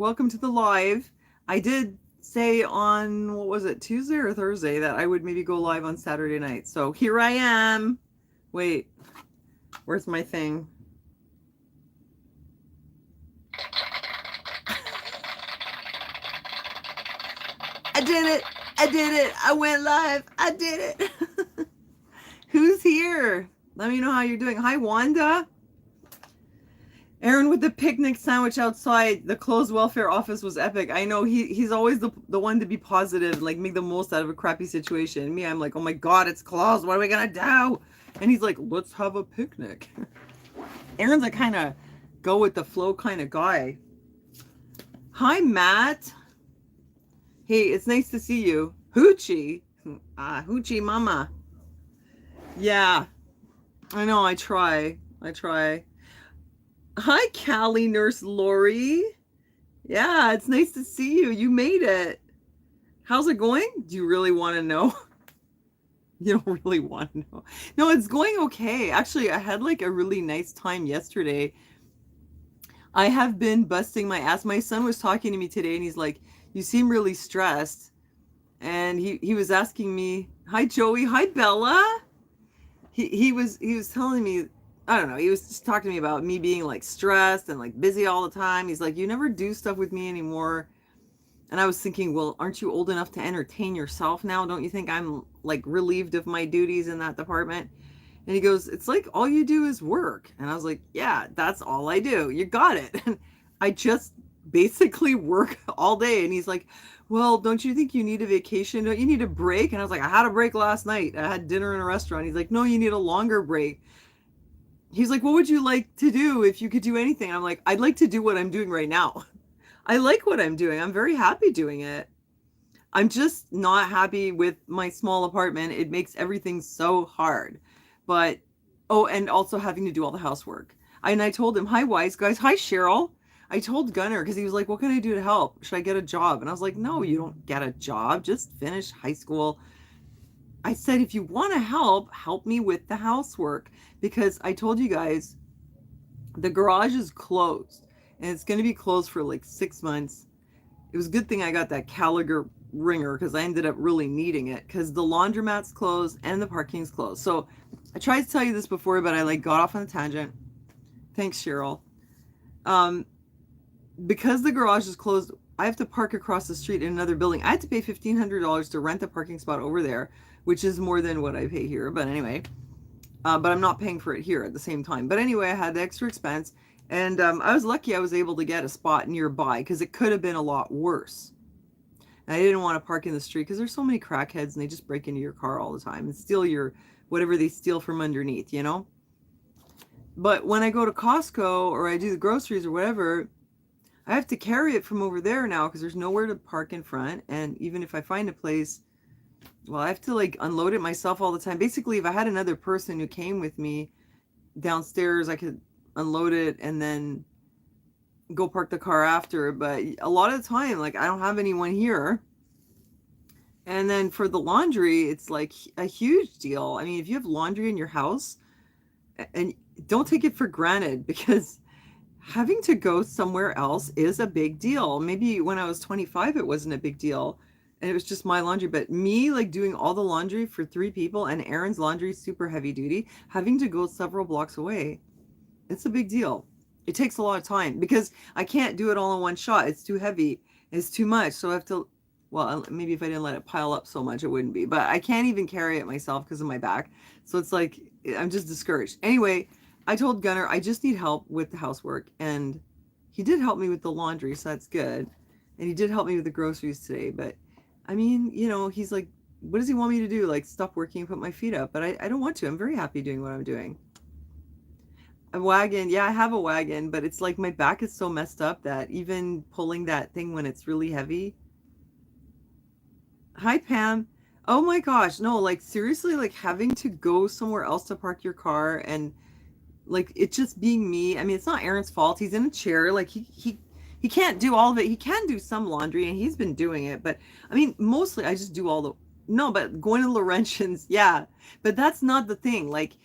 Welcome to the live. I did say on, what was it, Tuesday or Thursday, that I would maybe go live on Saturday night. So here I am. Wait, where's my thing? I did it. I did it. I went live. I did it. Who's here? Let me know how you're doing. Hi, Wanda. Aaron with the picnic sandwich outside the closed welfare office was epic. I know he's always the one to be positive, like make the most out of a crappy situation. Me, I'm like, oh my god, it's closed. What are we gonna do? And he's like, let's have a picnic. Aaron's a kind of go with the flow kind of guy. Hi, Matt. Hey, it's nice to see you. Hoochie. Hoochie mama. Yeah, I know. I try. Hi, Callie, Nurse Lori. Yeah, it's nice to see you. You made it. How's it going? Do you really want to know? You don't really want to know. No, it's going okay. Actually, I had like a really nice time yesterday. I have been busting my ass. My son was talking to me today and he's like, you seem really stressed. And he was asking me, hi, Joey. Hi, Bella. He was telling me, I don't know, he was just talking to me about me being like stressed and like busy all the time. He's like, you never do stuff with me anymore. And I was thinking, well, aren't you old enough to entertain yourself now? Don't you think I'm like relieved of my duties in that department? And he goes, it's like all you do is work. And I was like, yeah, that's all I do. You got it. And I just basically work all day. And he's like, well, don't you think you need a vacation? Don't you need a break? And I was like, I had a break last night. I had dinner in a restaurant. He's like, no, you need a longer break. He's like, what would you like to do if you could do anything? I'm like, I'd like to do what I'm doing right now. I like what I'm doing. I'm very happy doing it. I'm just not happy with my small apartment. It makes everything so hard. But, oh, and also having to do all the housework. And I told him, hi, wise guys. Hi, Cheryl. I told Gunnar, because he was like, what can I do to help? Should I get a job? And I was like, no, you don't get a job. Just finish high school. I said, if you want to help me with the housework. Because I told you guys, the garage is closed. And it's going to be closed for like 6 months. It was a good thing I got that Gallagher ringer because I ended up really needing it because the laundromat's closed and the parking's closed. So I tried to tell you this before, but I like got off on a tangent. Thanks, Cheryl. Because the garage is closed, I have to park across the street in another building. I had to pay $1,500 to rent a parking spot over there, which is more than what I pay here. But anyway, but I'm not paying for it here at the same time. But anyway, I had the extra expense. And I was lucky I was able to get a spot nearby because it could have been a lot worse. And I didn't want to park in the street because there's so many crackheads and they just break into your car all the time and steal your whatever they steal from underneath, you know? But when I go to Costco or I do the groceries or whatever, I have to carry it from over there now because there's nowhere to park in front. And even if I find a place, well, I have to like unload it myself all the time. Basically, if I had another person who came with me downstairs, I could unload it and then go park the car after. But a lot of the time, like I don't have anyone here. And then for the laundry, it's like a huge deal. I mean, if you have laundry in your house, and don't take it for granted because having to go somewhere else is a big deal. Maybe when I was 25, it wasn't a big deal and it was just my laundry, but me like doing all the laundry for 3 people and Aaron's laundry super heavy duty, having to go several blocks away, it's a big deal. It takes a lot of time because I can't do it all in one shot. It's too heavy. It's too much. So I have to, well, maybe if I didn't let it pile up so much, it wouldn't be, but I can't even carry it myself because of my back. So it's like, I'm just discouraged. Anyway, I told Gunnar, I just need help with the housework. And he did help me with the laundry. So that's good. And he did help me with the groceries today. But I mean, you know, he's like, what does he want me to do? Like stop working and put my feet up. But I don't want to. I'm very happy doing what I'm doing. A wagon. Yeah, I have a wagon, but it's like my back is so messed up that even pulling that thing when it's really heavy. Hi, Pam. Oh my gosh. No, like seriously, like having to go somewhere else to park your car and like it just being me. I mean, it's not Aaron's fault. He's in a chair. Like he can't do all of it. He can do some laundry and he's been doing it, but I mean, mostly I just do all the no, but going to Laurentians, yeah. But that's not the thing. Like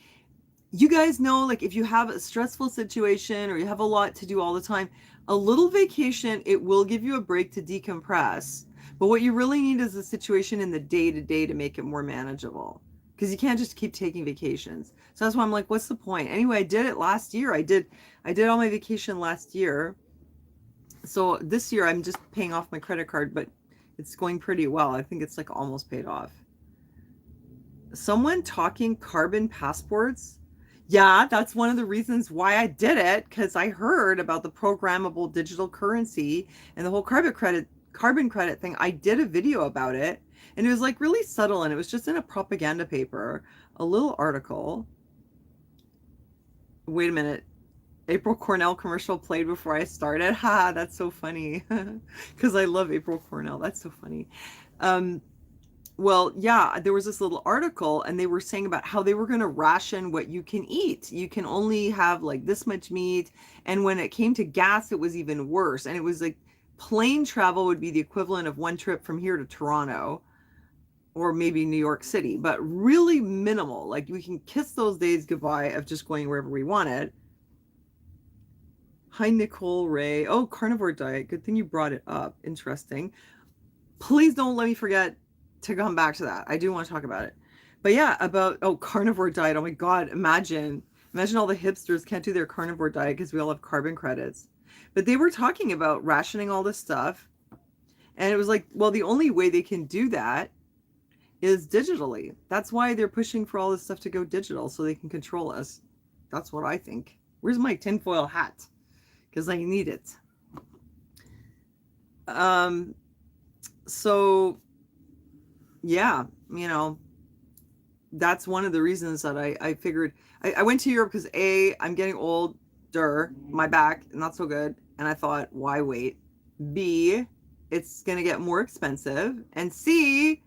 you guys know, like if you have a stressful situation or you have a lot to do all the time, A little vacation, it will give you a break to decompress. But what you really need is a situation in the day to day to make it more manageable. Because you can't just keep taking vacations. So that's why I'm like, what's the point? Anyway, I did it last year. I did all my vacation last year. So this year I'm just paying off my credit card, but it's going pretty well. I think it's like almost paid off. Someone talking carbon passports. Yeah, that's one of the reasons why I did it, because I heard about the programmable digital currency and the whole carbon credit thing. I did a video about it, and it was like really subtle, and it was just in a propaganda paper, a little article. Wait a minute. April Cornell commercial played before I started. Ha, that's so funny. Because I love April Cornell. That's so funny. Um, Well, yeah, there was this little article and they were saying about how they were going to ration what you can eat. You can only have like this much meat. And when it came to gas, it was even worse. And it was like plane travel would be the equivalent of one trip from here to Toronto or maybe New York City, but really minimal. Like we can kiss those days goodbye of just going wherever we wanted. Hi, Nicole Ray. Oh, carnivore diet. Good thing you brought it up. Interesting. Please don't let me forget to come back to that. I do want to talk about it. But yeah, about carnivore diet. Oh my God, imagine all the hipsters can't do their carnivore diet because we all have carbon credits. But they were talking about rationing all this stuff. And it was like, well, the only way they can do that is digitally. That's why they're pushing for all this stuff to go digital so they can control us. That's what I think. Where's my tinfoil hat? Because I need it. So yeah, that's one of the reasons that I figured I went to Europe because I'm getting older, my back not so good, and I thought, why wait? B, it's gonna get more expensive, and C,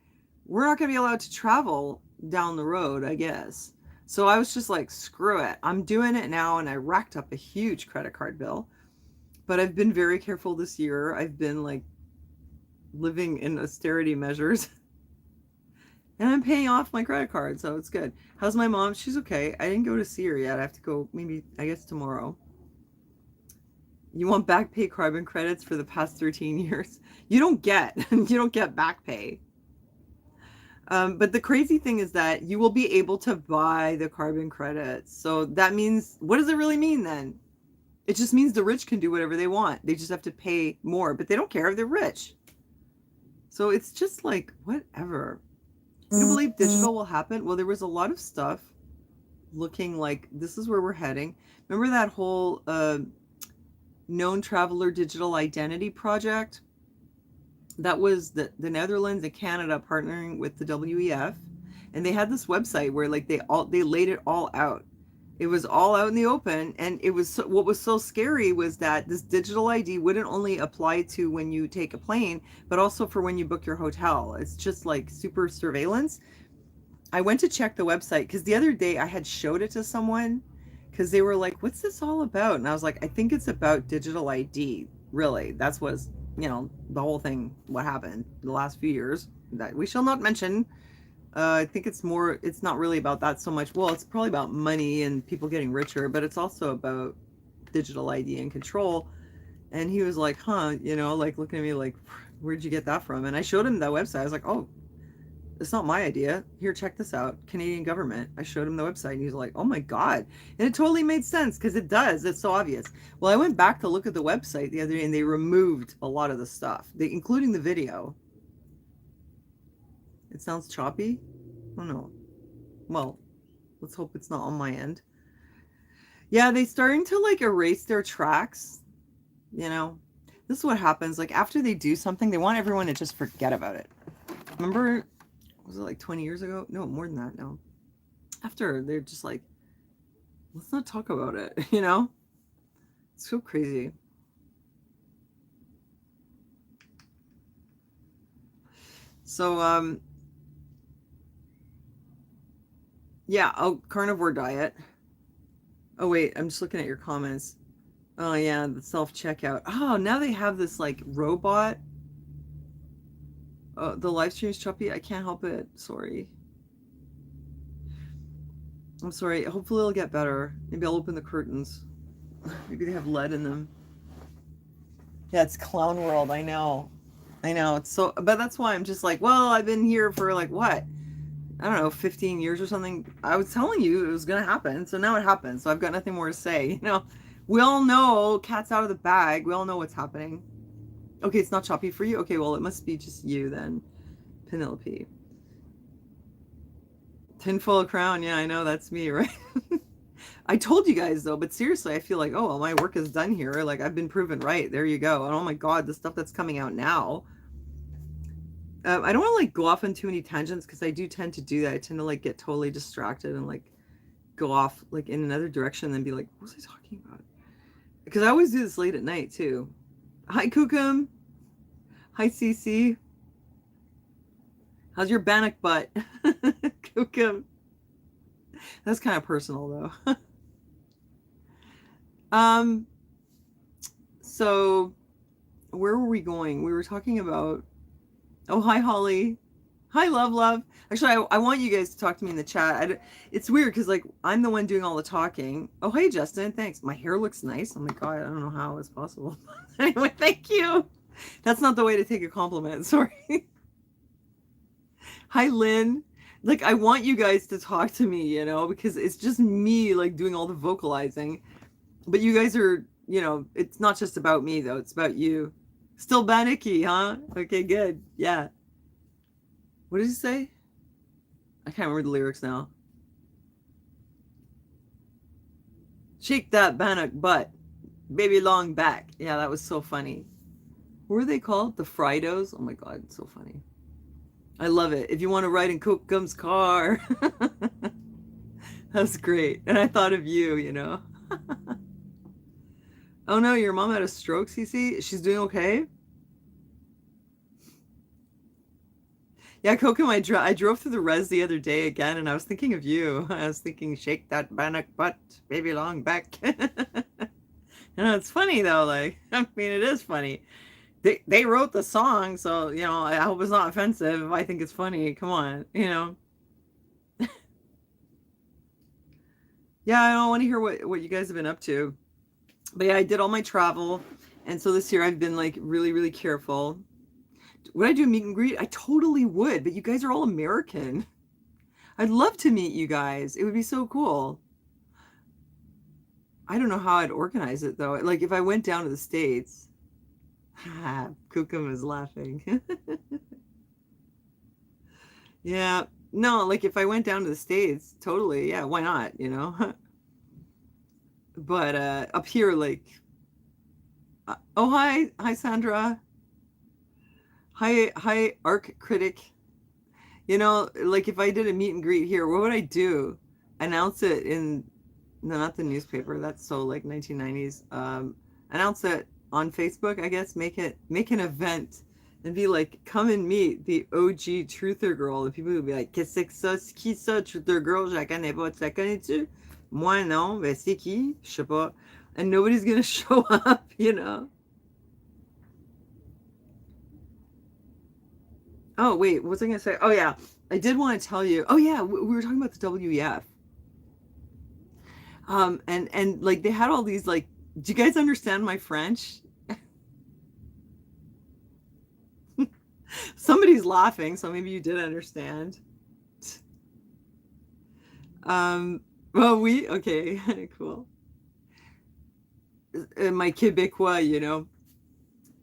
we're not gonna be allowed to travel down the road, I guess. So I was just like, screw it, I'm doing it now, and I racked up a huge credit card bill. But I've been very careful this year. I've been like living in austerity measures. And I'm paying off my credit card, so it's good. How's my mom? She's okay. I didn't go to see her yet. I have to go maybe, I guess, tomorrow. You want back pay carbon credits for the past 13 years? You don't get back pay. But the crazy thing is that you will be able to buy the carbon credits. So that means, what does it really mean then? It just means the rich can do whatever they want. They just have to pay more, but they don't care if they're rich. So it's just like, whatever. You don't believe digital will happen? Well, there was a lot of stuff looking like this is where we're heading. Remember that whole known traveler digital identity project? That was the Netherlands and Canada partnering with the WEF, and they had this website where like they laid it all out. It was all out in the open, and it was what was so scary was that this digital ID wouldn't only apply to when you take a plane, but also for when you book your hotel. It's just like super surveillance. I went to check the website because the other day I had showed it to someone because they were like, "What's this all about?" And I was like, "I think it's about digital ID. Really, that's what's the whole thing. What happened the last few years that we shall not mention." I think it's not really about that so much. Well, it's probably about money and people getting richer, but it's also about digital ID and control. And he was like, huh, like looking at me like, where'd you get that from? And I showed him that website. I was like, oh, it's not my idea. Here, check this out. Canadian government. I showed him the website and he's like, oh my God. And it totally made sense because it does. It's so obvious. Well, I went back to look at the website the other day and they removed a lot of the stuff, including the video. It sounds choppy. Oh no. Well, let's hope it's not on my end. Yeah, they starting to like erase their tracks. This is what happens. Like after they do something, they want everyone to just forget about it. Remember, was it like 20 years ago? No, more than that now. After they're just like, let's not talk about it. It's so crazy. So, yeah, carnivore diet. Oh, wait, I'm just looking at your comments. Oh, yeah, the self-checkout. Oh, now they have this, like, robot. Oh, the live stream's choppy. I can't help it. Sorry. I'm sorry. Hopefully it'll get better. Maybe I'll open the curtains. Maybe they have lead in them. Yeah, it's clown world. I know. I know. It's so, but that's why I'm just like, well, I've been here for like what? I don't know, 15 years or something. I was telling you it was going to happen. So now it happened. So I've got nothing more to say. You know, we all know cat's out of the bag. We all know what's happening. Okay, it's not choppy for you. Okay, well, it must be just you then, Penelope. Tinfoil crown. Yeah, I know that's me, right? I told you guys though, but seriously, I feel like, oh, well, my work is done here. Like I've been proven right. There you go. And oh my God, the stuff that's coming out now. I don't want to like go off on too many tangents because I do tend to do that. I tend to like get totally distracted and like go off like in another direction and then be like, what was I talking about? Because I always do this late at night too. Hi, Kukum. Hi, Cece. How's your bannock butt? Kukum. That's kind of personal though. So where were we going? We were talking about, oh, hi, Holly. Hi, love. Actually, I want you guys to talk to me in the chat. It's weird because like I'm the one doing all the talking. Oh, hey, Justin. Thanks. My hair looks nice. Oh my God, I don't know how it's possible. Anyway, thank you. That's not the way to take a compliment. Sorry. Hi, Lynn. Like I want you guys to talk to me, you know, because it's just me like doing all the vocalizing. But you guys are, you know, it's not just about me though. It's about you. Still Baniki, huh? Okay, good. Yeah. What did you say? I can't remember the lyrics now. Shake that bannock butt, baby long back. Yeah, that was so funny. What were they called? The Fridos? Oh my God, it's so funny. I love it. If you want to ride in Kokum's car. That's great. And I thought of you, you know. Oh no, your mom had a stroke, Cece? She's doing okay? Yeah, Kokum, I drove through the res the other day again, and I was thinking of you. I was thinking, shake that bannock butt, baby long back. You know, it's funny though. Like, I mean, it is funny. They wrote the song, so you know, I hope it's not offensive if I think it's funny. Come on, you know. Yeah, I don't want to hear what you guys have been up to. But yeah, I did all my travel, and so this year I've been like really, really careful. Would I do a meet and greet? I totally would, but you guys are all American. I'd love to meet you guys. It would be so cool. I don't know how I'd organize it though. Like if I went down to the States. Kukum is laughing. Yeah. No, like if I went down to the States, totally. Yeah, why not, you know? But up here like oh hi Sandra. Hi Arc Critic. You know, like if I did a meet and greet here, what would I do? Announce it in, no, not the newspaper. That's so like 1990s. Announce it on Facebook, I guess. Make an event and be like, come and meet the OG Truther Girl. And people would be like, qu'est-ce que ça? C'est qui ça, Truther Girl? Je la connais pas. Tu la connais-tu? Moi, non. Ben, c'est qui? Je sais pas. And nobody's gonna show up, you know? Oh, wait, what was I gonna say? Oh, yeah. I did want to tell you. Oh, yeah, we were talking about the WEF. And like they had all these like, do you guys understand my French? Somebody's laughing, so maybe you did understand. Well, okay, cool. My Quebecois, you know.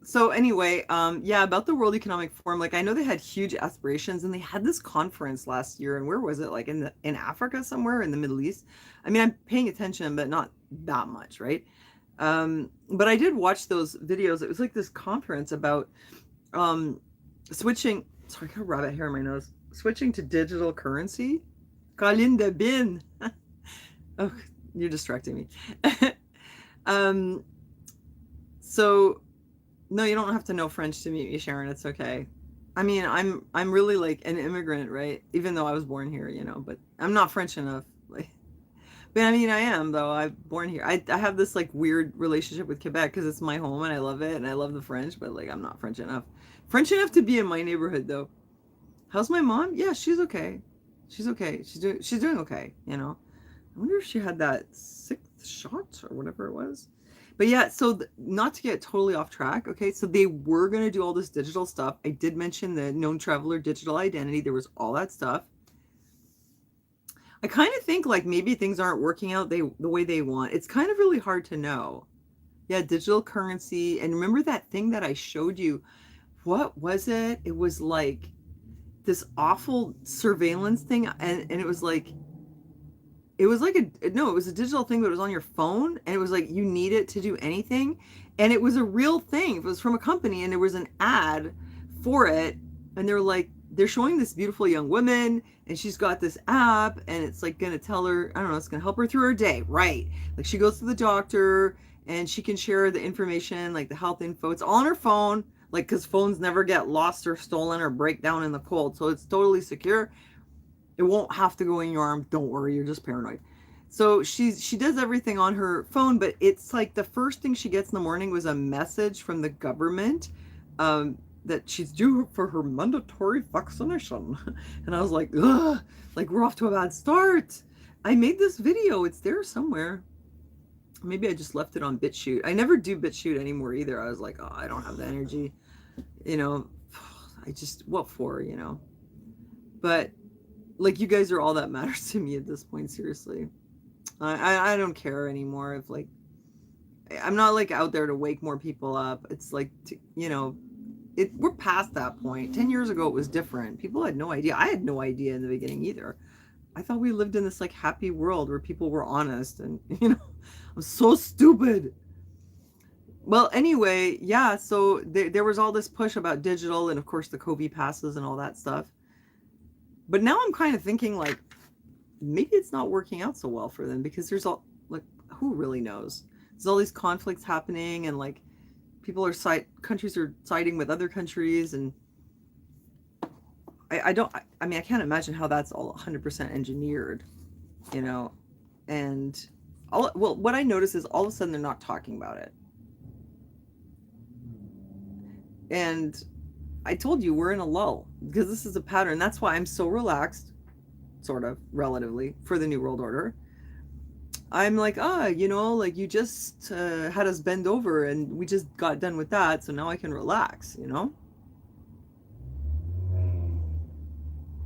So anyway, yeah, about the World Economic Forum, like I know they had huge aspirations and they had this conference last year, and where was it? Like in Africa somewhere, in the Middle East. I mean, I'm paying attention, but not that much, right? But I did watch those videos. It was like this conference about switching, sorry, I got rabbit hair in my nose, switching to digital currency. Colin de Bin. Oh, you're distracting me. So no, you don't have to know French to meet me, Sharon. It's okay. I mean, I'm really like an immigrant, right? Even though I was born here, you know, but I'm not French enough. Like, but I mean, I am though. I'm born here. I have this like weird relationship with Quebec because it's my home and I love it and I love the French, but like I'm not French enough. French enough to be in my neighborhood though. How's my mom? Yeah, she's okay. She's okay. She's doing okay, you know. I wonder if she had that sixth shot or whatever it was. But yeah, so not to get totally off track, okay? So they were going to do all this digital stuff. I did mention the known traveler digital identity. There was all that stuff. I kind of think like maybe things aren't working out the way they want. It's kind of really hard to know. Yeah, digital currency. And remember that thing that I showed you? What was it? It was like this awful surveillance thing, and it was like it was like a no, it was a digital thing, but it was on your phone, and it was like you need it to do anything, and it was a real thing. It was from a company, and there was an ad for it, and they're like they're showing this beautiful young woman, and she's got this app, and it's like gonna tell her, I don't know, it's gonna help her through her day, right? Like she goes to the doctor, and she can share the information, like the health info. It's all on her phone, like because phones never get lost or stolen or break down in the cold, so it's totally secure. It won't have to go in your arm. Don't worry, you're just paranoid. So she does everything on her phone, but it's like the first thing she gets in the morning was a message from the government that she's due for her mandatory vaccination. And I was like, ugh, like we're off to a bad start. I made this video. It's there somewhere. Maybe I just left it on BitChute. I never do BitChute anymore either. I was like, oh, I don't have the energy. You know, I just, what for, you know? But like you guys are all that matters to me at this point, seriously. I don't care anymore if like I'm not like out there to wake more people up. It's like you know, we're past that point. 10 years ago it was different. People had no idea. I had no idea in the beginning either. I thought we lived in this like happy world where people were honest, and you know, I'm so stupid. Well, anyway, yeah, so there was all this push about digital, and of course the COVID passes and all that stuff. But now I'm kind of thinking like maybe it's not working out so well for them, because there's all like who really knows? There's all these conflicts happening, and like people are countries are siding with other countries, and I mean I can't imagine how that's all 100% engineered, you know. And what I notice is all of a sudden they're not talking about it. And I told you we're in a lull because this is a pattern. That's why I'm so relaxed, sort of, relatively, for the New World Order. I'm like, you know, like you just had us bend over and we just got done with that, so now I can relax, you know?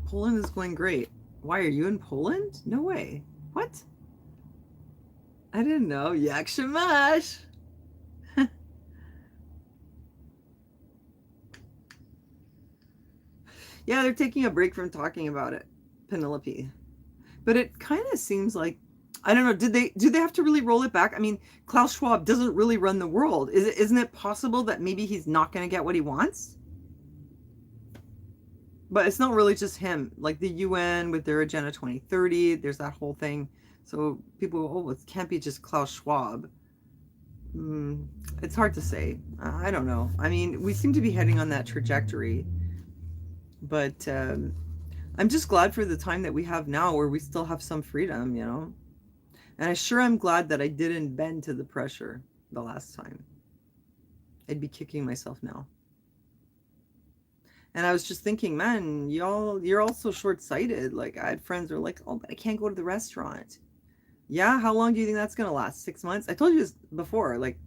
Poland is going great. Why are you in Poland? No way. What? I didn't know. Yak Shamash. Yeah, they're taking a break from talking about it, Penelope. But it kind of seems like, I don't know, do they have to really roll it back? I mean, Klaus Schwab doesn't really run the world. Isn't it possible that maybe he's not going to get what he wants? But it's not really just him. Like the UN with their Agenda 2030, there's that whole thing. So people go, oh, it can't be just Klaus Schwab. It's hard to say. I don't know. I mean, we seem to be heading on that trajectory. But I'm just glad for the time that we have now where we still have some freedom, you know? And I sure am glad that I didn't bend to the pressure the last time. I'd be kicking myself now. And I was just thinking, man, you're all so short-sighted. Like, I had friends who were like, oh, but I can't go to the restaurant. Yeah, how long do you think that's going to last? 6 months? I told you this before. Like,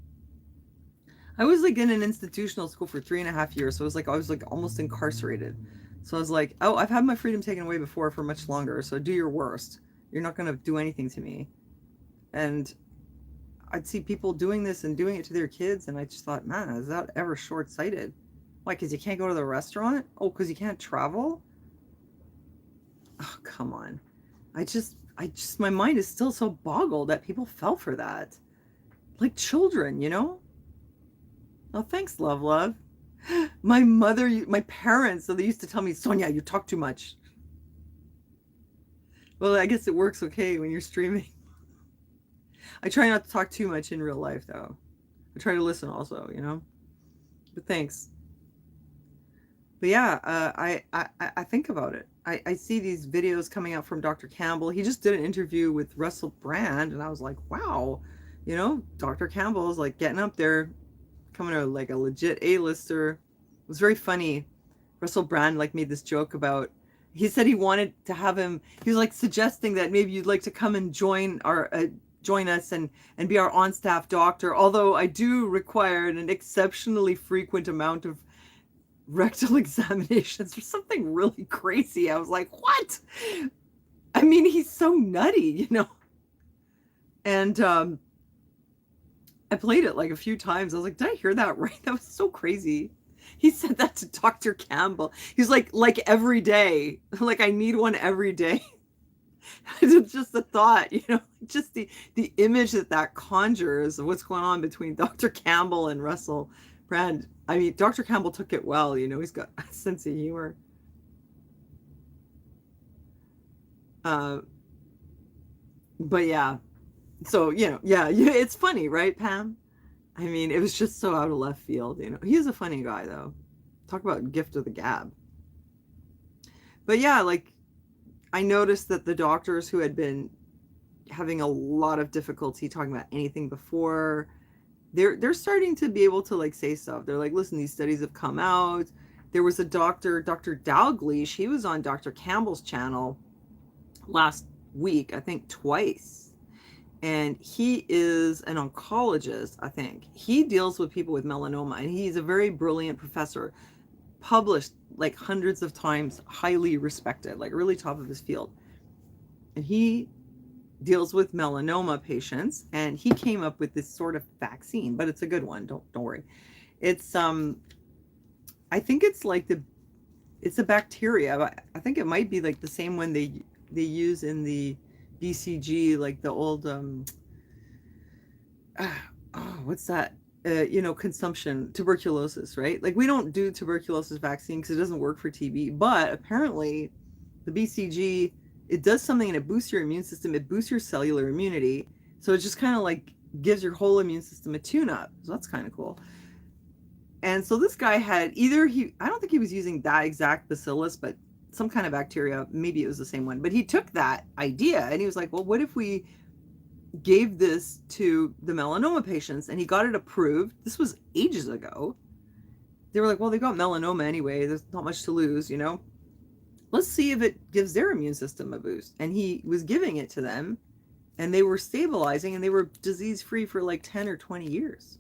I was like in an institutional school for 3.5 years. So I was like almost incarcerated. So I was like, oh, I've had my freedom taken away before for much longer. So do your worst. You're not going to do anything to me. And I'd see people doing this and doing it to their kids. And I just thought, man, is that ever short-sighted? Why, because you can't go to the restaurant? Oh, because you can't travel? Oh, come on. My mind is still so boggled that people fell for that. Like children, you know? Oh, thanks, love. My parents, so they used to tell me, Sonia, you talk too much. Well, I guess it works okay when you're streaming. I try not to talk too much in real life, though. I try to listen also, you know? But thanks. But yeah, I think about it. I see these videos coming out from Dr. Campbell. He just did an interview with Russell Brand, and I was like, wow, you know, Dr. Campbell is like getting up there, coming to like a legit A-lister. It was very funny. Russell Brand like made this joke about, he said he wanted to have him, he was like suggesting that maybe you'd like to come and join our join us and be our on-staff doctor, although I do require an exceptionally frequent amount of rectal examinations for something really crazy. I was like, what? I mean, he's so nutty, And I played it like a few times. I was like, did I hear that right? That was so crazy. He said that to Dr. Campbell. He's like every day. Like, I need one every day. It's just the thought, just the image that conjures of what's going on between Dr. Campbell and Russell Brand. I mean, Dr. Campbell took it well, he's got a sense of humor. But yeah, so, yeah, it's funny, right, Pam? I mean, it was just so out of left field, He is a funny guy, though. Talk about gift of the gab. But yeah, like, I noticed that the doctors who had been having a lot of difficulty talking about anything before, they're starting to be able to like say stuff. They're like, listen, these studies have come out. There was a doctor, Dr. Dalgleish, he was on Dr. Campbell's channel last week, I think twice. And he is an oncologist, I think. He deals with people with melanoma, and he's a very brilliant professor, published like hundreds of times, highly respected, like really top of his field. And he deals with melanoma patients, and he came up with this sort of vaccine, but it's a good one. Don't worry. It's I think it's like it's a bacteria. I think it might be like the same one they use in the BCG, like the old what's that? Consumption, tuberculosis, right? Like, we don't do tuberculosis vaccine because it doesn't work for TB, but apparently the BCG, it does something and it boosts your immune system. It boosts your cellular immunity. So it just kind of like gives your whole immune system a tune-up. So that's kind of cool. And so this guy had I don't think he was using that exact bacillus, but some kind of bacteria. Maybe it was the same one. But he took that idea and he was like, well, what if we gave this to the melanoma patients? And he got it approved. This was ages ago. They were like, well, they got melanoma anyway. There's not much to lose, Let's see if it gives their immune system a boost. And he was giving it to them, and they were stabilizing, and they were disease-free for like 10 or 20 years.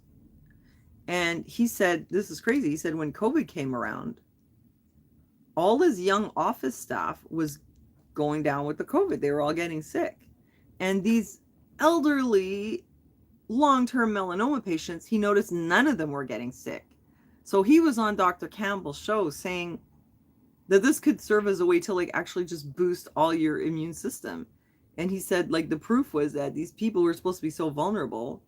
And he said, this is crazy. He said when COVID came around, all his young office staff was going down with the COVID. They were all getting sick. And these elderly, long-term melanoma patients, he noticed none of them were getting sick. So he was on Dr. Campbell's show saying that this could serve as a way to like actually just boost all your immune system. And he said like the proof was that these people who were supposed to be so vulnerable,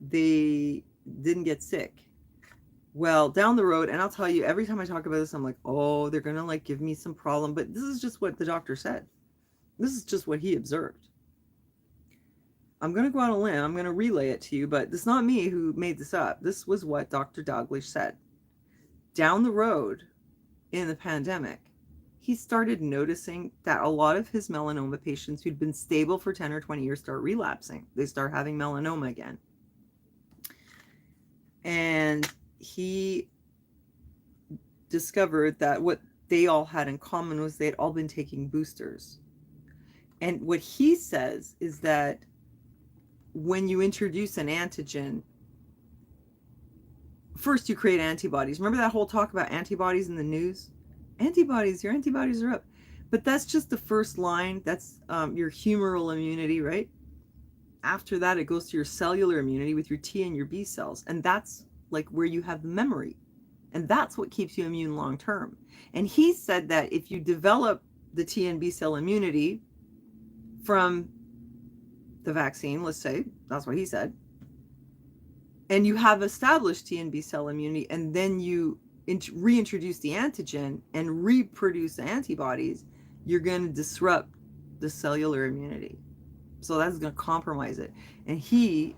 they didn't get sick. Well, down the road, and I'll tell you, every time I talk about this, I'm like, oh, they're gonna like give me some problem. But this is just what the doctor said. This is just what he observed. I'm going to go out on a limb. I'm going to relay it to you, but it's not me who made this up. This was what Dr. Dalgleish said. Down the road in the pandemic, he started noticing that a lot of his melanoma patients who'd been stable for 10 or 20 years start relapsing. They start having melanoma again. And he discovered that what they all had in common was they'd all been taking boosters. And what he says is that when you introduce an antigen, first you create antibodies. Remember that whole talk about antibodies in the news? Antibodies, your antibodies are up. But that's just the first line. That's your humoral immunity, right? After that, it goes to your cellular immunity with your T and your B cells. And that's like where you have the memory. And that's what keeps you immune long term. And he said that if you develop the T and B cell immunity from the vaccine, let's say, that's what he said, and you have established T and B cell immunity, and then you reintroduce the antigen and reproduce the antibodies, you're going to disrupt the cellular immunity. So that's going to compromise it. And he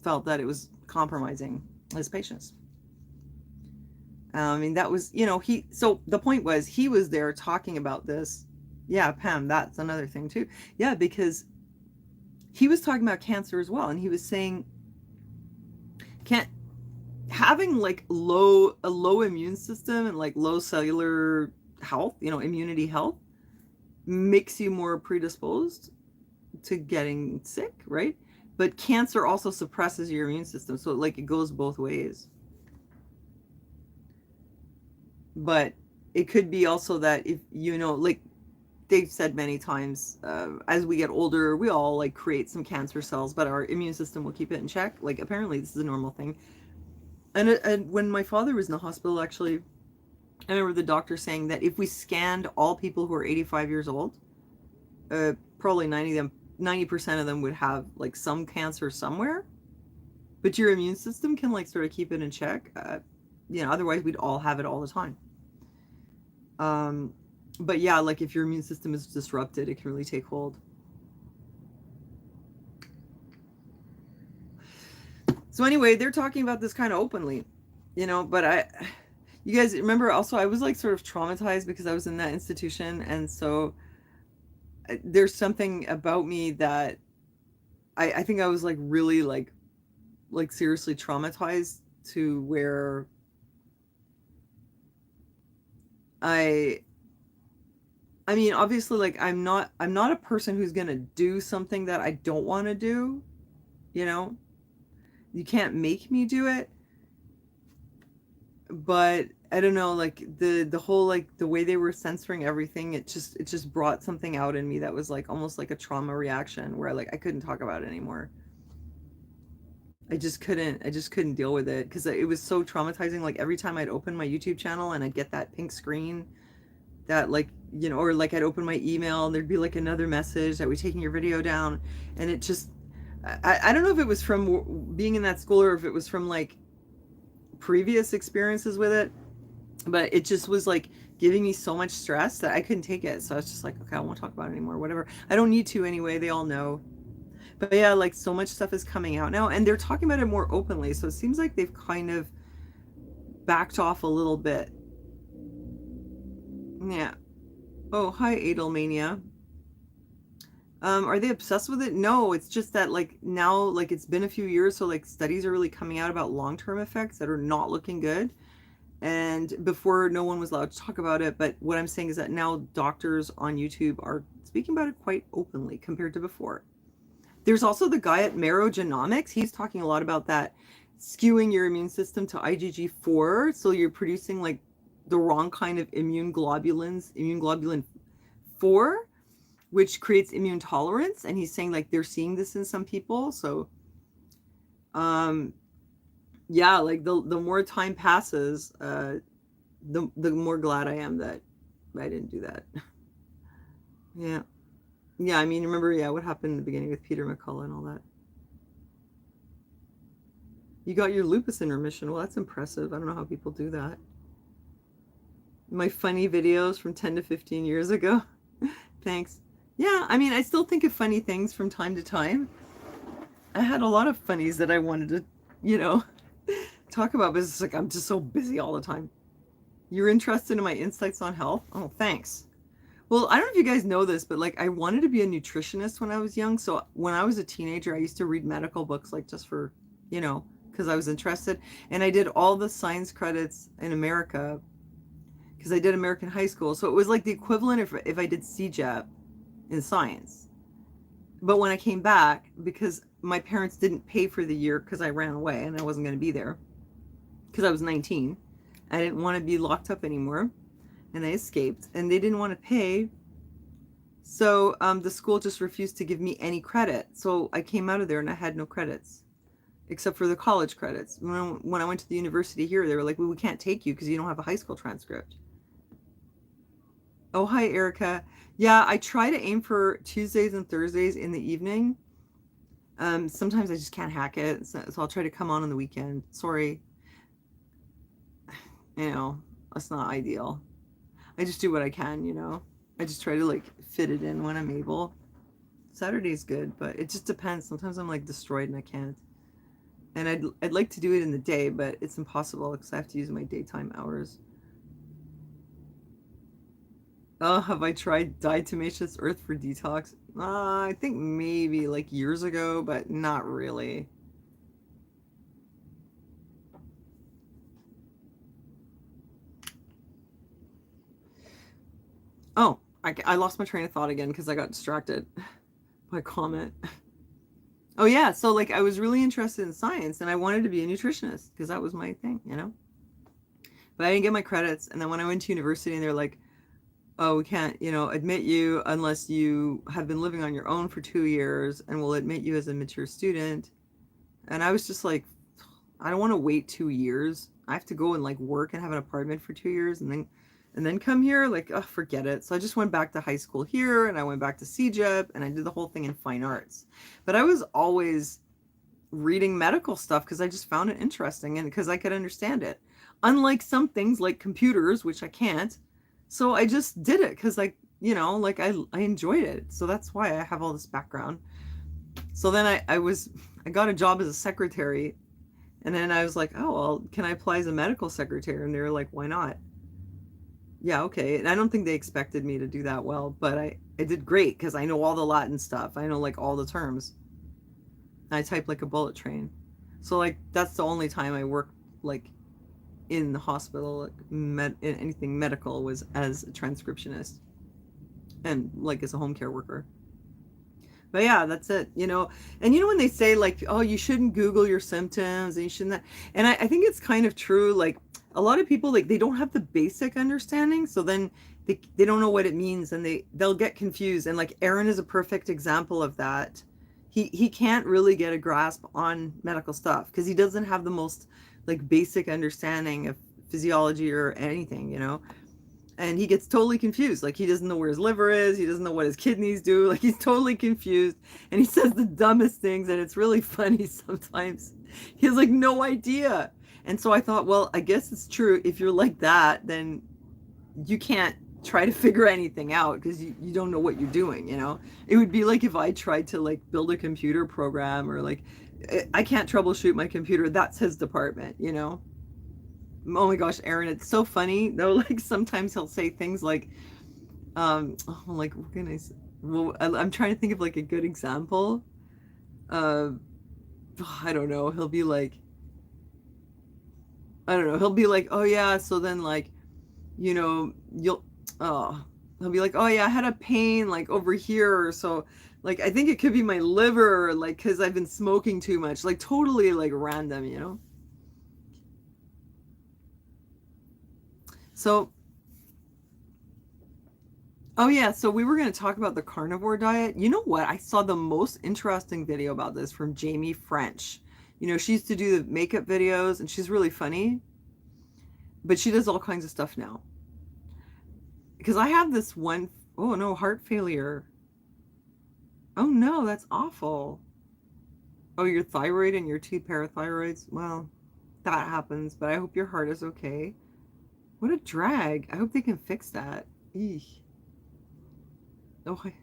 felt that it was compromising his patients. I mean, that was, so the point was, he was there talking about this. Yeah, Pam, that's another thing too. Yeah, because he was talking about cancer as well. And he was saying, having like a low immune system and like low cellular health, immunity health, makes you more predisposed to getting sick, right? But cancer also suppresses your immune system, so like it goes both ways. But it could be also that if you know, like they've said many times, as we get older, we all like create some cancer cells, but our immune system will keep it in check. Like apparently, this is a normal thing. And when my father was in the hospital, actually, I remember the doctor saying that if we scanned all people who are 85 years old, probably 90% of them would have like some cancer somewhere, but your immune system can like sort of keep it in check. Otherwise we'd all have it all the time. But yeah, like if your immune system is disrupted, it can really take hold. So anyway, they're talking about this kind of openly, but you guys remember also I was like sort of traumatized because I was in that institution, and so there's something about me that I think I was like really like seriously traumatized to where I mean obviously like I'm not a person who's going to do something that I don't want to do, you know? You can't make me do it. But I don't know, like the whole like the way they were censoring everything, it just brought something out in me that was like almost like a trauma reaction where like I couldn't talk about it anymore. I just couldn't deal with it because it was so traumatizing. Like every time I'd open my YouTube channel and I'd get that pink screen that like, or like I'd open my email and there'd be like another message that we're taking your video down. And it just, I don't know if it was from being in that school or if it was from like previous experiences with it, but it just was like giving me so much stress that I couldn't take it. So I was just like, okay, I won't talk about it anymore, whatever. I don't need to anyway. They all know. But yeah, like so much stuff is coming out now and they're talking about it more openly. So it seems like they've kind of backed off a little bit. Yeah. Oh, hi, Adelmania. Are they obsessed with it? No, it's just that like now, like it's been a few years, so like studies are really coming out about long-term effects that are not looking good. And before, no one was allowed to talk about it. But what I'm saying is that now doctors on YouTube are speaking about it quite openly compared to before. There's also the guy at Marrow Genomics. He's talking a lot about that skewing your immune system to IgG4. So you're producing like the wrong kind of immune globulin 4, which creates immune tolerance. And he's saying like they're seeing this in some people. So, yeah, like the more time passes, the more glad I am that I didn't do that. Yeah. Yeah, I mean, remember, yeah, what happened in the beginning with Peter McCullough and all that. You got your lupus in remission. Well, that's impressive. I don't know how people do that. My funny videos from 10 to 15 years ago. Thanks. Yeah, I mean, I still think of funny things from time to time. I had a lot of funnies that I wanted to, talk about, but it's like I'm just so busy all the time. You're interested in my insights on health? Oh, thanks. Well, I don't know if you guys know this, but like I wanted to be a nutritionist when I was young. So when I was a teenager, I used to read medical books like just for, because I was interested. And I did all the science credits in America because I did American high school. So it was like the equivalent if I did CEGEP in science. But when I came back, because my parents didn't pay for the year because I ran away and I wasn't going to be there because I was 19. I didn't want to be locked up anymore. And I escaped, and they didn't want to pay. So the school just refused to give me any credit. So I came out of there and I had no credits, except for the college credits. When I went to the university here, they were like, well, we can't take you because you don't have a high school transcript. Oh, hi, Erica. Yeah, I try to aim for Tuesdays and Thursdays in the evening. Sometimes I just can't hack it, so I'll try to come on the weekend. Sorry. That's not ideal. I just do what I can, I just try to like fit it in when I'm able. Saturday's good, but it just depends. Sometimes I'm like destroyed and I can't. And I'd like to do it in the day, but it's impossible because I have to use my daytime hours. Oh, have I tried diatomaceous earth for detox? I think maybe like years ago, but not really. Oh, I lost my train of thought again because I got distracted. My comment. Oh yeah, so like I was really interested in science and I wanted to be a nutritionist because that was my thing, you know. But I didn't get my credits, and then when I went to university, and they're like, "Oh, we can't, admit you unless you have been living on your own for 2 years, and we'll admit you as a mature student." And I was just like, I don't want to wait 2 years. I have to go and like work and have an apartment for 2 years and then come here. Like, oh, forget it. So I just went back to high school here and I went back to CEGEP and I did the whole thing in fine arts. But I was always reading medical stuff because I just found it interesting and because I could understand it. Unlike some things like computers, which I can't. So I just did it because I enjoyed it. So that's why I have all this background. So then I got a job as a secretary, and then I was like, oh, well, can I apply as a medical secretary? And they were like, why not? Yeah, okay. And I don't think they expected me to do that well, but I did great because I know all the Latin stuff. I know like all the terms. I type like a bullet train. So like that's the only time I worked like in the hospital, like in anything medical, was as a transcriptionist and like as a home care worker. But yeah, that's it, And when they say like, oh, you shouldn't Google your symptoms and you shouldn't, and I think it's kind of true. Like a lot of people, like they don't have the basic understanding. So then they don't know what it means and they'll get confused. And like Aaron is a perfect example of that. He can't really get a grasp on medical stuff because he doesn't have the most like basic understanding of physiology or anything, and he gets totally confused. Like he doesn't know where his liver is. He doesn't know what his kidneys do. Like he's totally confused and he says the dumbest things and it's really funny sometimes. He has like no idea. And so I thought, well, I guess it's true. If you're like that, then you can't try to figure anything out because you don't know what you're doing, It would be like if I tried to like build a computer program or like I can't troubleshoot my computer. That's his department, Oh my gosh, Aaron, it's so funny though. Like sometimes he'll say things like, like what can I say? Well, I'm trying to think of like a good example. I don't know. He'll be like, I don't know. He'll be like, oh yeah, so then like, he'll be like, oh yeah, I had a pain like over here, so like I think it could be my liver, like because I've been smoking too much, like totally like random. So, oh yeah, so we were going to talk about the carnivore diet. You know what? I saw the most interesting video about this from Jamie French. She used to do the makeup videos and she's really funny, but she does all kinds of stuff now. Because I have this one, oh no, heart failure. Oh no, that's awful. Oh, your thyroid and your 2 parathyroids. Well, that happens, but I hope your heart is okay. What a drag. I hope they can fix that. Eesh. Oh, hi,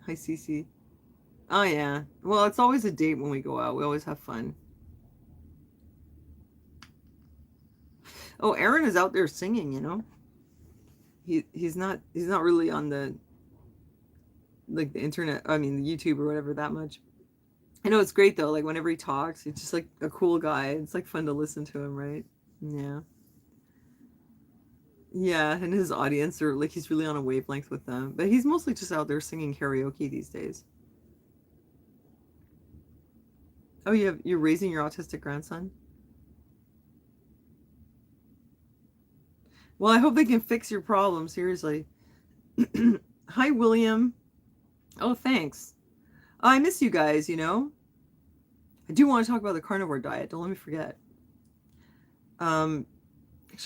Cece. Oh, yeah. Well, it's always a date when we go out. We always have fun. Oh, Aaron is out there singing, He's not really on the internet, I mean, the YouTube or whatever that much. I know it's great though. Like whenever he talks, he's just like a cool guy. It's like fun to listen to him, right? Yeah. Yeah, and his audience are like he's really on a wavelength with them. But he's mostly just out there singing karaoke these days. Oh, you're raising your autistic grandson? Well, I hope they can fix your problem, seriously. Hi, William. Oh, thanks. Oh, I miss you guys, I do want to talk about the carnivore diet. Don't let me forget. Actually,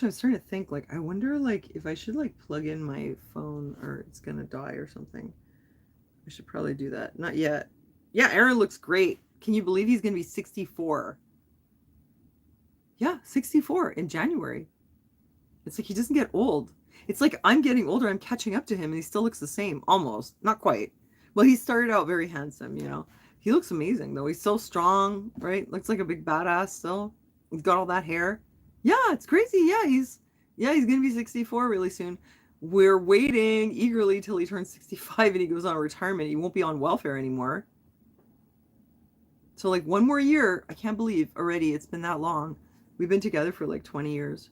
I was trying to think, like, I wonder, like, if I should, like, plug in my phone or it's gonna die or something. I should probably do that. Not yet. Yeah, Aaron looks great. Can you believe he's gonna be 64? Yeah, 64 in January. It's like he doesn't get old. It's like I'm getting older, I'm catching up to him, and he still looks the same, almost. Not quite. Well, he started out very handsome, He looks amazing, though. He's so strong, right? Looks like a big badass still. He's got all that hair. Yeah, it's crazy. Yeah, he's gonna be 64 really soon. We're waiting eagerly till he turns 65 and he goes on retirement. He won't be on welfare anymore. So like one more year. I can't believe already it's been that long. We've been together for like 20 years.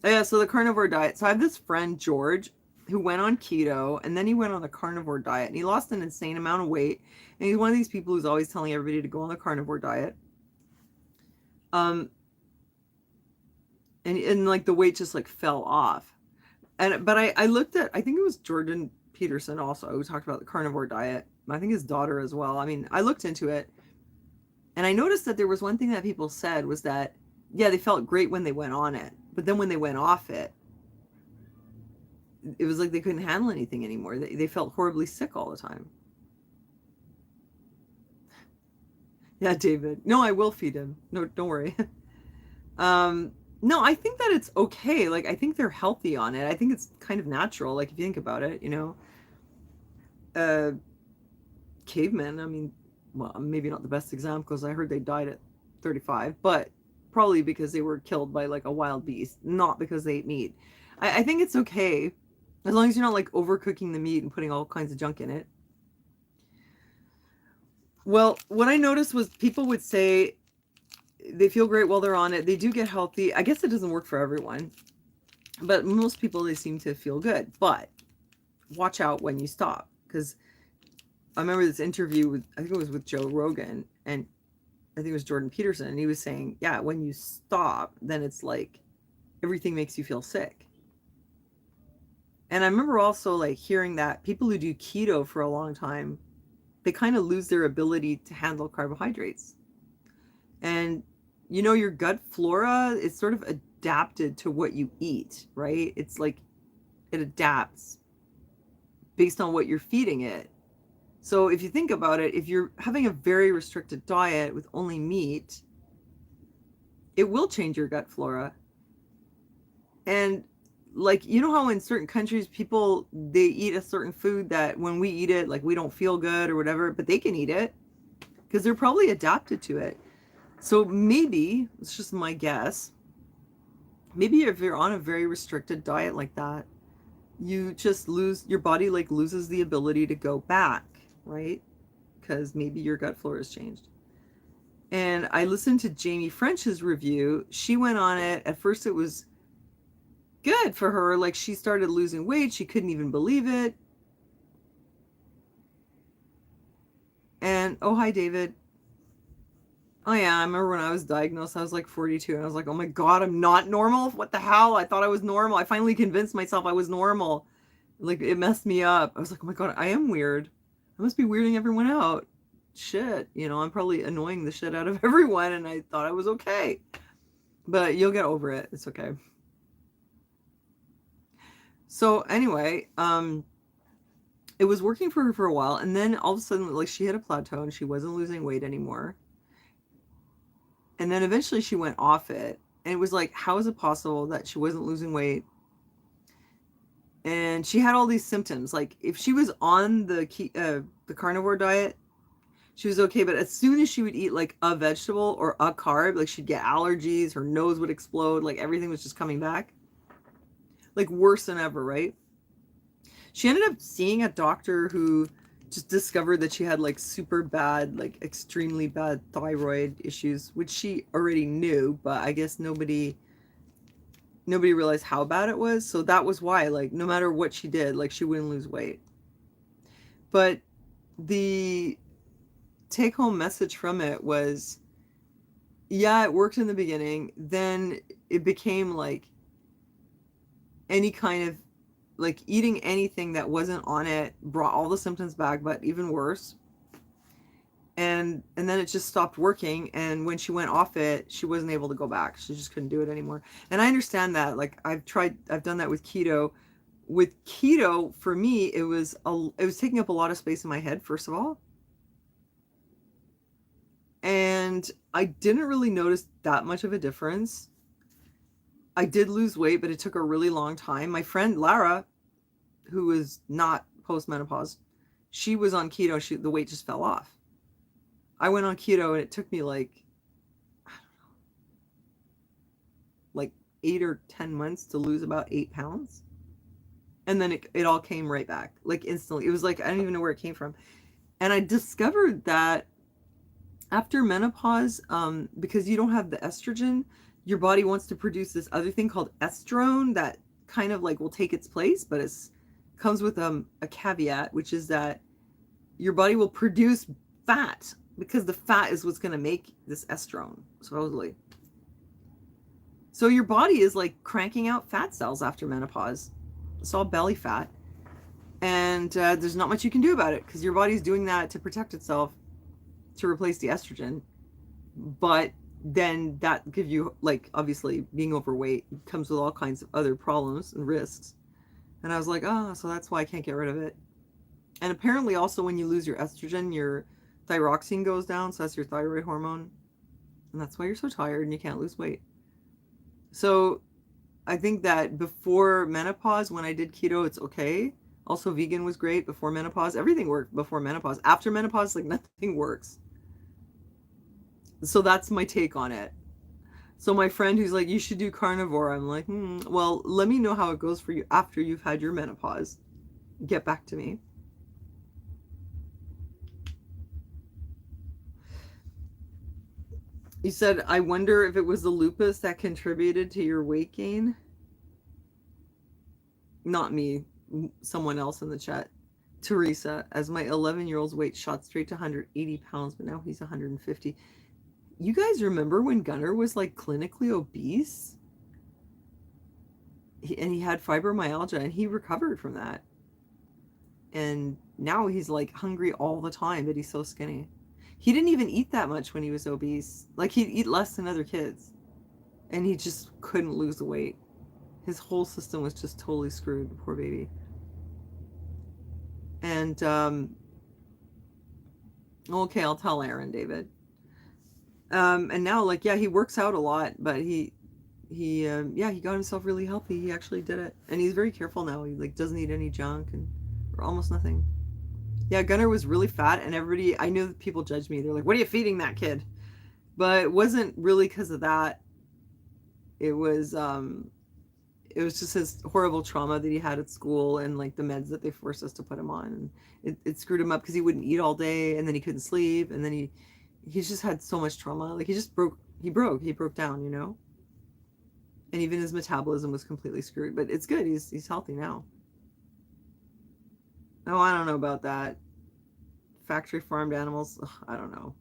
Yeah, so the carnivore diet. So I have this friend, George, who went on keto, and then he went on a carnivore diet, and he lost an insane amount of weight. And he's one of these people who's always telling everybody to go on the carnivore diet. And like the weight just like fell off. But I looked at, I think it was Jordan Peterson also who talked about the carnivore diet. I think his daughter as well. I mean, I looked into it, and I noticed that there was one thing that people said was that, yeah, they felt great when they went on it, but then when they went off it, it was like they couldn't handle anything anymore. They felt horribly sick all the time. Yeah, David. No, I will feed him. No, don't worry. No, I think that it's okay. Like, I think they're healthy on it. I think it's kind of natural. Like, if you think about it, cavemen, I mean, well, maybe not the best example because I heard they died at 35, but probably because they were killed by like a wild beast, not because they ate meat. I think it's okay as long as you're not like overcooking the meat and putting all kinds of junk in it. Well, what I noticed was people would say they feel great while they're on it. They do get healthy. I guess it doesn't work for everyone, but most people, they seem to feel good. But watch out when you stop, because I remember this interview with, I think it was with Joe Rogan, and I think it was Jordan Peterson, and he was saying, yeah, when you stop, then it's like everything makes you feel sick. And I remember also like hearing that people who do keto for a long time, they kind of lose their ability to handle carbohydrates. And your gut flora is sort of adapted to what you eat, right? It's like it adapts based on what you're feeding it. So if you think about it, if you're having a very restricted diet with only meat, it will change your gut flora. And like, how in certain countries people, they eat a certain food that when we eat it, like we don't feel good or whatever, but they can eat it because they're probably adapted to it. So maybe, it's just my guess, maybe if you're on a very restricted diet like that, you just your body like loses the ability to go back, right? Because maybe your gut flora has changed. And I listened to Jamie French's review. She went on it. At first it was good for her. Like, she started losing weight. She couldn't even believe it. And, oh, hi, David. Oh, yeah, I remember when I was diagnosed, I was like 42, and I was like, oh my God, I'm not normal? What the hell? I thought I was normal. I finally convinced myself I was normal. Like, it messed me up. I was like, oh my God, I am weird. I must be weirding everyone out. Shit, I'm probably annoying the shit out of everyone, and I thought I was okay. But you'll get over it. It's okay. So anyway, it was working for her for a while, and then all of a sudden, like, she hit a plateau and she wasn't losing weight anymore. And then eventually she went off it, and it was like, how is it possible that she wasn't losing weight? And she had all these symptoms. Like, if she was on the carnivore diet, she was okay. But as soon as she would eat like a vegetable or a carb, like, she'd get allergies, her nose would explode, like everything was just coming back. Like, worse than ever, right? She ended up seeing a doctor who just discovered that she had like super bad, like extremely bad thyroid issues, which she already knew, but I guess nobody realized how bad it was. So that was why, like, no matter what she did, like, she wouldn't lose weight. But the take home message from it was, yeah, it worked in the beginning. Then it became like any kind of, like, eating anything that wasn't on it brought all the symptoms back, but even worse. And then it just stopped working. And when she went off it, she wasn't able to go back. She just couldn't do it anymore. And I understand that. Like, I've done that with keto. With keto, for me, it was taking up a lot of space in my head, first of all. And I didn't really notice that much of a difference. I did lose weight, but it took a really long time. My friend Lara, who was not postmenopause, she was on keto. The weight just fell off. I went on keto, and it took me like, I don't know, like 8 or 10 months to lose about 8 pounds. And then it all came right back, like, instantly. It was like, I don't even know where it came from. And I discovered that after menopause, because you don't have the estrogen, your body wants to produce this other thing called estrone that kind of like will take its place, but it's comes with a caveat, which is that your body will produce fat because the fat is what's going to make this estrone, supposedly. So your body is like cranking out fat cells after menopause. It's all belly fat. And there's not much you can do about it because your body's doing that to protect itself, to replace the estrogen. But then that gives you, like, obviously being overweight comes with all kinds of other problems and risks. And I was like, oh, so that's why I can't get rid of it. And apparently also when you lose your estrogen, your thyroxine goes down. So that's your thyroid hormone. And that's why you're so tired and you can't lose weight. So I think that before menopause, when I did keto, it's okay. Also, vegan was great before menopause. Everything worked before menopause. After menopause, like, nothing works. So that's my take on it. So my friend who's like, you should do carnivore, I'm like, well, let me know how it goes for you after you've had your menopause. Get back to me. You said, I wonder if it was the lupus that contributed to your weight gain. Not me, someone else in the chat. Teresa, as my 11-year-old's weight shot straight to 180 pounds, but now he's 150. You guys remember when Gunnar was like clinically obese? And he had fibromyalgia and he recovered from that. And now he's like hungry all the time, but he's so skinny. He didn't even eat that much when he was obese. Like, he'd eat less than other kids. And he just couldn't lose the weight. His whole system was just totally screwed, poor baby. And, okay, I'll tell Aaron, David. And now, like, yeah, he works out a lot, but he got himself really healthy. He actually did it. And he's very careful now. He, like, doesn't eat any junk or almost nothing. Yeah, Gunnar was really fat, and everybody, I knew people judged me. They're like, what are you feeding that kid? But it wasn't really because of that. It was just his horrible trauma that he had at school and, like, the meds that they forced us to put him on. And it screwed him up because he wouldn't eat all day, and then he couldn't sleep, and then he just had so much trauma. Like, he broke down, you know? And even his metabolism was completely screwed. But it's good. He's healthy now. Oh, I don't know about that. Factory farmed animals. Ugh, I don't know.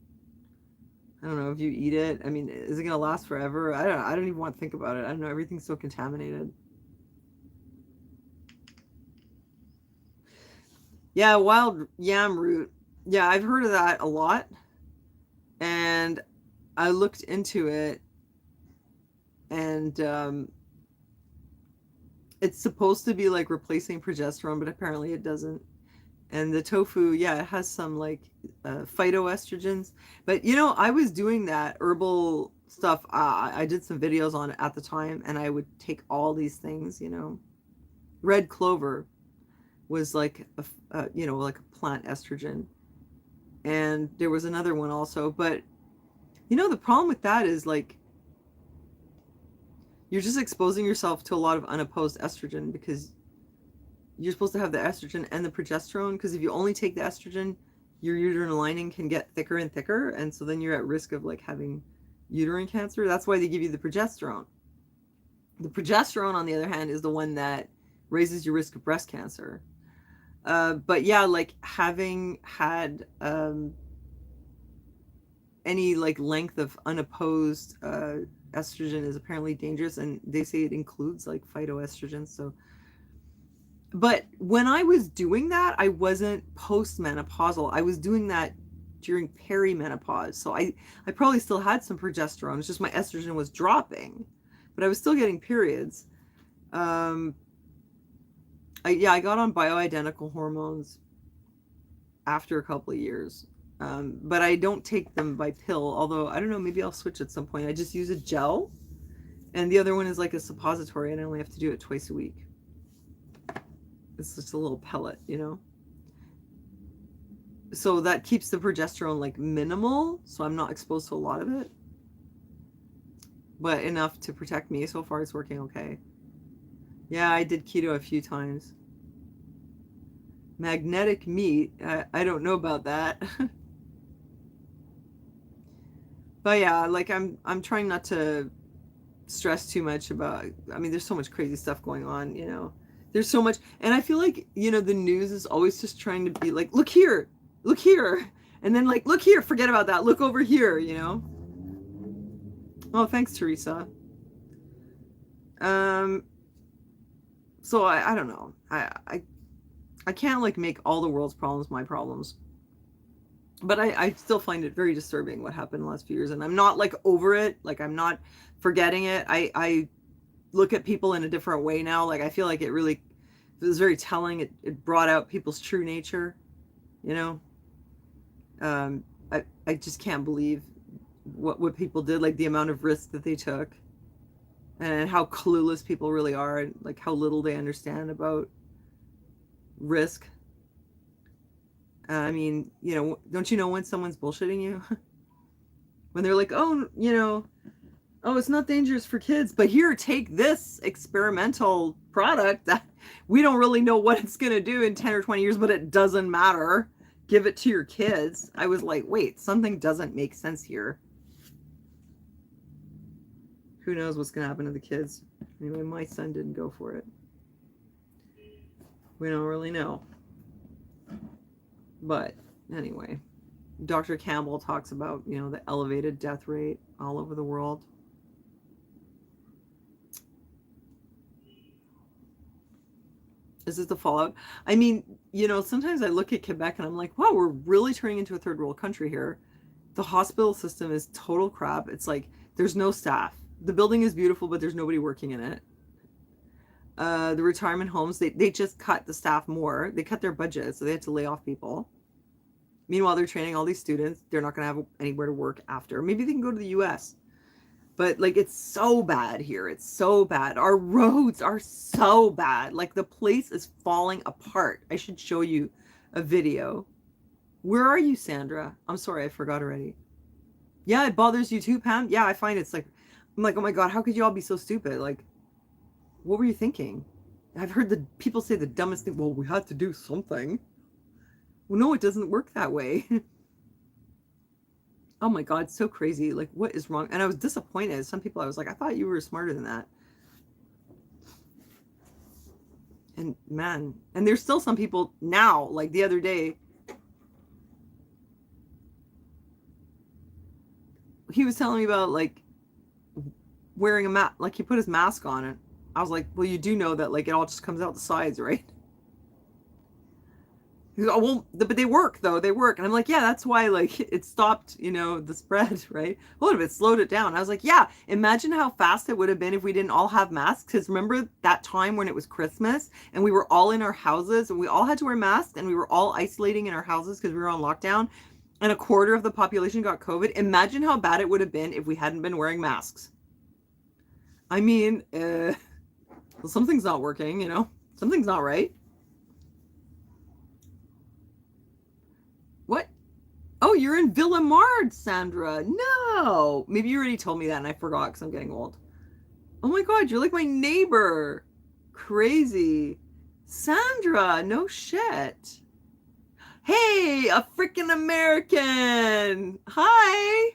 I don't know if you eat it. I mean, is it gonna last forever? I don't even want to think about it. I don't know. Everything's so contaminated. Yeah, wild yam root. Yeah, I've heard of that a lot. And I looked into it, and it's supposed to be like replacing progesterone, but apparently it doesn't. And the tofu, yeah, it has some like phytoestrogens. But you know, I was doing that herbal stuff. I did some videos on it at the time, and I would take all these things. You know, red clover was like like a plant estrogen, and there was another one also. But you know, the problem with that is, like, you're just exposing yourself to a lot of unopposed estrogen because you're supposed to have the estrogen and the progesterone, because if you only take the estrogen, your uterine lining can get thicker and thicker, and so then you're at risk of, like, having uterine cancer. That's why they give you the progesterone. The progesterone, on the other hand, is the one that raises your risk of breast cancer. But yeah, like, having had any like length of unopposed estrogen is apparently dangerous, and they say it includes like phytoestrogens. So, but when I was doing that, I wasn't postmenopausal. I was doing that during perimenopause. So I probably still had some progesterone. It's just my estrogen was dropping, but I was still getting periods. I got on bioidentical hormones after a couple of years. But I don't take them by pill, although I don't know, maybe I'll switch at some point. I just use a gel, and the other one is like a suppository, and I only have to do it twice a week. It's just a little pellet, you know? So that keeps the progesterone like minimal, so I'm not exposed to a lot of it, but enough to protect me. So far it's working okay. Yeah, I did keto a few times. Magnetic meat, I don't know about that. But yeah, like, I'm trying not to stress too much about, I mean, there's so much crazy stuff going on, you know. There's so much, and I feel like, the news is always just trying to be like, look here, look here, and then like, look here, forget about that, look over here. Oh, thanks, Teresa. So I don't know. I can't like make all the world's problems my problems. But I still find it very disturbing what happened in the last few years. And I'm not like over it. Like I'm not forgetting it. I look at people in a different way now. Like I feel like it was very telling. It brought out people's true nature, you know? I just can't believe what people did, like the amount of risk that they took and how clueless people really are, and like how little they understand about risk. I mean, don't you know when someone's bullshitting you? When they're like, oh, it's not dangerous for kids, but here, take this experimental product that we don't really know what it's going to do in 10 or 20 years, but it doesn't matter. Give it to your kids. I was like, wait, something doesn't make sense here. Who knows what's going to happen to the kids? Anyway, my son didn't go for it. We don't really know. But anyway, Dr. Campbell talks about, the elevated death rate all over the world. Is this the fallout? I mean, sometimes I look at Quebec and I'm like, wow, we're really turning into a third world country here. The hospital system is total crap. It's like, there's no staff. The building is beautiful, but there's nobody working in it. The retirement homes, they just cut the staff more. They cut their budget, so they had to lay off people. Meanwhile, they're training all these students. They're not going to have anywhere to work after. Maybe they can go to the US. But like, it's so bad here. It's so bad. Our roads are so bad. Like the place is falling apart. I should show you a video. Where are you, Sandra? I'm sorry, I forgot already. Yeah, it bothers you too, Pam? Yeah, I find it's like, I'm like, oh my God, how could you all be so stupid? Like, what were you thinking? I've heard the people say the dumbest thing. Well, we had to do something. Well, no, it doesn't work that way. Oh my God, so crazy. Like, what is wrong? And I was disappointed. Some people, I was like, I thought you were smarter than that. And man, and there's still some people now, like the other day, he was telling me about like wearing a mask, like he put his mask on it. I was like, well, you do know that like it all just comes out the sides, right? He goes, oh, well, but they work though. They work. And I'm like, yeah, that's why like it stopped, the spread, right? A little bit slowed it down. I was like, yeah, imagine how fast it would have been if we didn't all have masks. Because remember that time when it was Christmas and we were all in our houses and we all had to wear masks and we were all isolating in our houses because we were on lockdown and a quarter of the population got COVID. Imagine how bad it would have been if we hadn't been wearing masks. I mean, well, something's not working, something's not right. What? Oh, you're in Villemard, Sandra. No. Maybe you already told me that and I forgot because I'm getting old. Oh my God, you're like my neighbor. Crazy. Sandra, no shit. Hey, a freaking American. Hi.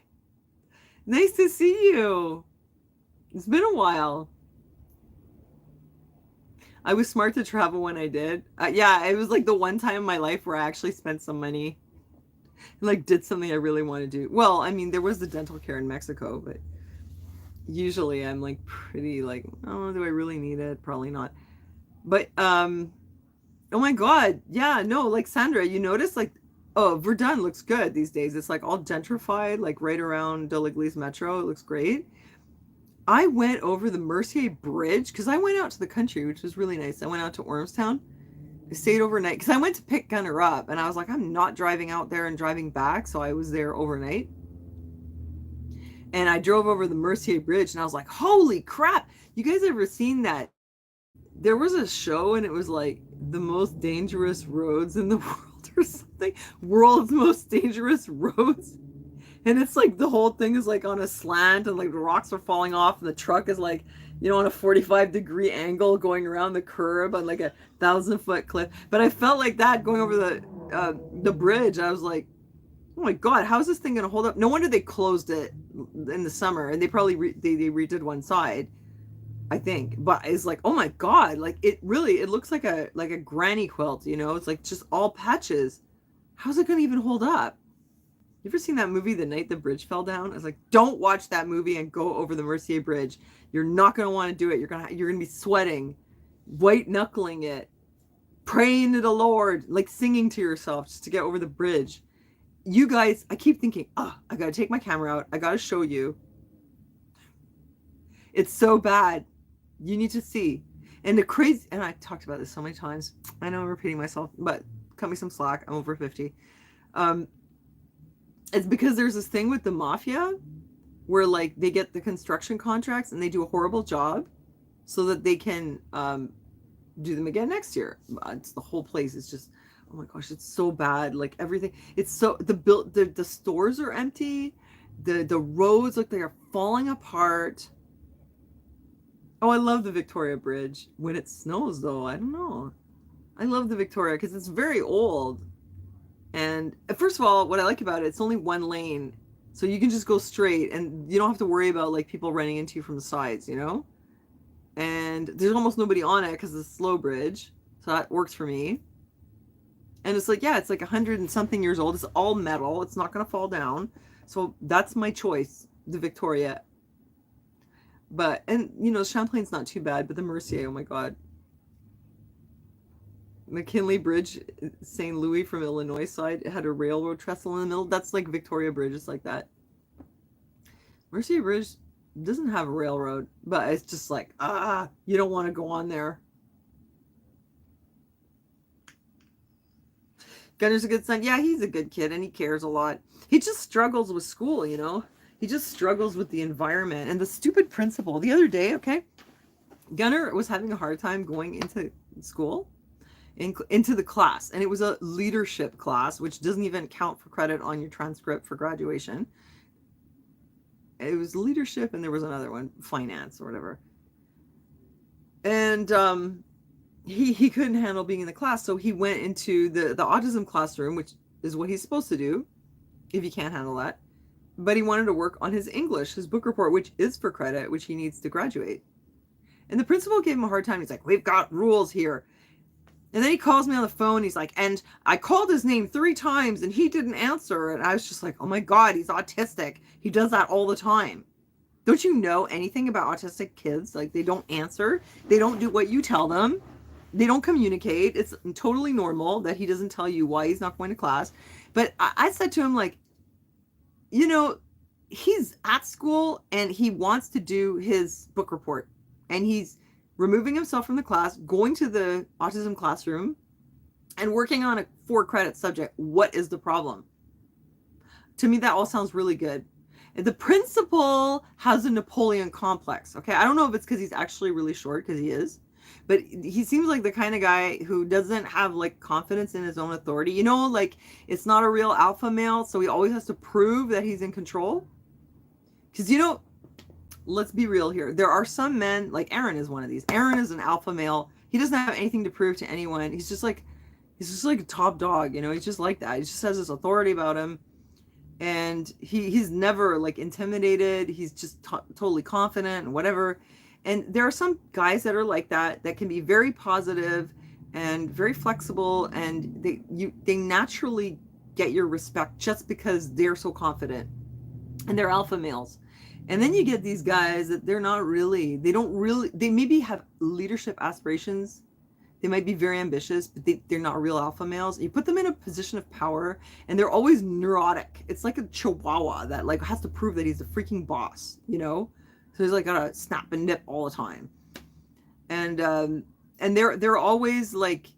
Nice to see you. It's been a while. I was smart to travel when I did. Yeah, it was like the one time in my life where I actually spent some money. Like did something I really want to do. Well, I mean, there was the dental care in Mexico, but usually I'm like pretty like, oh, do I really need it? Probably not. But oh my God, yeah, no, like Sandra, you notice like, oh, Verdun looks good these days. It's like all gentrified, like right around de l'Église Metro. It looks great. I went over the Mercier Bridge because I went out to the country, which was really nice. I went out to Ormstown. I stayed overnight because I went to pick Gunner up and I was like, I'm not driving out there and driving back. So I was there overnight. And I drove over the Mercier Bridge and I was like, holy crap. You guys ever seen that? There was a show and it was like the most dangerous roads in the world or something. World's most dangerous roads. And it's like the whole thing is like on a slant and like the rocks are falling off and the truck is like, on a 45-degree angle going around the curb on like a 1,000-foot cliff. But I felt like that going over the bridge. I was like, oh my God, how is this thing going to hold up? No wonder they closed it in the summer and they probably they redid one side. I think. But it's like, oh my God, like it looks like a granny quilt, you know? It's like just all patches. How's it gonna even hold up? You ever seen that movie, The Night the Bridge Fell Down? I was like, don't watch that movie and go over the Mercier Bridge. You're not gonna want to do it. You're gonna be sweating, white knuckling it, praying to the Lord, like singing to yourself just to get over the bridge. You guys, I keep thinking, I gotta take my camera out. I gotta show you. It's so bad. You need to see. And the crazy, and I talked about this so many times. I know I'm repeating myself, but cut me some slack. I'm over 50. It's because there's this thing with the mafia where like they get the construction contracts and they do a horrible job so that they can do them again next year. It's the whole place. It's just, oh my gosh, it's so bad. Like everything, it's so the stores are empty. The roads look, they are falling apart. Oh, I love the Victoria Bridge. When it snows though, I don't know. I love the Victoria because it's very old. And first of all, what I like about it, it's only one lane. So you can just go straight and you don't have to worry about like people running into you from the sides, you know? And there's almost nobody on it because it's a slow bridge. So that works for me. And it's like, yeah, it's like 100 and something years old. It's all metal. It's not going to fall down. So that's my choice, the Victoria. But, and you know, Champlain's not too bad, but the Mercier, oh my God. McKinley Bridge, St. Louis from Illinois side, it had a railroad trestle in the middle. That's like Victoria Bridge, it's like that. Mercier Bridge doesn't have a railroad, but it's just like, you don't want to go on there. Gunner's a good son. Yeah, he's a good kid and he cares a lot. He just struggles with school, you know? He just struggles with the environment and the stupid principal. The other day, okay, Gunner was having a hard time going into school, into the class. And it was a leadership class, which doesn't even count for credit on your transcript for graduation. It was leadership and there was another one, finance or whatever. And he couldn't handle being in the class, so he went into the autism classroom, which is what he's supposed to do if he can't handle that. But he wanted to work on his English, his book report, which is for credit, which he needs to graduate. And the principal gave him a hard time. He's like, we've got rules here. And then he calls me on the phone. He's like, and I called his name 3 times and he didn't answer. And I was just like, oh my God, he's autistic. He does that all the time. Don't you know anything about autistic kids? Like, they don't answer. They don't do what you tell them. They don't communicate. It's totally normal that he doesn't tell you why he's not going to class. But I said to him, like, you know, he's at school and he wants to do his book report. And he's removing himself from the class, going to the autism classroom, and working on a 4-credit subject. What is the problem? To me, that all sounds really good. The principal has a Napoleon complex. Okay, I don't know if it's because he's actually really short, because he is. But he seems like the kind of guy who doesn't have like confidence in his own authority. You know, like it's not a real alpha male, so he always has to prove that he's in control. Because, you know, let's be real here. There are some men, like Aaron is one of these. Aaron is an alpha male. He doesn't have anything to prove to anyone. He's just like a top dog, you know. He's just like that. He just has this authority about him. And he's never like intimidated. He's just totally confident and whatever. And there are some guys that are like that can be very positive and very flexible, and they naturally get your respect just because they're so confident and they're alpha males. And then you get these guys that they maybe have leadership aspirations. They might be very ambitious, but they're not real alpha males. You put them in a position of power and they're always neurotic. It's like a chihuahua that like has to prove that he's the freaking boss, you know? So he's like gotta snap and nip all the time. And they're always like,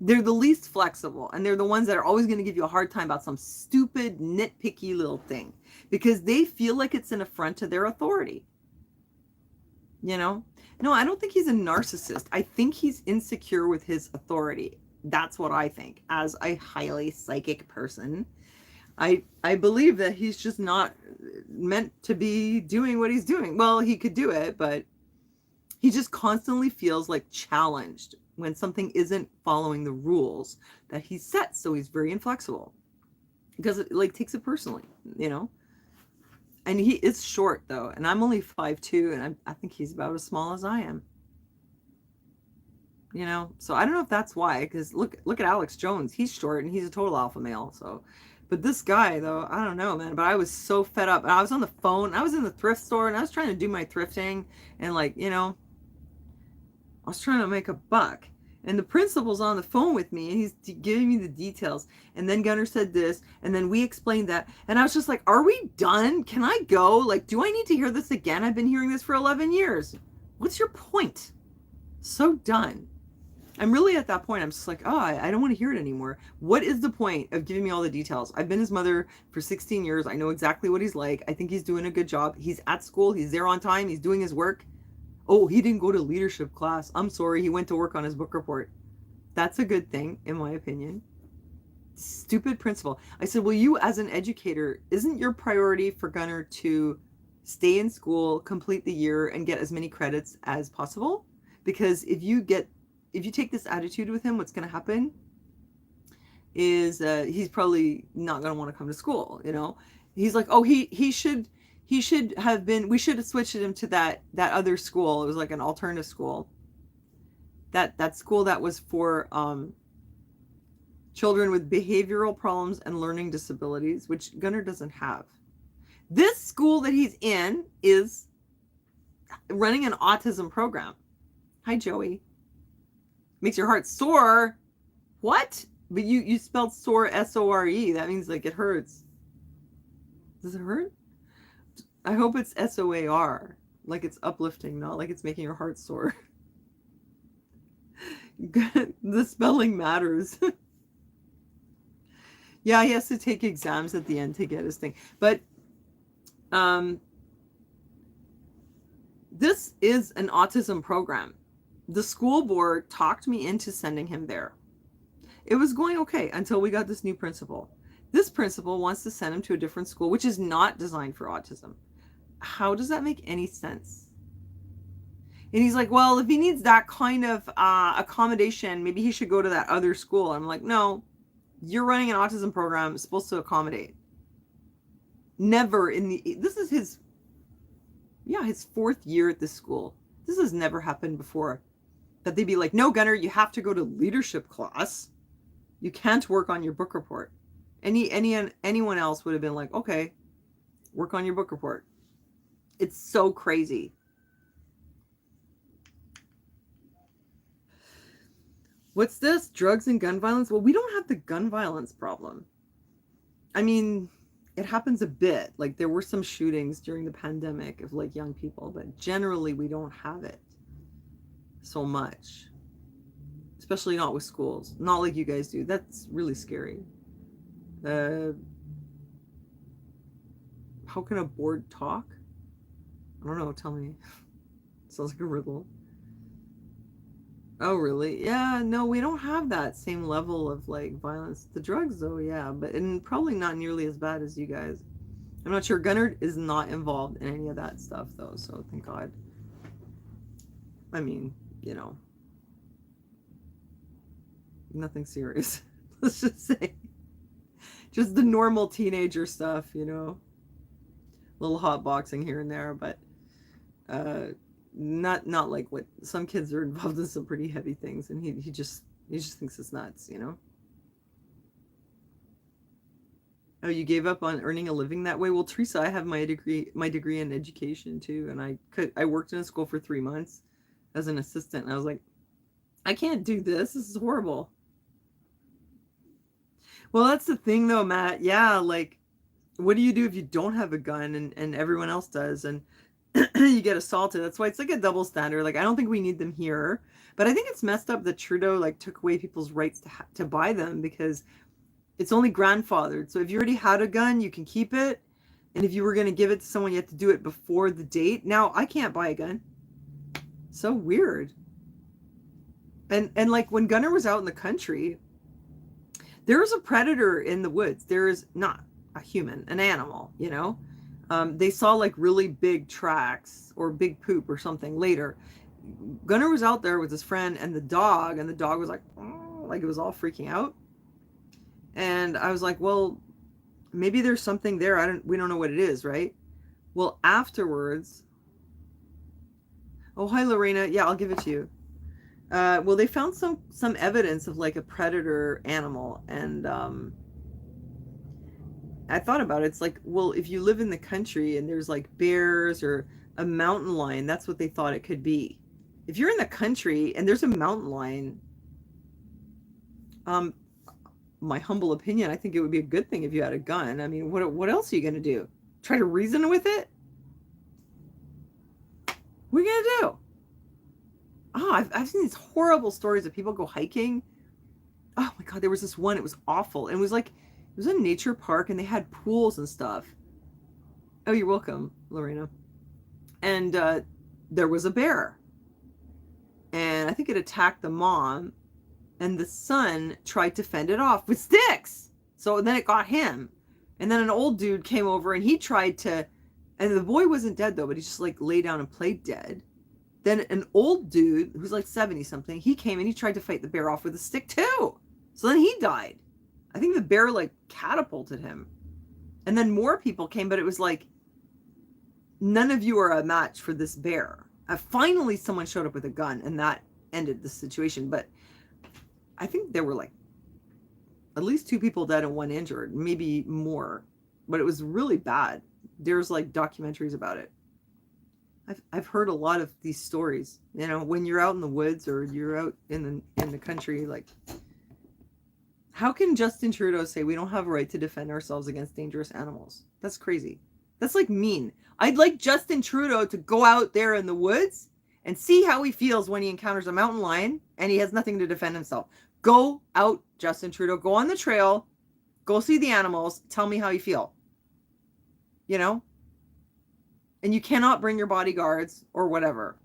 they're the least flexible, and they're the ones that are always going to give you a hard time about some stupid, nitpicky little thing because they feel like it's an affront to their authority. You know? No, I don't think he's a narcissist. I think he's insecure with his authority. That's what I think. As a highly psychic person, I believe that he's just not meant to be doing what he's doing. Well, he could do it, but he just constantly feels like challenged when something isn't following the rules that he sets. So he's very inflexible because it like takes it personally, you know? And he is short though, and I'm only 5'2", and I think he's about as small as I am. You know, so I don't know if that's why, because look at Alex Jones. He's short and he's a total alpha male. So, but this guy though, I don't know, man. But I was so fed up, and I was on the phone. I was in the thrift store, and I was trying to do my thrifting, and like, you know, I was trying to make a buck. And the principal's on the phone with me, and he's giving me the details. And then Gunnar said this, and then we explained that. And I was just like, are we done? Can I go? Like, do I need to hear this again? I've been hearing this for 11 years. What's your point? So done. I'm really at that point. I'm just like, oh, I don't want to hear it anymore. What is the point of giving me all the details? I've been his mother for 16 years. I know exactly what he's like. I think he's doing a good job. He's at school. He's there on time. He's doing his work. Oh, he didn't go to leadership class. I'm sorry. He went to work on his book report. That's a good thing, in my opinion. Stupid principal. I said, well, you as an educator, isn't your priority for Gunnar to stay in school, complete the year, and get as many credits as possible? Because if you take this attitude with him, what's going to happen is he's probably not going to want to come to school. You know, he's like, oh, he should have been. We should have switched him to that other school. It was like an alternative school. That school that was for children with behavioral problems and learning disabilities, which Gunnar doesn't have. This school that he's in is running an autism program. Hi, Joey. Makes your heart sore. What? But you spelled sore S-O-R-E. That means like it hurts. Does it hurt? I hope it's S-O-A-R. Like it's uplifting, not like it's making your heart sore. The spelling matters. Yeah, he has to take exams at the end to get his thing. But this is an autism program. The school board talked me into sending him there. It was going okay until we got this new principal. This principal wants to send him to a different school, which is not designed for autism. How does that make any sense? And he's like, well, if he needs that kind of accommodation, maybe he should go to that other school. I'm like, no, you're running an autism program supposed to accommodate. Never this is his 4th year at this school. This has never happened before. That they'd be like, no, Gunnar, you have to go to leadership class. You can't work on your book report. Anyone else would have been like, okay, work on your book report. It's so crazy. What's this? Drugs and gun violence? Well, we don't have the gun violence problem. I mean, it happens a bit. Like there were some shootings during the pandemic of like young people, but generally we don't have it so much. Especially not with schools. Not like you guys do. That's really scary. How can a board talk? I don't know. Tell me. Sounds like a riddle. Oh, really? Yeah, no, we don't have that same level of like violence. The drugs, though, yeah, but and probably not nearly as bad as you guys. I'm not sure. Gunnar is not involved in any of that stuff, though, so thank God. I mean, you know, nothing serious. Let's just say, just the normal teenager stuff, you know, a little hot boxing here and there, but not like what some kids are involved in some pretty heavy things, and he just thinks it's nuts, you know. Oh, you gave up on earning a living that way? Well, Teresa, I have my degree in education too, and I worked in a school for 3 months as an assistant, and I was like, I can't do this. This is horrible. Well, that's the thing though, Matt. Yeah, like what do you do if you don't have a gun and everyone else does, and you get assaulted? That's why it's like a double standard. Like I don't think we need them here, but I think it's messed up that Trudeau like took away people's rights to buy them, because it's only grandfathered. So if you already had a gun, you can keep it, and if you were going to give it to someone, you have to do it before the date. Now I can't buy a gun. So weird. And like when Gunnar was out in the country, there was a predator in the woods. There is not a human, an animal, you know. They saw like really big tracks or big poop or something later. Gunnar was out there with his friend and the dog was like, oh, like it was all freaking out. And I was like, well, maybe there's something there. We don't know what it is, right? Well, afterwards, oh, hi, Lorena. Yeah, I'll give it to you. Well, they found some evidence of like a predator animal, and I thought about it. It's like, well, if you live in the country and there's like bears or a mountain lion, that's what they thought it could be. If you're in the country and there's a mountain lion, um, my humble opinion, I think it would be a good thing if you had a gun. I mean, what else are you gonna do? Try to reason with it? What are you gonna do? Oh, I've seen these horrible stories of people go hiking. Oh my God, there was this one. It was awful. And it was like, it was a nature park and they had pools and stuff. Oh, you're welcome, Lorena. And there was a bear. And I think it attacked the mom. And the son tried to fend it off with sticks. So then it got him. And then an old dude came over and he tried to, and the boy wasn't dead though, but he just like lay down and played dead. Then an old dude who's like 70 something, he came and he tried to fight the bear off with a stick too. So then he died. I think the bear like catapulted him. And then more people came, but it was like, none of you are a match for this bear. Finally, someone showed up with a gun and that ended the situation. But I think there were like at least 2 people dead and 1 injured, maybe more. But it was really bad. There's like documentaries about it. I've heard a lot of these stories. You know, when you're out in the woods or you're out in the country, like, how can Justin Trudeau say we don't have a right to defend ourselves against dangerous animals? That's crazy. That's like mean. I'd like Justin Trudeau to go out there in the woods and see how he feels when he encounters a mountain lion and he has nothing to defend himself. Go out, Justin Trudeau. Go on the trail. Go see the animals. Tell me how you feel. You know? And you cannot bring your bodyguards or whatever.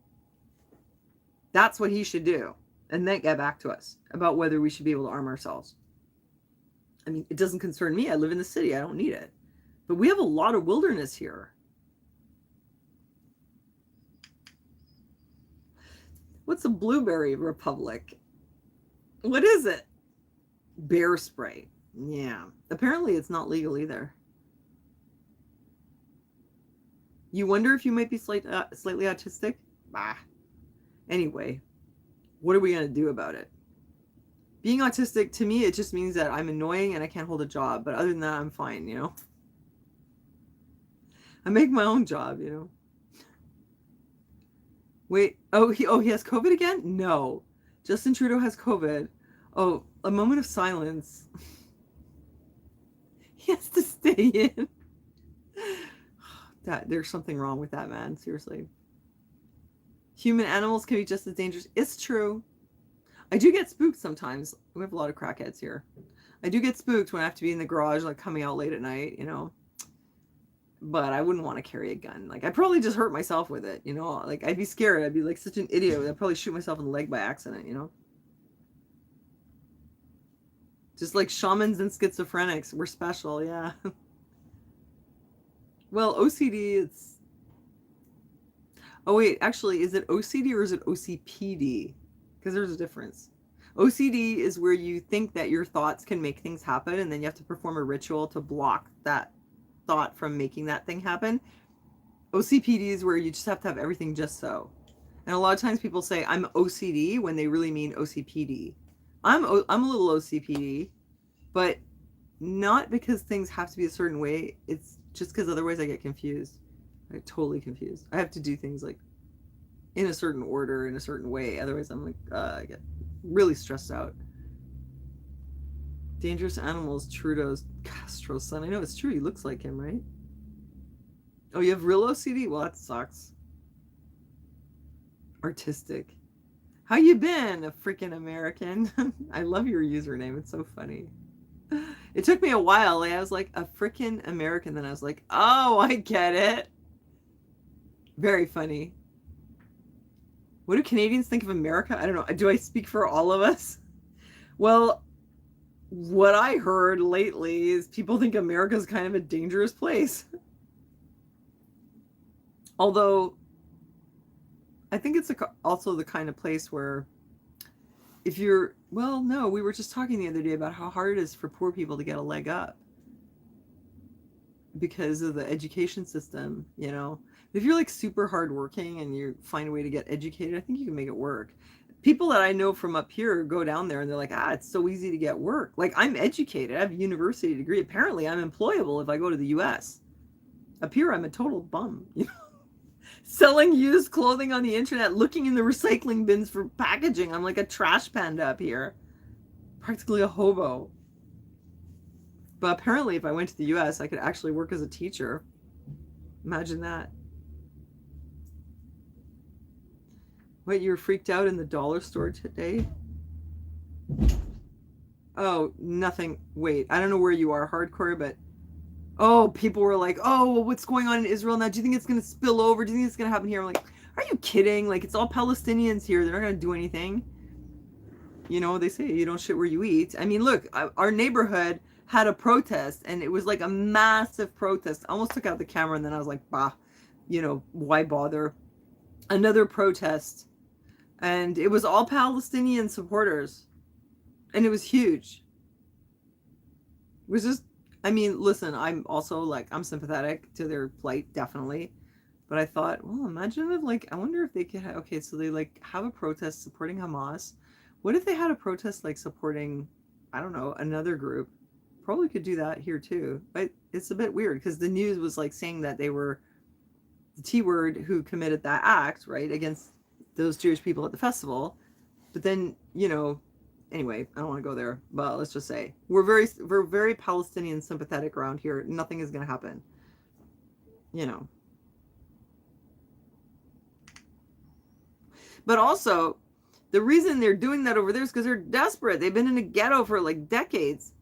That's what he should do. And then get back to us about whether we should be able to arm ourselves. I mean, it doesn't concern me. I live in the city. I don't need it. But we have a lot of wilderness here. What's a blueberry republic? What is it? Bear spray. Yeah. Apparently it's not legal either. You wonder if you might be slightly autistic? Bah. Anyway, what are we going to do about it? Being autistic, to me, it just means that I'm annoying and I can't hold a job. But other than that, I'm fine, you know? I make my own job, you know? Wait, he has COVID again? No. Justin Trudeau has COVID. Oh, a moment of silence. He has to stay in. There's something wrong with that man, seriously. Human animals can be just as dangerous. It's true. I do get spooked sometimes. We have a lot of crackheads here. I do get spooked when I have to be in the garage, like coming out late at night, you know. But I wouldn't want to carry a gun. Like, I'd probably just hurt myself with it, you know. Like, I'd be scared. I'd be like such an idiot. I'd probably shoot myself in the leg by accident, you know. Just like shamans and schizophrenics. We're special, yeah. Well, OCD, it's... Oh, wait, actually, is it OCD or is it OCPD? Because there's a difference. OCD is where you think that your thoughts can make things happen, and then you have to perform a ritual to block that thought from making that thing happen. OCPD is where you just have to have everything just so. And a lot of times people say I'm OCD when they really mean OCPD. I'm a little OCPD, but not because things have to be a certain way. It's just because otherwise I get confused. I get totally confused. I have to do things like in a certain order, in a certain way. Otherwise I'm like, I get really stressed out. Dangerous Animals, Trudeau's Castro's son. I know it's true. He looks like him, right? Oh, you have real OCD? Well, that sucks. Artistic. How you been, a freaking American? I love your username. It's so funny. It took me a while. I was like, a freaking American. Then I was like, oh, I get it. Very funny. What do Canadians think of America? I don't know. Do I speak for all of us? Well, what I heard lately is people think America's kind of a dangerous place. Although, I think it's also the kind of place where if you're, well, no, we were just talking the other day about how hard it is for poor people to get a leg up. because of the education system, you know. If you're like super hardworking and you find a way to get educated, I think you can make it work. People that I know from up here go down there and they're like, it's so easy to get work. Like, I'm educated, I have a university degree. Apparently, I'm employable if I go to the US. Up here, I'm a total bum, you know. Selling used clothing on the internet, looking in the recycling bins for packaging. I'm like a trash panda up here. Practically a hobo. But apparently, if I went to the US, I could actually work as a teacher. Imagine that. What, you were freaked out in the dollar store today? Oh, nothing. Wait, I don't know where you are, hardcore, but people were like, well, what's going on in Israel now? Do you think it's going to spill over? Do you think it's going to happen here? I'm like, are you kidding? Like, it's all Palestinians here. They're not going to do anything. You know, they say you don't shit where you eat. I mean, look, our neighborhood had a protest, and it was like a massive protest. I almost took out the camera, and then I was like, why bother? Another protest. And it was all Palestinian supporters. And it was huge. It was just, I mean, listen, I'm also like, I'm sympathetic to their plight, definitely. But I thought, well, imagine if, like, I wonder if they could have, okay, so they like have a protest supporting Hamas. What if they had a protest like supporting, I don't know, another group? Probably could do that here too. But it's a bit weird because the news was like saying that they were the T word who committed that act, right, against those Jewish people at the festival. But then, anyway, I don't want to go there, but let's just say we're very Palestinian sympathetic around here. Nothing is going to happen. But also, the reason they're doing that over there is because they're desperate. They've been in a ghetto for like decades.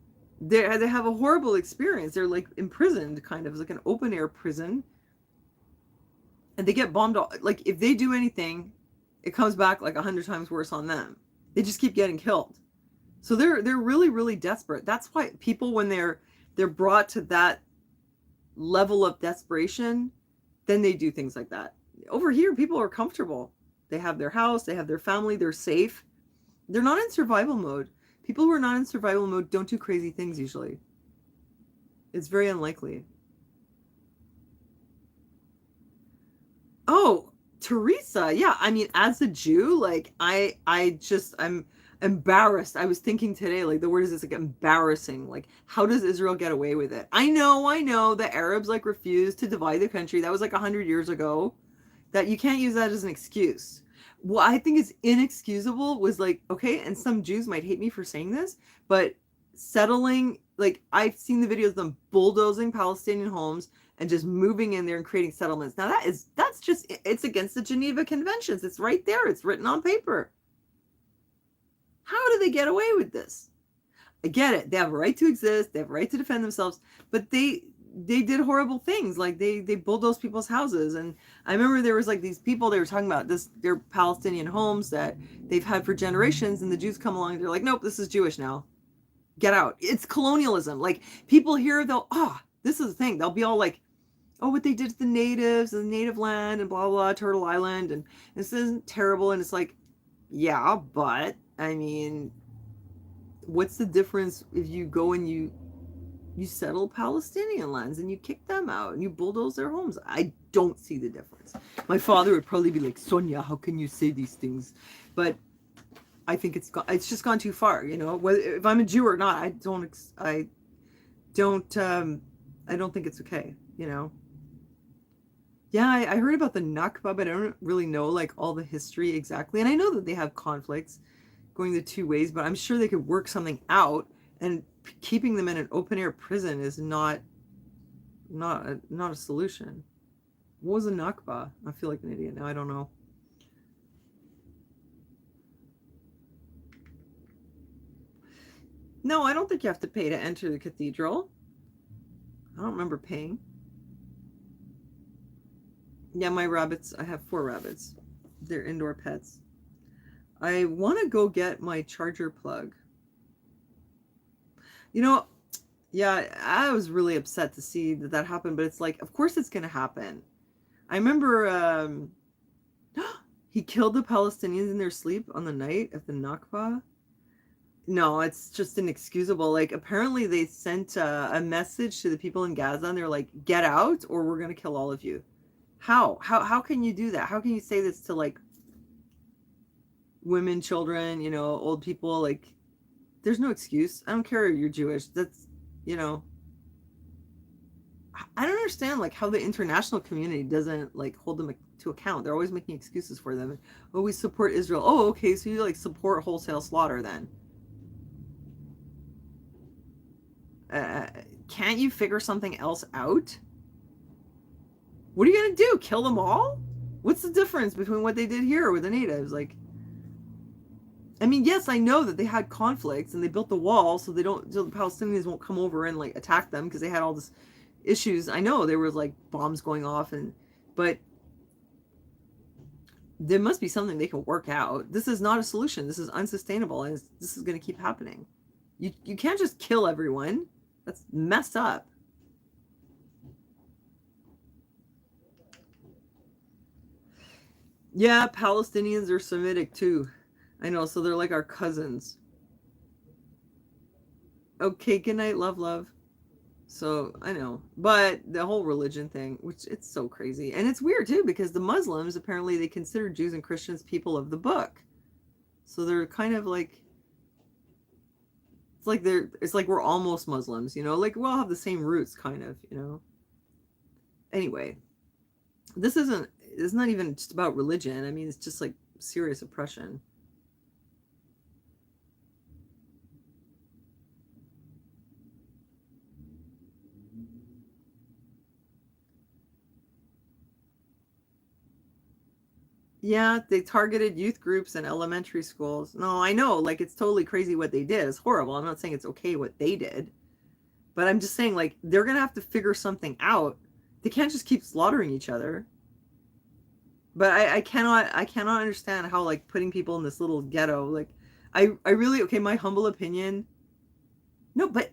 They have a horrible experience. They're like imprisoned, kind of. It's like an open air prison. And they get bombed. Like, if they do anything, it comes back like 100 times worse on them. They just keep getting killed. So they're really, really desperate. That's why people, when they're brought to that level of desperation, then they do things like that. Over here, people are comfortable. They have their house, they have their family, they're safe. They're not in survival mode. People who are not in survival mode don't do crazy things usually. It's very unlikely. Oh, Teresa. Yeah, I mean, as a Jew, like, I'm embarrassed. I was thinking today, like, the word is like embarrassing. Like, how does Israel get away with it? I know the Arabs like refused to divide the country. That was like 100 years ago. That you can't use that as an excuse. What I think is inexcusable was like, okay, and some Jews might hate me for saying this, but settling, like, I've seen the videos of them bulldozing Palestinian homes and just moving in there and creating settlements. Now it's against the Geneva Conventions. It's right there. It's written on paper. How do they get away with this? I get it. They have a right to exist. They have a right to defend themselves, but they did horrible things. Like they bulldozed people's houses. And I remember there was like these people, they were talking about their Palestinian homes that they've had for generations, and the Jews come along and they're like, nope, this is Jewish now. Get out. It's colonialism. Like, people here, this is the thing. They'll be all like, what they did to the natives and the native land and blah, blah, Turtle Island. And this isn't terrible. And it's like, yeah, but I mean, what's the difference if you go and you settle Palestinian lands and you kick them out and you bulldoze their homes? I don't see the difference. My father would probably be like, Sonia, how can you say these things? But I think it's just gone too far. Whether if I'm a Jew or not, I don't think it's okay. Yeah, I heard about the Nakba, but I don't really know like all the history exactly. And I know that they have conflicts going the two ways, but I'm sure they could work something out. And keeping them in an open air prison is not a solution. What was a Nakba? I feel like an idiot now. I don't know. No, I don't think you have to pay to enter the cathedral. I don't remember paying. Yeah, my rabbits, I have 4 rabbits. They're indoor pets. I want to go get my charger plug. Yeah, I was really upset to see that happened, but it's like, of course it's going to happen. I remember he killed the Palestinians in their sleep on the night of the Nakba. No, it's just inexcusable. Like, apparently they sent a message to the people in Gaza, and they're like, "Get out, or we're gonna kill all of you." How can you do that? How can you say this to like women, children, old people? Like, there's no excuse. I don't care if you're Jewish. That's, you know, I don't understand like how the international community doesn't like hold them to account. They're always making excuses for them. Oh, we support Israel. Oh, okay, so you like support wholesale slaughter then? Uh, can't you figure something else out? What are you gonna do? Kill them all? What's the difference between what they did here with the natives? Like, I mean, yes, I know that they had conflicts and they built the wall so so the Palestinians won't come over and like attack them because they had all this issues. I know there was like bombs going off but there must be something they can work out. This is not a solution. This is unsustainable, and this is going to keep happening. You can't just kill everyone. That's messed up. Yeah, Palestinians are Semitic too. I know, so they're like our cousins. Okay, good night, love, love. So I know, but the whole religion thing, which it's so crazy, and it's weird too because the Muslims apparently they consider Jews and Christians people of the book, so they're kind of like it's like we're almost Muslims, like we all have the same roots, kind of. Anyway, it's not even just about religion. I mean, it's just like serious oppression. Yeah, they targeted youth groups and elementary schools. No, I know, like it's totally crazy what they did. It's horrible. I'm not saying it's okay what they did, but I'm just saying like they're gonna have to figure something out. They can't just keep slaughtering each other. But I cannot understand how like putting people in this little ghetto, like I really, okay, my humble opinion. No, but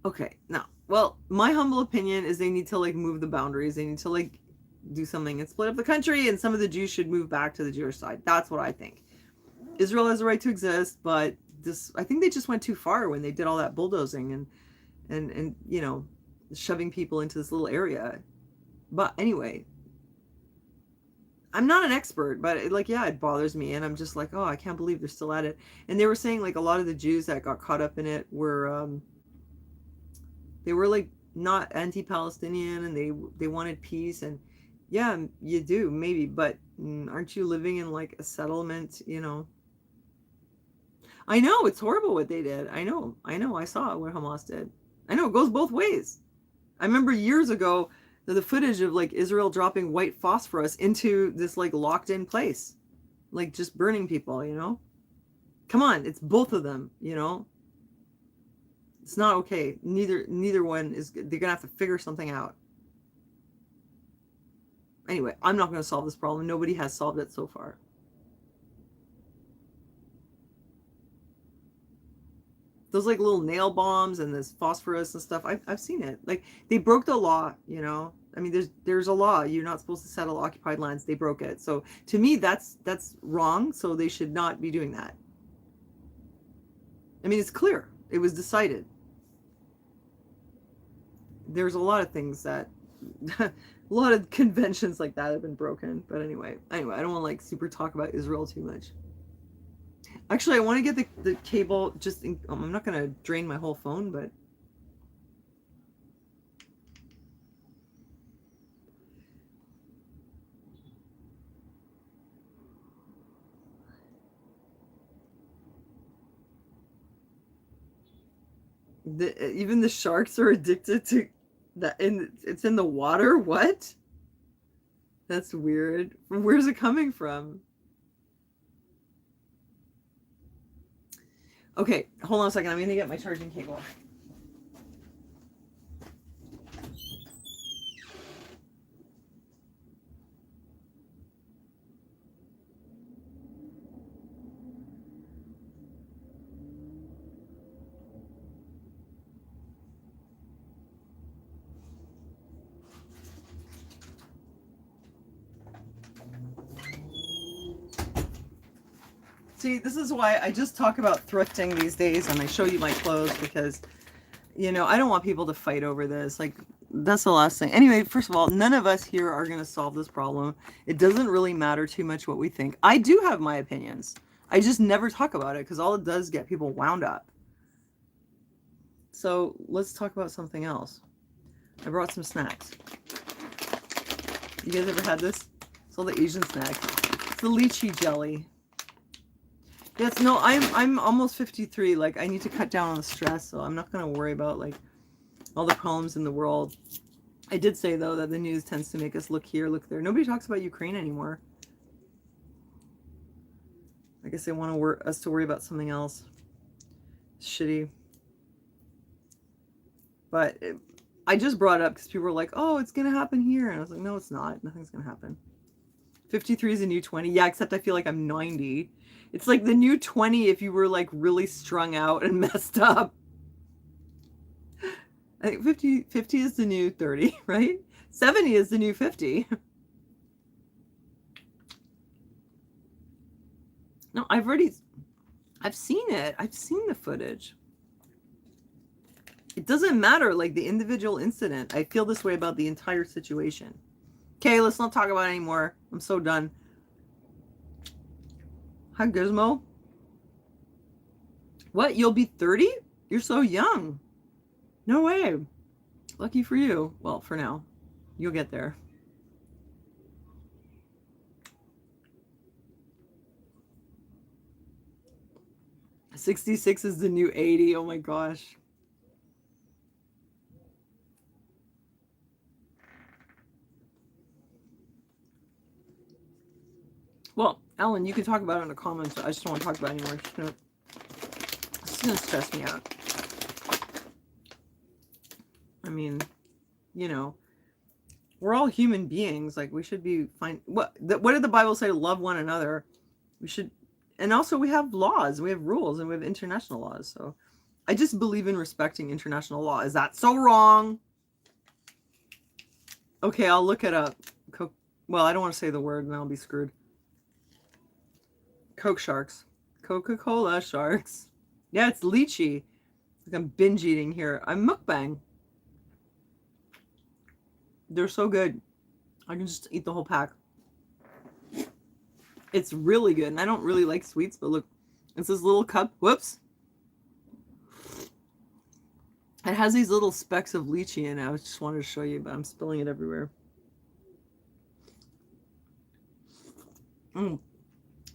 okay, no. Well, my humble opinion is they need to like move the boundaries. They need to like do something and split up the country, and some of the Jews should move back to the Jewish side. That's what I think. Israel has a right to exist, but this, I think they just went too far when they did all that bulldozing and shoving people into this little area. But anyway, I'm not an expert, but like, yeah, it bothers me, and I'm just like, oh, I can't believe they're still at it. And they were saying like a lot of the Jews that got caught up in it were they were like not anti-Palestinian, and they wanted peace. And yeah, you do maybe, but aren't you living in like a settlement? I know it's horrible what they did. I know, I saw what Hamas did. I know it goes both ways. I remember years ago the footage of like Israel dropping white phosphorus into this like locked in place, like just burning people. Come on, it's both of them. It's not okay. Neither one is good. They're gonna have to figure something out. Anyway, I'm not gonna solve this problem. Nobody has solved it so far. Those like little nail bombs and this phosphorus and stuff, I've seen it. Like they broke the law. I mean, there's a law. You're not supposed to settle occupied lands. They broke it. So to me, that's wrong. So they should not be doing that. I mean, it's clear. It was decided. There's a lot of things that a lot of conventions like that have been broken. But anyway, I don't want to like super talk about Israel too much. Actually, I want to get the cable I'm not going to drain my whole phone, but even the sharks are addicted to that, and it's in the water. What? That's weird. Where's it coming from? Okay, hold on a second. I'm going to get my charging cable. See, this is why I just talk about thrifting these days and I show you my clothes because, you know, I don't want people to fight over this. Like, that's the last thing. Anyway, first of all, none of us here are going to solve this problem. It doesn't really matter too much what we think. I do have my opinions. I just never talk about it because all it does is get people wound up. So let's talk about something else. I brought some snacks. You guys ever had this? It's all the Asian snacks. It's the lychee jelly. Yes, no, I'm almost 53. Like, I need to cut down on the stress, so I'm not going to worry about, like, all the problems in the world. I did say, though, that the news tends to make us look here, look there. Nobody talks about Ukraine anymore. I guess they want us to worry about something else. Shitty. But I just brought it up because people were like, oh, it's going to happen here. And I was like, no, it's not. Nothing's going to happen. 53 is a new 20. Yeah, except I feel like I'm 90. It's like the new 20 if you were like really strung out and messed up. I think 50 is the new 30, right? 70 is the new 50. No, I've seen it. I've seen the footage. It doesn't matter, like the individual incident. I feel this way about the entire situation. Okay, let's not talk about it anymore. I'm so done. Hi, Gizmo. What? You'll be 30? You're so young. No way. Lucky for you. Well, for now. You'll get there. $66 is the new 80. Oh my gosh. Well, Ellen, you can talk about it in the comments. I just don't want to talk about it anymore. It's going to stress me out. I mean, you know, we're all human beings. Like, we should be fine. What did the Bible say? Love one another. We should. And also, we have laws. We have rules. And we have international laws. So I just believe in respecting international law. Is that so wrong? Okay, I'll look it up. Well, I don't want to say the word, and I'll be screwed. Coke sharks. Coca-Cola sharks. Yeah, it's lychee. Like I'm binge eating here. I'm mukbang. They're so good. I can just eat the whole pack. It's really good. And I don't really like sweets, but look. It's this little cup. Whoops. It has these little specks of lychee in it. I just wanted to show you, but I'm spilling it everywhere.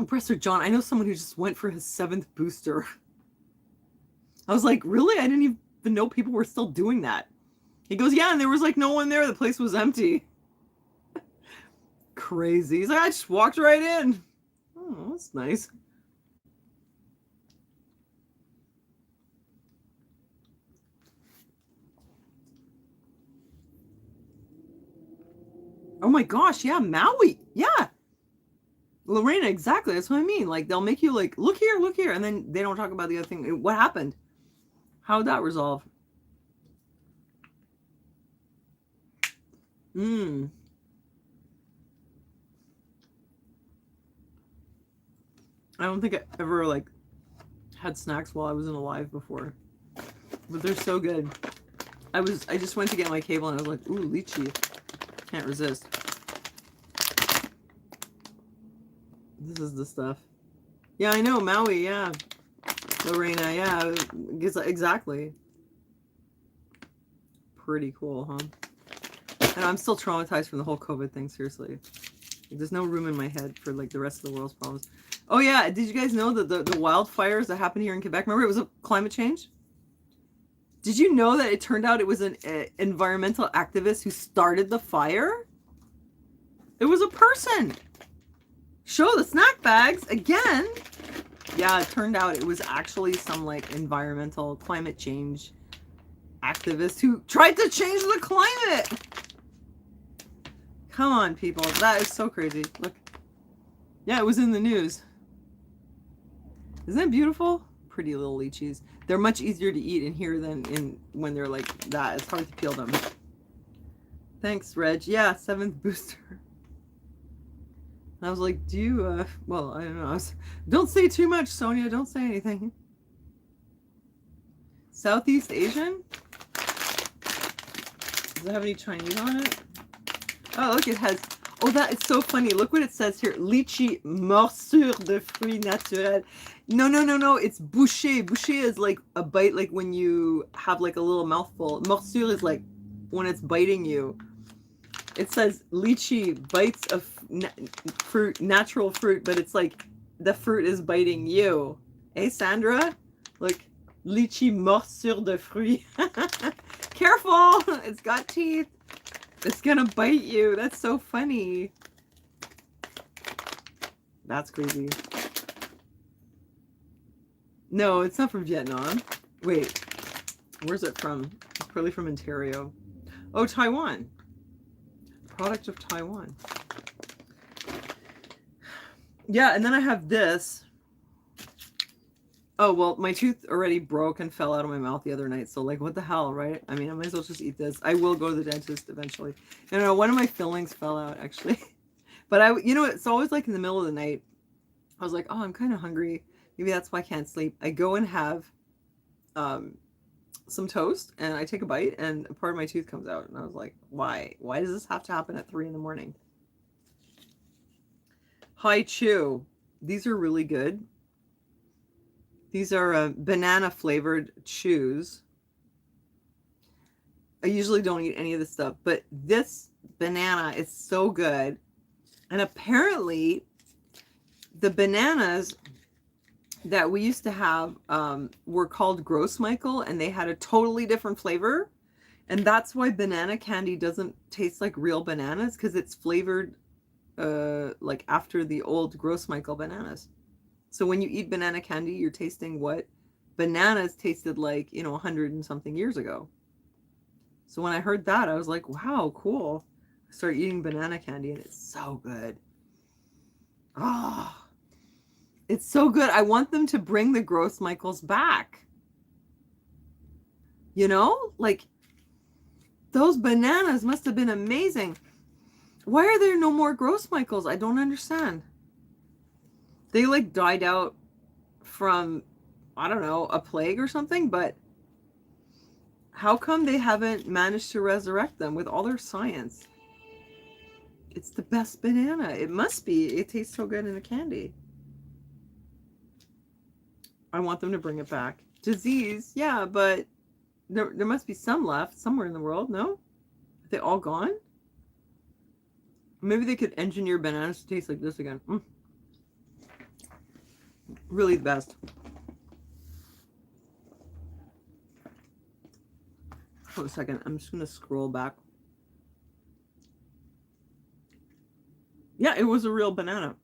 Professor John, I know someone who just went for his 7th booster. I was like, really? I didn't even know people were still doing that. He goes, yeah, and there was like no one there. The place was empty. Crazy. He's like, I just walked right in. Oh, that's nice. Oh my gosh, yeah, Maui. Yeah. Lorena, exactly. That's what I mean. Like, they'll make you like, look here, and then they don't talk about the other thing. What happened? How would that resolve? I don't think I ever like had snacks while I wasn't alive before, but they're so good. I just went to get my cable and I was like, ooh, lychee. Can't resist. This is the stuff. Yeah, I know, Maui, yeah. Lorena, yeah, exactly. Pretty cool, huh? And I'm still traumatized from the whole COVID thing, seriously. There's no room in my head for like the rest of the world's problems. Oh yeah, did you guys know that the wildfires that happened here in Quebec, remember it was a climate change? Did you know that it turned out it was an environmental activist who started the fire? It was a person. Show the snack bags again. Yeah, it turned out it was actually some like environmental climate change activist who tried to change the climate. Come on, people. That is so crazy. Look. Yeah, it was in the news. Isn't it beautiful? Pretty little lychees. They're much easier to eat in here than in when they're like that. It's hard to peel them. Thanks, Reg. Yeah, 7th booster. I was like, do you, well, I don't know. Don't say too much, Sonia. Don't say anything. Southeast Asian? Does it have any Chinese on it? Oh, look, it has, oh, that is so funny. Look what it says here. Litchi, morsure de fruits naturels. No. It's bouchée. Bouchée is like a bite, like when you have like a little mouthful. Morsure is like when it's biting you. It says lychee, bites of fruit, natural fruit, but it's like the fruit is biting you. Hey, Sandra? Look, lychee morsure de fruits. Careful! It's got teeth. It's gonna bite you. That's so funny. That's crazy. No, it's not from Vietnam. Wait, where's it from? It's probably from Ontario. Oh, Taiwan. Product of Taiwan. Yeah, and then I have this. Oh, well, my tooth already broke and fell out of my mouth the other night. So, like, what the hell, right? I mean, I might as well just eat this. I will go to the dentist eventually. No, one of my fillings fell out, actually. But you know, it's always like in the middle of the night. I was like, oh, I'm kind of hungry. Maybe that's why I can't sleep. I go and have some toast, and I take a bite, and a part of my tooth comes out. And I was like, why? Why does this have to happen at 3 in the morning? Hi Chew. These are really good. These are banana flavored chews. I usually don't eat any of this stuff, but this banana is so good. And apparently the bananas that we used to have were called Gross Michael, and they had a totally different flavor. And that's why banana candy doesn't taste like real bananas, because it's flavored like after the old Gross Michael bananas. So when you eat banana candy, you're tasting what bananas tasted like, 100 and something years ago. So when I heard that, I was like, wow, cool. I started eating banana candy, and it's so good. Oh, it's so good. I want them to bring the Gross Michaels back. Like, those bananas must have been amazing. Why are there no more Gross Michaels? I don't understand. They like died out from, I don't know, a plague or something, but how come they haven't managed to resurrect them with all their science? It's the best banana. It must be. It tastes so good in a candy. I want them to bring it back. Disease, yeah, but there must be some left somewhere in the world, no? Are they all gone? Maybe they could engineer bananas to taste like this again. Really the best. Hold a second. I'm just going to scroll back. Yeah, it was a real banana.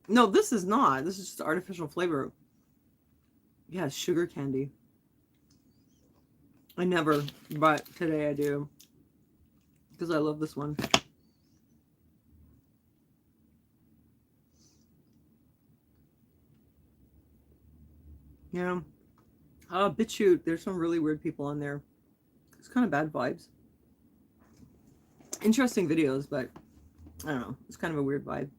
No, this is not. This is just artificial flavor. Yeah, sugar candy. I never, but today I do. Because I love this one. Yeah. BitChute. There's some really weird people on there. It's kind of bad vibes. Interesting videos, but I don't know. It's kind of a weird vibe.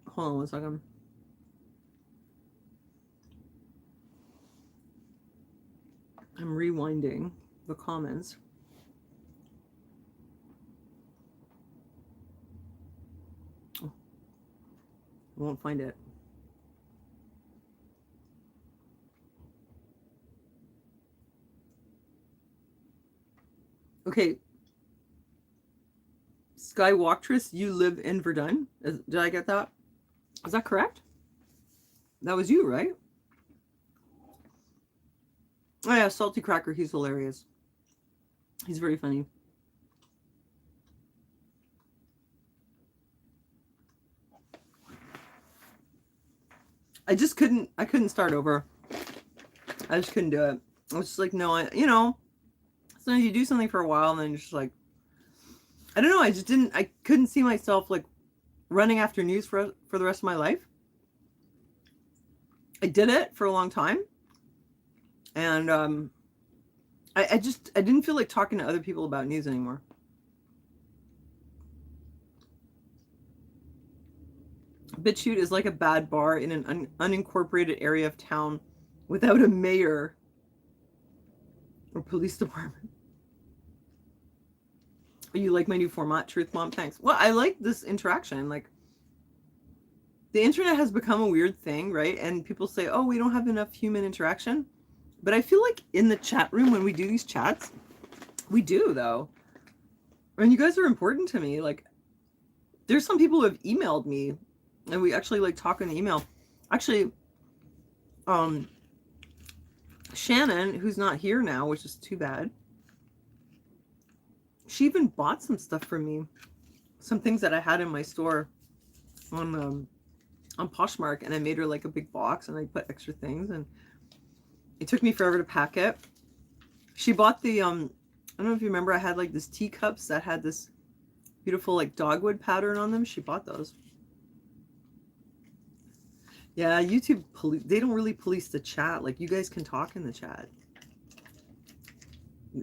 Hold on one second. I'm rewinding the comments. Oh, I won't find it. Okay. Skywalktress, you live in Verdun? Did I get that? Is that correct? That was you, right? Oh yeah, Salty Cracker, he's hilarious. He's very funny. I couldn't start over. I just couldn't do it. I was just like, no, sometimes you do something for a while and then you're just like, I don't know, I couldn't see myself like running after news for the rest of my life. I did it for a long time. And I didn't feel like talking to other people about news anymore. BitChute is like a bad bar in an unincorporated area of town without a mayor or police department. You like my new format, Truth Mom? Thanks. Well, I like this interaction. Like, the internet has become a weird thing, right? And people say, oh, we don't have enough human interaction. But I feel like in the chat room when we do these chats, we do, though. And you guys are important to me. Like, there's some people who have emailed me, and we actually like talk in the email. Actually, Shannon, who's not here now, which is too bad, she even bought some stuff from me, some things that I had in my store on Poshmark, and I made her like a big box, and I put extra things, and it took me forever to pack it. She bought the I don't know if you remember, I had like this teacups that had this beautiful like dogwood pattern on them. She bought those. Yeah, YouTube, they don't really police the chat. Like, you guys can talk in the chat.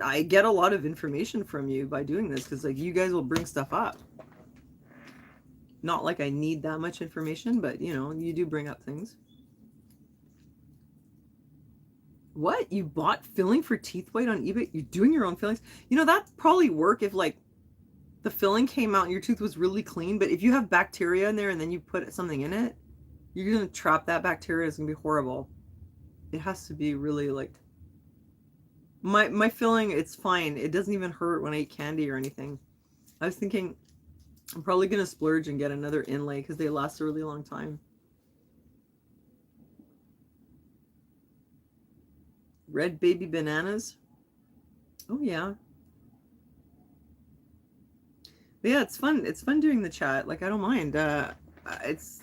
I get a lot of information from you by doing this because, like, you guys will bring stuff up. Not like I need that much information, but, you know, you do bring up things. What? You bought filling for teeth white on eBay? You're doing your own fillings? You know, that'd probably work if, like, the filling came out and your tooth was really clean. But if you have bacteria in there and then you put something in it, you're going to trap that bacteria. It's going to be horrible. It has to be really, like... My filling, it's fine. It doesn't even hurt when I eat candy or anything. I was thinking I'm probably going to splurge and get another inlay because they last a really long time. Red baby bananas. Oh, yeah. But yeah, it's fun. It's fun doing the chat. Like, I don't mind. It's...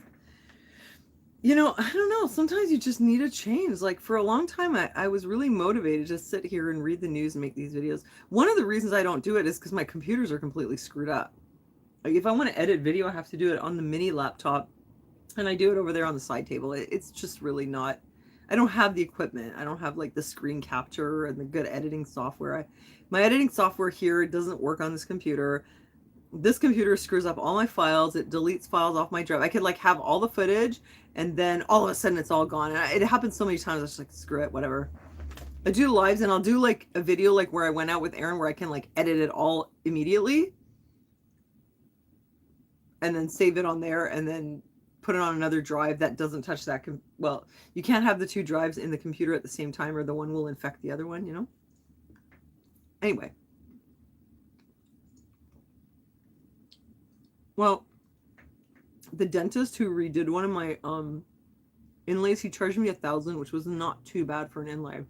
You know, I don't know. Sometimes you just need a change. Like, for a long time, I was really motivated to sit here and read the news and make these videos. One of the reasons I don't do it is because my computers are completely screwed up. Like, if I want to edit video, I have to do it on the mini laptop. And I do it over there on the side table. It's just really not... I don't have the equipment. I don't have, like, the screen capture and the good editing software. My editing software here doesn't work on this computer. This computer screws up all my files. It deletes files off my drive. I could, like, have all the footage, and then all of a sudden it's all gone. And it happens so many times. I was just like, screw it, whatever. I do lives, and I'll do, like, a video, like, where I went out with Aaron, where I can, like, edit it all immediately. And then save it on there, and then put it on another drive that doesn't touch that. Well, you can't have the two drives in the computer at the same time, or the one will infect the other one, you know? Anyway. Well, the dentist who redid one of my inlays, he charged me $1,000, which was not too bad for an inlay.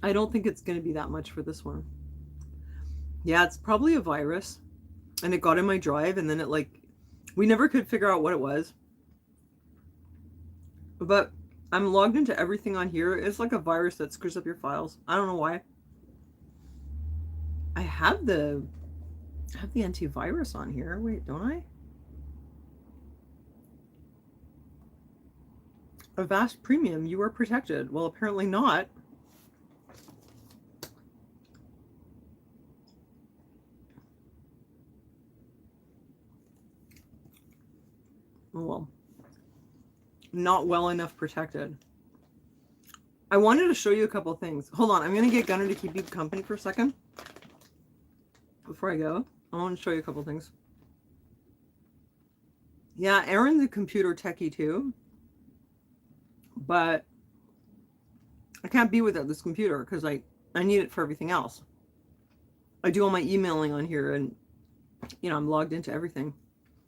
I don't think it's going to be that much for this one. Yeah, it's probably a virus, and it got in my drive, and then it, like, we never could figure out what it was. But I'm logged into everything on here. It's like a virus that screws up your files. I don't know why. I have the antivirus on here. Wait, don't I? Avast Premium, you are protected. Well, apparently not. Oh, well. Not well enough protected. I wanted to show you a couple things. Hold on, I'm going to get Gunner to keep you company for a second. Before I go, I want to show you a couple things. Yeah, Aaron's a computer techie too. But I can't be without this computer because I need it for everything else. I do all my emailing on here, and, you know, I'm logged into everything.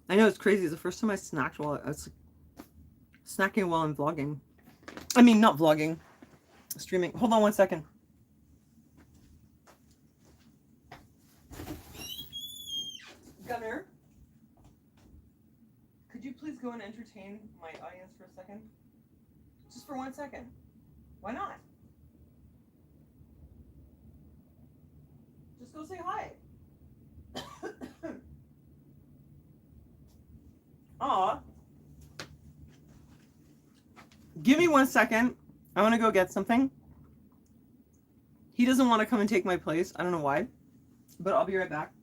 I know it's crazy. It's the first time I snacked while I was snacking while I'm vlogging. I mean, not vlogging, streaming. Hold on one second. Gunner, could you please go and entertain my audience for a second? Just for 1 second. Why not? Just go say hi. Aw. Give me 1 second. I want to go get something. He doesn't want to come and take my place. I don't know why, but I'll be right back.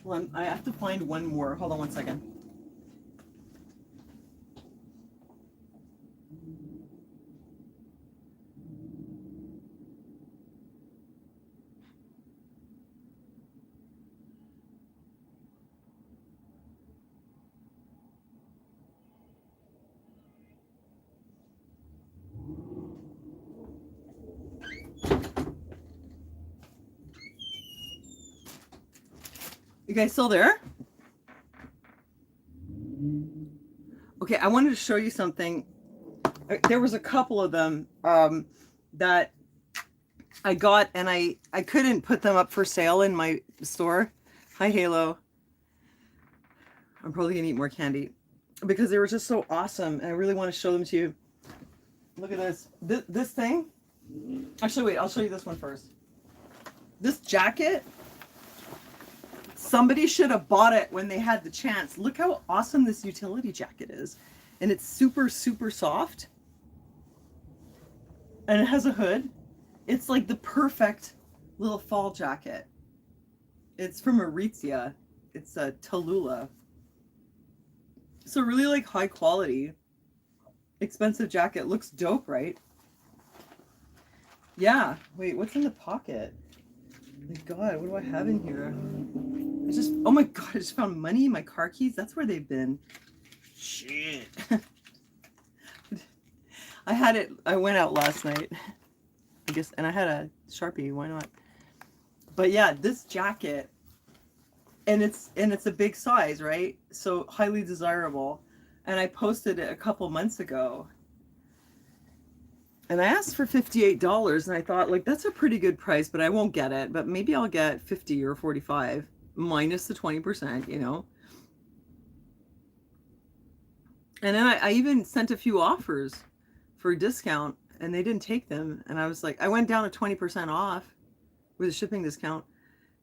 Well, I have to find one more. Hold on one second. You guys still there? Okay, I wanted to show you something. There was a couple of them that I got, and I couldn't put them up for sale in my store. Hi, Halo. I'm probably gonna eat more candy because they were just so awesome, and I really want to show them to you. Look at this. This thing. Actually, wait. I'll show you this one first. This jacket. Somebody should have bought it when they had the chance. Look how awesome this utility jacket is. And it's super, super soft. And it has a hood. It's like the perfect little fall jacket. It's from Aritzia. It's a Tallulah. So really like high quality, expensive jacket. Looks dope, right? Yeah. Wait, what's in the pocket? My God, what do I have in here? Oh my God, I just found money, my car keys. That's where they've been. Shit. I went out last night, I guess, and I had a Sharpie. Why not? But yeah, this jacket, and it's a big size, right? So highly desirable. And I posted it a couple months ago. And I asked for $58, and I thought, like, that's a pretty good price, but I won't get it. But maybe I'll get 50 or 45 minus the 20%, you know. And then I even sent a few offers for a discount, and they didn't take them. And I was like, I went down to 20% off with a shipping discount.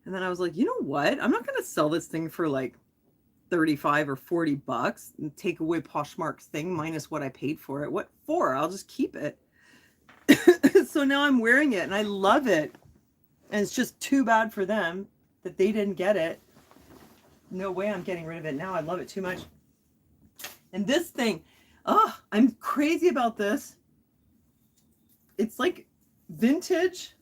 And then I was like, you know what? I'm not going to sell this thing for like 35 or 40 bucks and take away Poshmark's thing minus what I paid for it. What for? I'll just keep it. So now I'm wearing it and I love it. And it's just too bad for them that they didn't get it. No way I'm getting rid of it now. I love it too much. And this thing, oh, I'm crazy about this. It's like vintage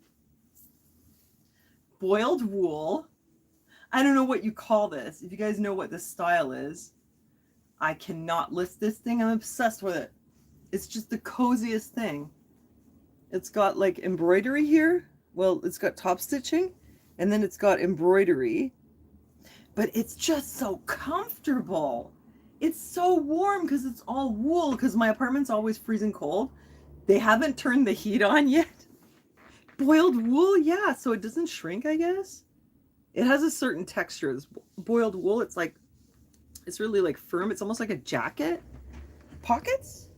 boiled wool. I don't know what you call this. If you guys know what this style is, I cannot list this thing. I'm obsessed with it. It's just the coziest thing. It's got like embroidery here. Well, it's got top stitching and then it's got embroidery, but it's just so comfortable. It's so warm because it's all wool, because my apartment's always freezing cold. They haven't turned the heat on yet. Boiled wool, yeah, so it doesn't shrink, I guess. It has a certain texture. This boiled wool, it's really like firm. It's almost like a jacket. Pockets?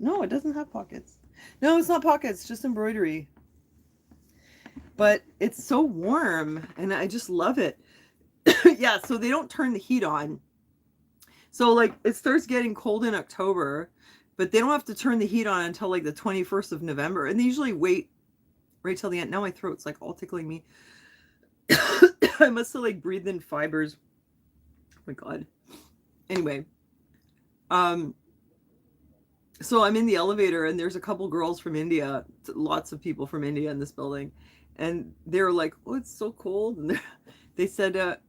No, it doesn't have pockets. No, it's not pockets, just embroidery. But it's so warm and I just love it. Yeah, so they don't turn the heat on. So like it starts getting cold in October, but they don't have to turn the heat on until like the 21st of November. And they usually wait right till the end. Now my throat's like all tickling me. I must have like breathed in fibers. Oh my God. Anyway, so I'm in the elevator and there's a couple girls from India, lots of people from India in this building. And they're like, oh, it's so cold. And they said,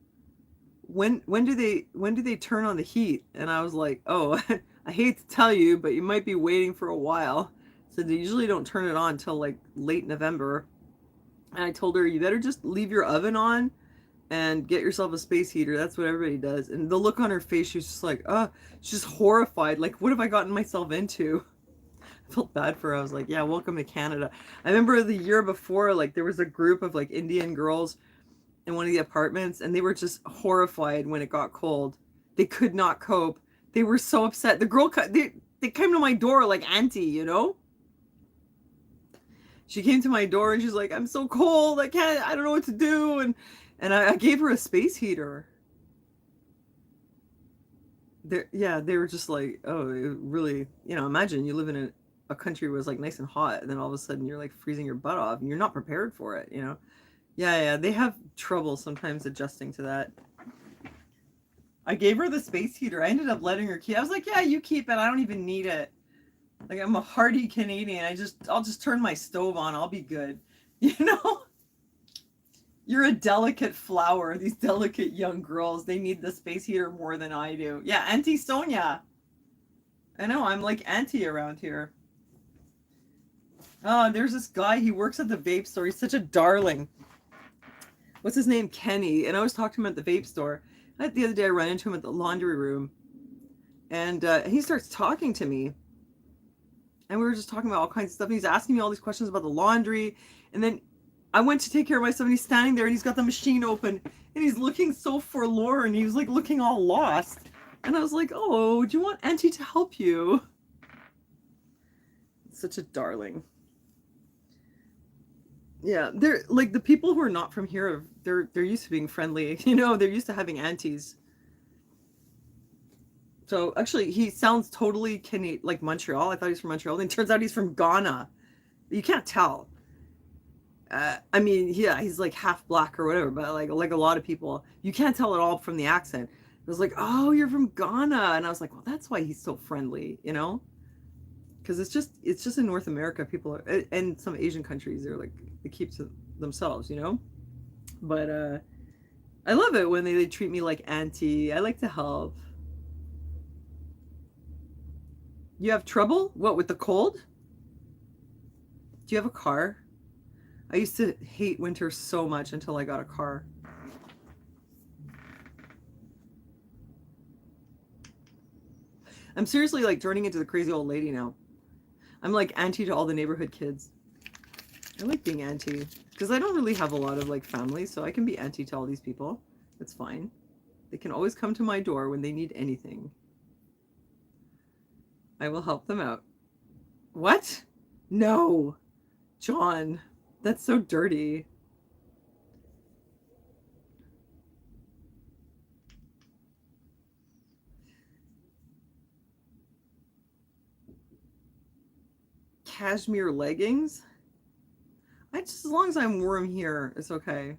when do they turn on the heat? And I was like, oh, I hate to tell you, but you might be waiting for a while. So they usually don't turn it on until like late November. And I told her, you better just leave your oven on and get yourself a space heater. That's what everybody does. And the look on her face, she's just like, she's just horrified. Like, what have I gotten myself into? I felt bad for her. I was like, yeah, welcome to Canada. I remember the year before, like there was a group of like Indian girls in one of the apartments and they were just horrified when it got cold. They could not cope. They were so upset. The girl, they came to my door like auntie, you know? She came to my door and she's like, I'm so cold. I don't know what to do. And I gave her a space heater. They were just like, oh, it really, imagine you live in a country where it's like nice and hot and then all of a sudden you're like freezing your butt off and you're not prepared for it, Yeah, they have trouble sometimes adjusting to that. I gave her the space heater. I ended up letting her keep. I was like, yeah, you keep it. I don't even need it. Like, I'm a hardy Canadian. I'll just turn my stove on. I'll be good. You know? You're a delicate flower. These delicate young girls, they need the space heater more than I do. Yeah, Auntie Sonia. I know, I'm like auntie around here. Oh, there's this guy. He works at the vape store. He's such a darling. What's his name? Kenny. And I always talk to him at the vape store. The other day, I ran into him at the laundry room. And he starts talking to me. And we were just talking about all kinds of stuff. And he's asking me all these questions about the laundry. And then I went to take care of my stuff. And he's standing there and he's got the machine open. And he's looking so forlorn. He was like looking all lost. And I was like, oh, do you want Auntie to help you? Such a darling. Yeah, they're like the people who are not from here. They're used to being friendly. You know, they're used to having aunties. So actually, he sounds totally Canadian, like Montreal. I thought he was from Montreal. And it turns out he's from Ghana. You can't tell. I mean, yeah, he's like half black or whatever, but like a lot of people, you can't tell at all from the accent. It was like, oh, you're from Ghana, and I was like, well, that's why he's so friendly, you know? Because it's just in North America, people are, and some Asian countries, they're like, they keep to themselves, you know. But I love it when they treat me like auntie. I like to help. You have trouble? What, with the cold? Do you have a car? I used to hate winter so much until I got a car. I'm seriously like turning into the crazy old lady now. I'm like auntie to all the neighborhood kids. I like being auntie because I don't really have a lot of like family, so I can be auntie to all these people. It's fine. They can always come to my door when they need anything. I will help them out. What? No, John, that's so dirty. Cashmere leggings? As long as I'm warm here, it's okay.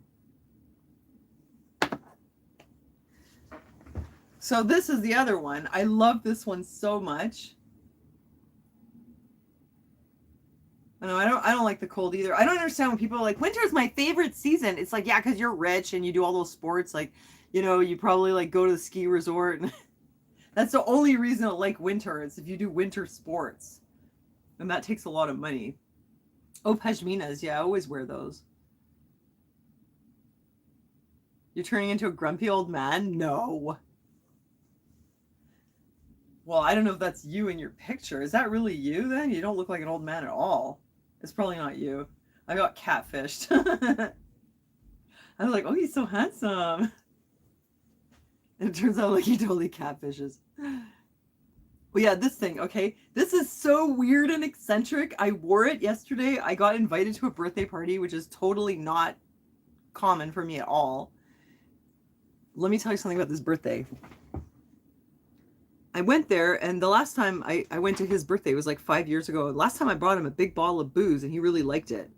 So this is the other one. I love this one so much. I know I don't like the cold either. I don't understand when people are like, winter is my favorite season. It's like, yeah, because you're rich and you do all those sports. Like, you know, you probably like go to the ski resort. And that's the only reason I like winter is if you do winter sports. And that takes a lot of money. Oh, pashminas. Yeah, I always wear those. You're turning into a grumpy old man? No. Well, I don't know if that's you in your picture. Is that really you then? You don't look like an old man at all. It's probably not you. I got catfished. I was like, oh, he's so handsome. And it turns out like he totally catfishes. Well, yeah, this thing, okay? This is so weird and eccentric. I wore it yesterday. I got invited to a birthday party, which is totally not common for me at all. Let me tell you something about this birthday. I went there, and the last time I went to his birthday was like 5 years ago. Last time I brought him a big bottle of booze, and he really liked it.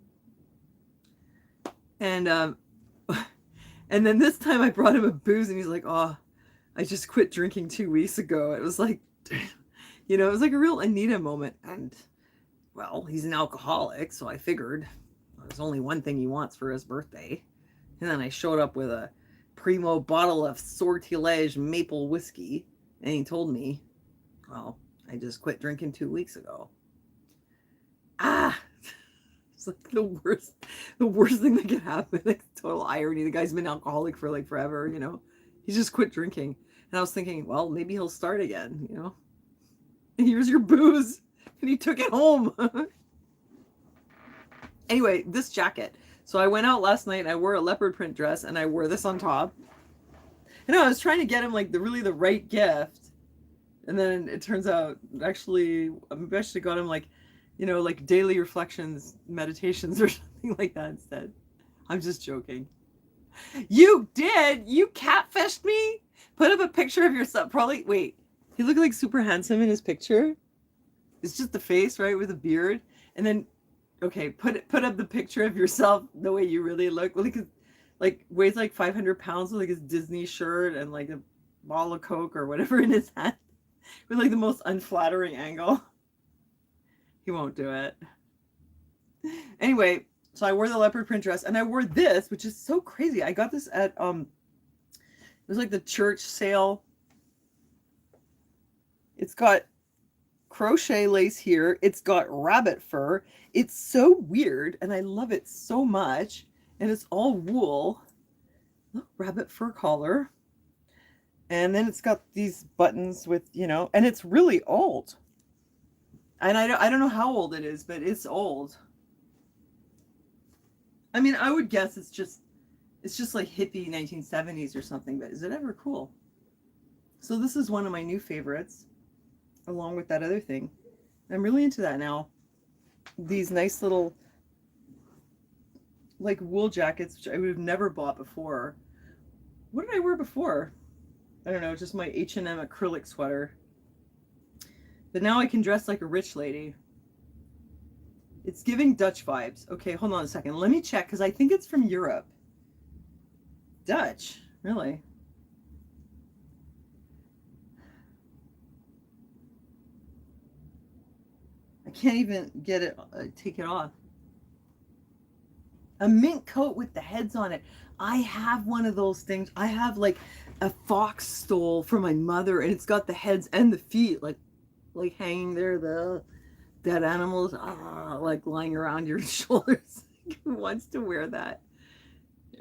And and then this time I brought him a booze, and he's like, "Oh, I just quit drinking 2 weeks ago." It was like, you know, it was like a real Anita moment. And well, he's an alcoholic, so I figured there's only one thing he wants for his birthday. And then I showed up with a primo bottle of Sortilege maple whiskey. And he told me, well, I just quit drinking 2 weeks ago. It's like the worst thing that could happen. Like total irony. The guy's been alcoholic for like forever, you know. He just quit drinking. And I was thinking, well, maybe he'll start again, you know. And here's your booze. And he took it home. Anyway, this jacket. So I went out last night and I wore a leopard print dress and I wore this on top. You know, I was trying to get him like the right gift, and then it turns out actually I actually got him like, you know, like daily reflections, meditations, or something like that instead. I'm just joking. You did? You catfished me? Put up a picture of yourself. Probably. Wait, he looked like super handsome in his picture. It's just the face, right, with a beard, and then Okay, put up the picture of yourself the way you really look. Like weighs like 500 pounds with like his Disney shirt and like a bottle of Coke or whatever in his hand with like the most unflattering angle. He won't do it. Anyway, so I wore the leopard print dress and I wore this, which is so crazy. I got this at it was like the church sale. It's got crochet lace here. It's got rabbit fur. It's so weird and I love it so much. And it's all wool. Look, rabbit fur collar. And then it's got these buttons with, you know, and it's really old. And I don't know how old it is, but it's old. I mean, I would guess it's just like hippie 1970s or something, but is it ever cool? So this is one of my new favorites, along with that other thing. I'm really into that now. These nice little like wool jackets, which I would have never bought before. What did I wear before? I don't know, just my H&M acrylic sweater. But now I can dress like a rich lady. It's giving Dutch vibes. Okay, hold on a second. Let me check, because I think it's from Europe. Dutch, really? I can't even get it, take it off. A mink coat with the heads on it. I have one of those things. I have like a fox stole from my mother, and it's got the heads and the feet like hanging there, the dead animals like lying around your shoulders. Who wants to wear that?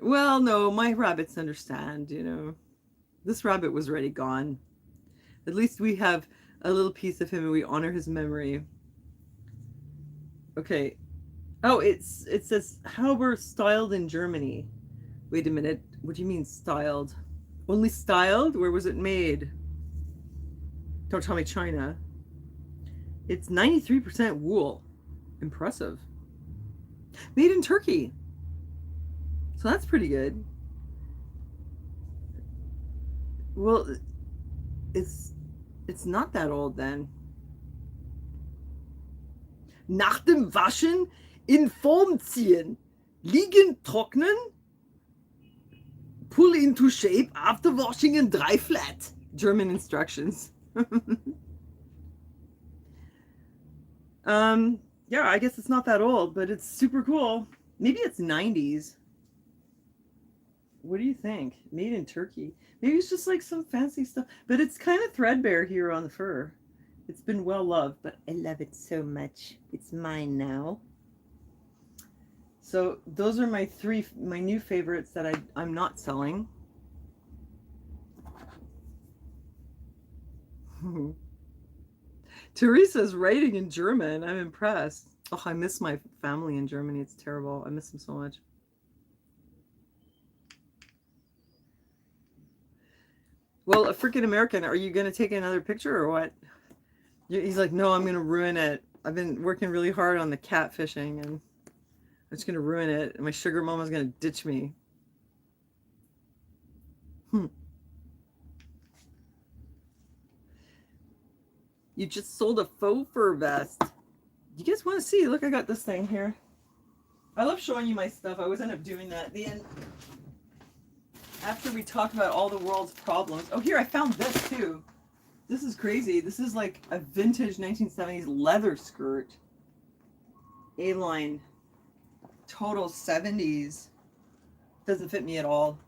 Well, no, my rabbits understand, you know. This rabbit was already gone. At least we have a little piece of him and we honor his memory. Okay. Oh, it says how we're styled in Germany. Wait a minute. What do you mean styled? Only styled? Where was it made? Don't tell me China. It's 93% wool. Impressive. Made in Turkey. So that's pretty good. Well, it's not that old then. Nach dem Waschen in Form ziehen. Liegen trocknen. Pull into shape after washing and dry flat. German instructions. Yeah, I guess it's not that old, but it's super cool. Maybe it's 90s. What do you think? Made in Turkey. Maybe it's just like some fancy stuff, but it's kind of threadbare here on the fur. It's been well loved, but I love it so much. It's mine now. So those are my new favorites that I'm not selling. Teresa's writing in German. I'm impressed. Oh, I miss my family in Germany. It's terrible. I miss them so much. Well, a freaking American, are you going to take another picture or what? He's like, no, I'm going to ruin it. I've been working really hard on the catfishing and I'm just going to ruin it. And my sugar mama's going to ditch me. You just sold a faux fur vest. You guys want to see? Look, I got this thing here. I love showing you my stuff. I always end up doing that at the end. After we talk about all the world's problems. Oh, here, I found this too. This is crazy. This is like a vintage 1970s leather skirt. A-line. Total 70s. Doesn't fit me at all.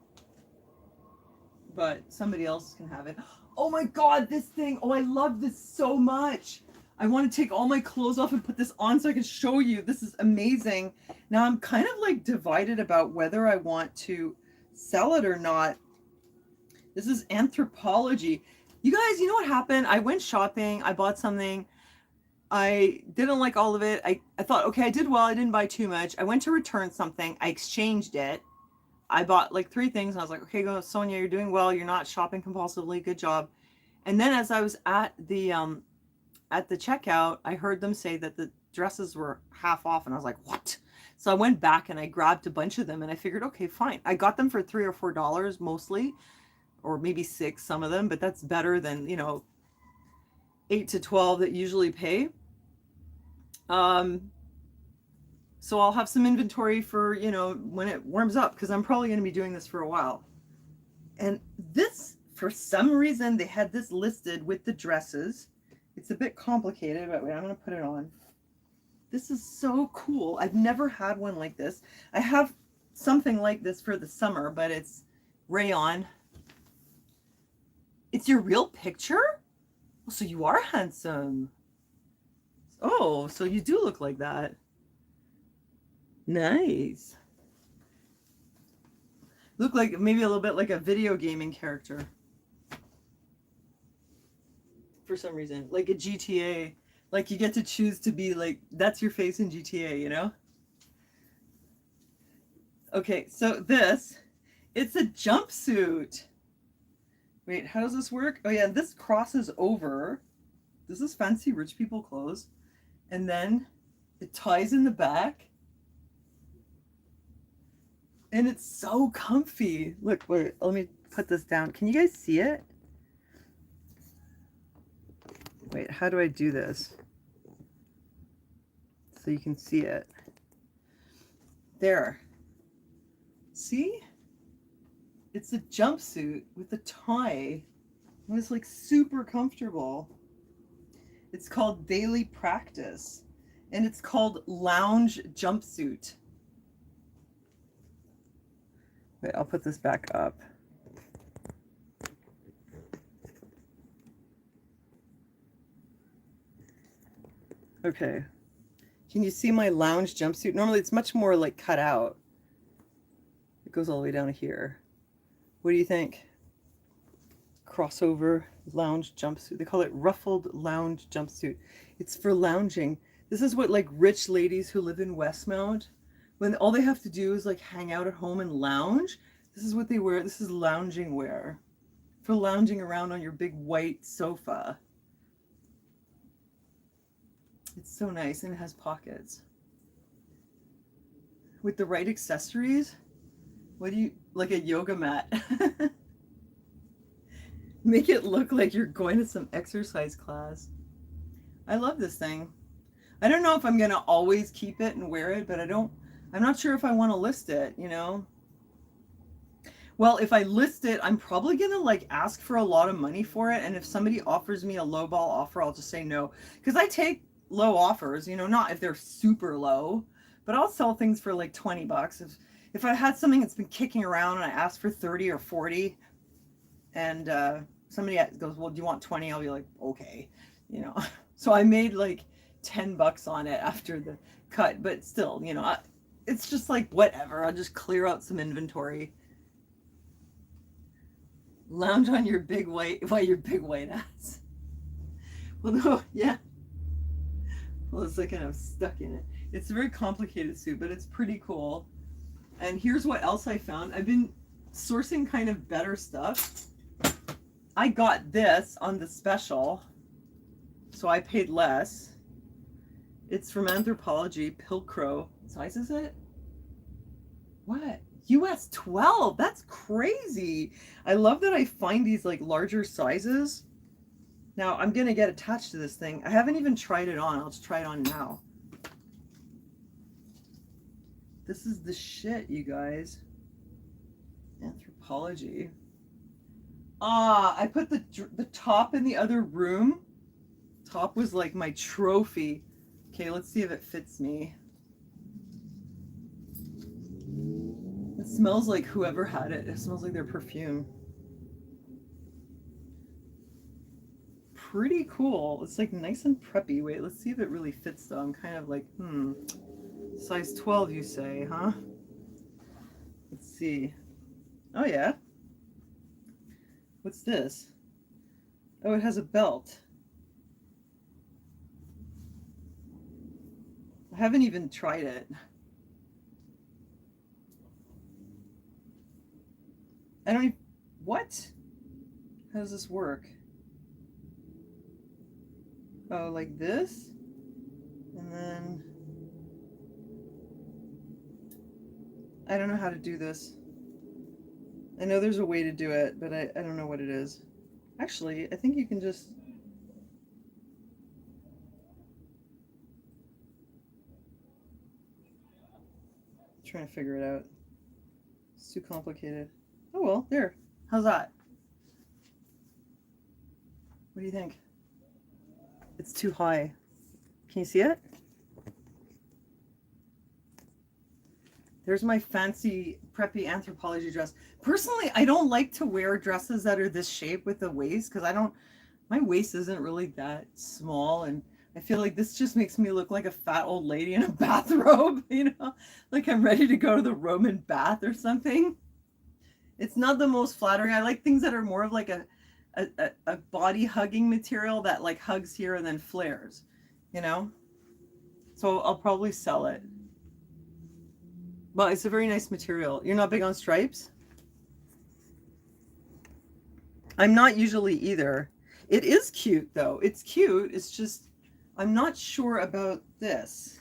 But somebody else can have it. Oh my god, this thing. Oh, I love this so much. I want to take all my clothes off and put this on so I can show you. This is amazing. Now I'm kind of like divided about whether I want to sell it or not. This is Anthropologie. You guys, you know what happened? I went shopping. I bought something. I didn't like all of it. I thought, okay, I did well. I didn't buy too much. I went to return something. I exchanged it. I bought like 3 things and I was like, okay, go, Sonia, you're doing well. You're not shopping compulsively. Good job. And then as I was at the checkout, I heard them say that the dresses were half off and I was like, what? So I went back and I grabbed a bunch of them and I figured, okay, fine. I got them for $3 or $4 mostly, or maybe 6, some of them, but that's better than, you know, 8 to 12 that usually pay. So I'll have some inventory for, you know, when it warms up, because I'm probably going to be doing this for a while. And this, for some reason, they had this listed with the dresses. It's a bit complicated, but wait, I'm going to put it on. This is so cool. I've never had one like this. I have something like this for the summer, but it's rayon. It's your real picture? So you are handsome. Oh, so you do look like that. Nice. Look like maybe a little bit like a video gaming character. For some reason. Like a GTA. Like you get to choose to be like, that's your face in GTA, you know? Okay, so this, it's a jumpsuit. Wait, how does this work? Oh yeah, this crosses over. This is fancy rich people clothes. And then it ties in the back. And it's so comfy. Look, wait, let me put this down. Can you guys see it? Wait, how do I do this? So you can see it. There. See? It's a jumpsuit with a tie. It was like super comfortable. It's called Daily Practice. And it's called Lounge Jumpsuit. Wait, I'll put this back up. Okay. Can you see my lounge jumpsuit? Normally it's much more like cut out. It goes all the way down here. What do you think? Crossover lounge jumpsuit. They call it ruffled lounge jumpsuit. It's for lounging. This is what like rich ladies who live in Westmount, when all they have to do is like hang out at home and lounge, this is what they wear. This is lounging wear for lounging around on your big white sofa. It's so nice, and it has pockets. With the right accessories, what do you, like a yoga mat. Make it look like you're going to some exercise class. I love this thing. I don't know if I'm gonna always keep it and wear it, but I'm not sure if I want to list it, you know? Well, if I list it, I'm probably gonna like ask for a lot of money for it, and if somebody offers me a lowball offer, I'll just say no. Because I take low offers, you know, not if they're super low, but I'll sell things for like 20 bucks. If I had something that's been kicking around and I ask for 30 or 40, and somebody goes, well, do you want 20? I'll be like, okay, you know. So I made like 10 bucks on it after the cut, but still, you know, it's just like whatever. I'll just clear out some inventory. Lounge on your big white ass. Well, no, yeah. Well, it's like kind of stuck in it. It's a very complicated suit, but it's pretty cool. And here's what else I found. I've been sourcing kind of better stuff. I got this on the special, so I paid less. It's from Anthropologie, Pilcrow. What size is it? What? US 12. That's crazy. I love that I find these like larger sizes. Now I'm gonna get attached to this thing. I haven't even tried it on. I'll just try it on now. This is the shit, you guys. Anthropologie. Ah, I put the top in the other room. Top was like my trophy. Okay, let's see if it fits me. It smells like whoever had it. It smells like their perfume. Pretty cool. It's like nice and preppy. Wait, let's see if it really fits though. I'm kind of like, size 12 you say, huh? Let's see. Oh yeah. What's this? Oh, it has a belt. I haven't even tried it. I don't even, what? How does this work? Oh, like this? And then, I don't know how to do this. I know there's a way to do it, but I don't know what it is. Actually, I think you can just, trying to figure it out. It's too complicated. Oh well, there. How's that? What do you think? It's too high. Can you see it? There's my fancy preppy Anthropologie dress. Personally, I don't like to wear dresses that are this shape with the waist because my waist isn't really that small, and I feel like this just makes me look like a fat old lady in a bathrobe, like I'm ready to go to the Roman bath or something. It's not the most flattering. I like things that are more of like a body hugging material that like hugs here and then flares, So I'll probably sell it. Well, it's a very nice material. You're not big on stripes? I'm not usually either. It is cute though. It's cute. It's just, I'm not sure about this.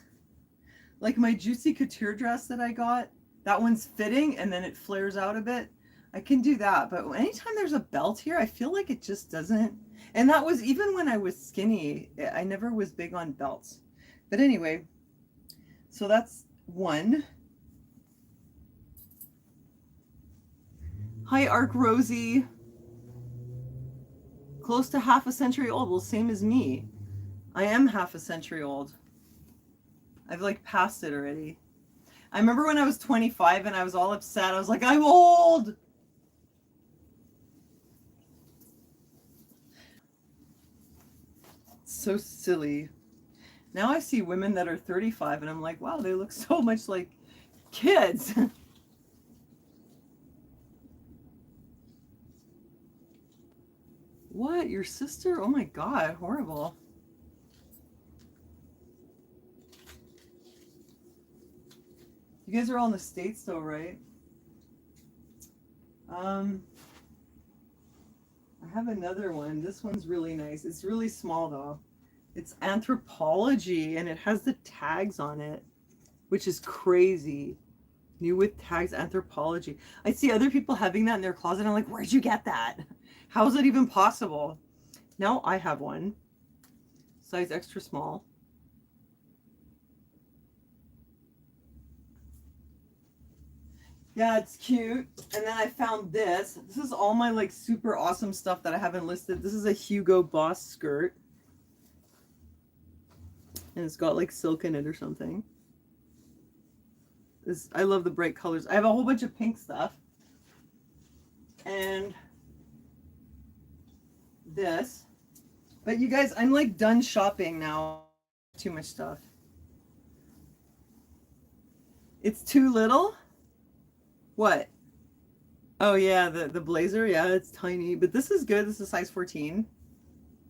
Like my Juicy Couture dress that I got, that one's fitting and then it flares out a bit. I can do that, but anytime there's a belt here, I feel like it just doesn't. And that was even when I was skinny. I never was big on belts. But anyway, so that's one. Hi, Arc Rosie. Close to half a century old. Well, same as me. I am half a century old. I've like passed it already. I remember when I was 25 and I was all upset. I was like, I'm old. So silly. Now I see women that are 35 and I'm like, wow, they look so much like kids. What? Your sister? Oh my God, horrible. You guys are all in the States though, right? I have another one. This one's really nice. It's really small though. It's Anthropologie and it has the tags on it, which is crazy. New with tags, Anthropologie. I see other people having that in their closet. I'm like, where'd you get that? How is it even possible? Now I have one. Size extra small. Yeah, it's cute. And then I found this. This is all my like super awesome stuff that I haven't listed. This is a Hugo Boss skirt. And it's got like silk in it or something. I love the bright colors. I have a whole bunch of pink stuff. And this. But you guys, I'm like done shopping now. Too much stuff. It's too little? What? Oh yeah, the blazer. Yeah, it's tiny. But this is good. This is size 14.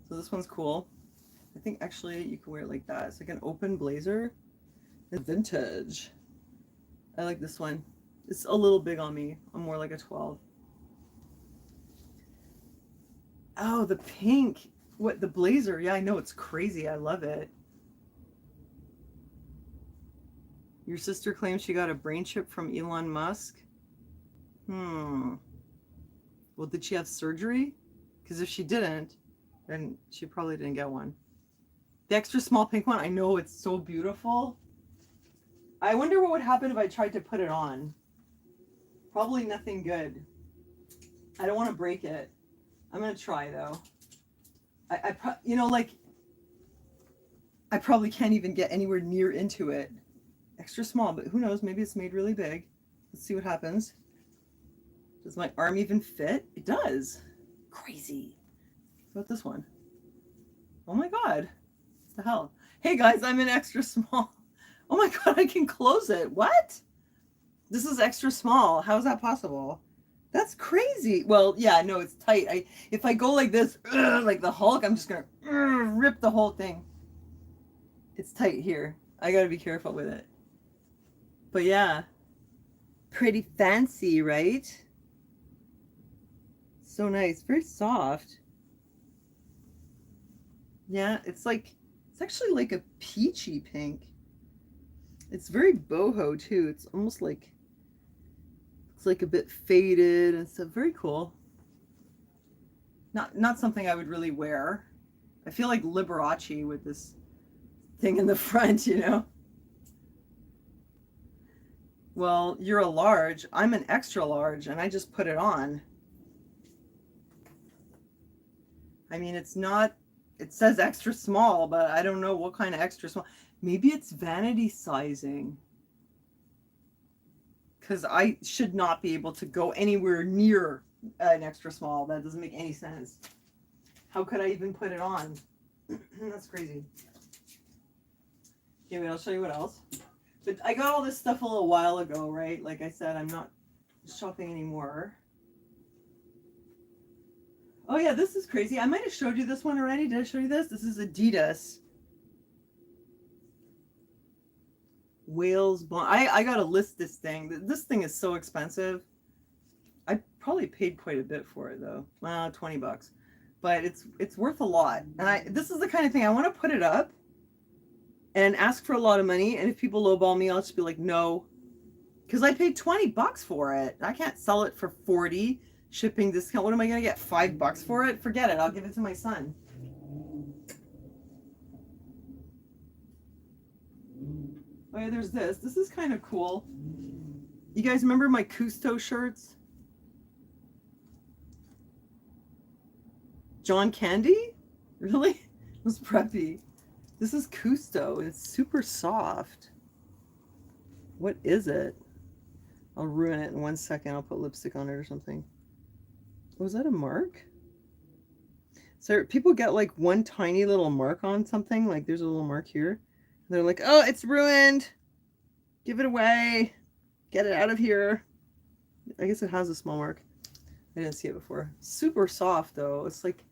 So this one's cool. I think actually you can wear it like that. It's like an open blazer. It's vintage. I like this one. It's a little big on me. I'm more like a 12. Oh, the pink. What, the blazer? Yeah, I know. It's crazy. I love it. Your sister claims she got a brain chip from Elon Musk. Well, did she have surgery? Because if she didn't, then she probably didn't get one. The extra small pink one, I know it's so beautiful. I wonder what would happen if I tried to put it on. Probably nothing good. I don't want to break it. I'm going to try though. I probably can't even get anywhere near into it. Extra small, but who knows? Maybe it's made really big. Let's see what happens. Does my arm even fit? It does. Crazy. What about this one? Oh my God. What the hell? Hey guys, I'm in extra small. Oh my God, I can close it. What? This is extra small. How is that possible? That's crazy. Well, yeah, no, it's tight. If I go like this, like the Hulk, I'm just going to rip the whole thing. It's tight here. I got to be careful with it. But yeah, pretty fancy, right? So nice. Very soft. Yeah, it's actually like a peachy pink. It's very boho too. It's almost like, it's like a bit faded and stuff. Very cool. Not something I would really wear. I feel like Liberace with this thing in the front, Well, you're a large. I'm an extra large, and I just put it on. I mean, it's not, it says extra small, but I don't know what kind of extra small. Maybe it's vanity sizing. Because I should not be able to go anywhere near an extra small. That doesn't make any sense. How could I even put it on? That's crazy. Okay, wait, I'll show you what else. But I got all this stuff a little while ago, right? Like I said, I'm not shopping anymore. Oh yeah, this is crazy. I might have showed you this one already. Did I show you this? This is Adidas. Wales Blonde. I gotta list this thing. This thing is so expensive. I probably paid quite a bit for it though. Well, $20. But it's worth a lot. And this is the kind of thing I want to put it up and ask for a lot of money. And if people lowball me, I'll just be like, no. Because I paid $20 for it. I can't sell it for 40 shipping discount. What am I gonna get? $5 for it? Forget it. I'll give it to my son. Oh yeah, there's this. This is kind of cool. You guys remember my Cousteau shirts? John Candy? Really? It was preppy. This is Cousteau, and it's super soft. What is it? I'll ruin it in 1 second. I'll put lipstick on it or something. Was that a mark? So people get like one tiny little mark on something. Like there's a little mark here. They're like, oh, it's ruined. Give it away. Get it out of here. I guess it has a small mark. I didn't see it before. Super soft though. It's like,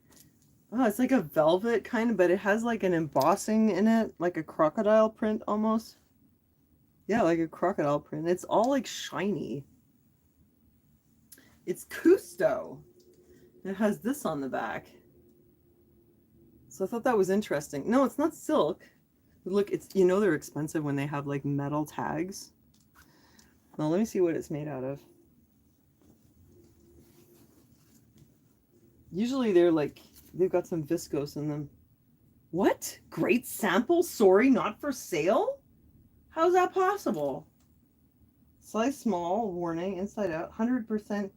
oh, it's like a velvet kind of, but it has like an embossing in it, like a crocodile print almost. Yeah, like a crocodile print. It's all like shiny. It's Cousteau. It has this on the back. So I thought that was interesting. No, it's not silk. Look, it's, you know, they're expensive when they have like metal tags. Well, let me see what it's made out of. Usually they're like, they've got some viscose in them. What? Great sample? Sorry, not for sale? How's that possible? Size small, warning, inside out, 100%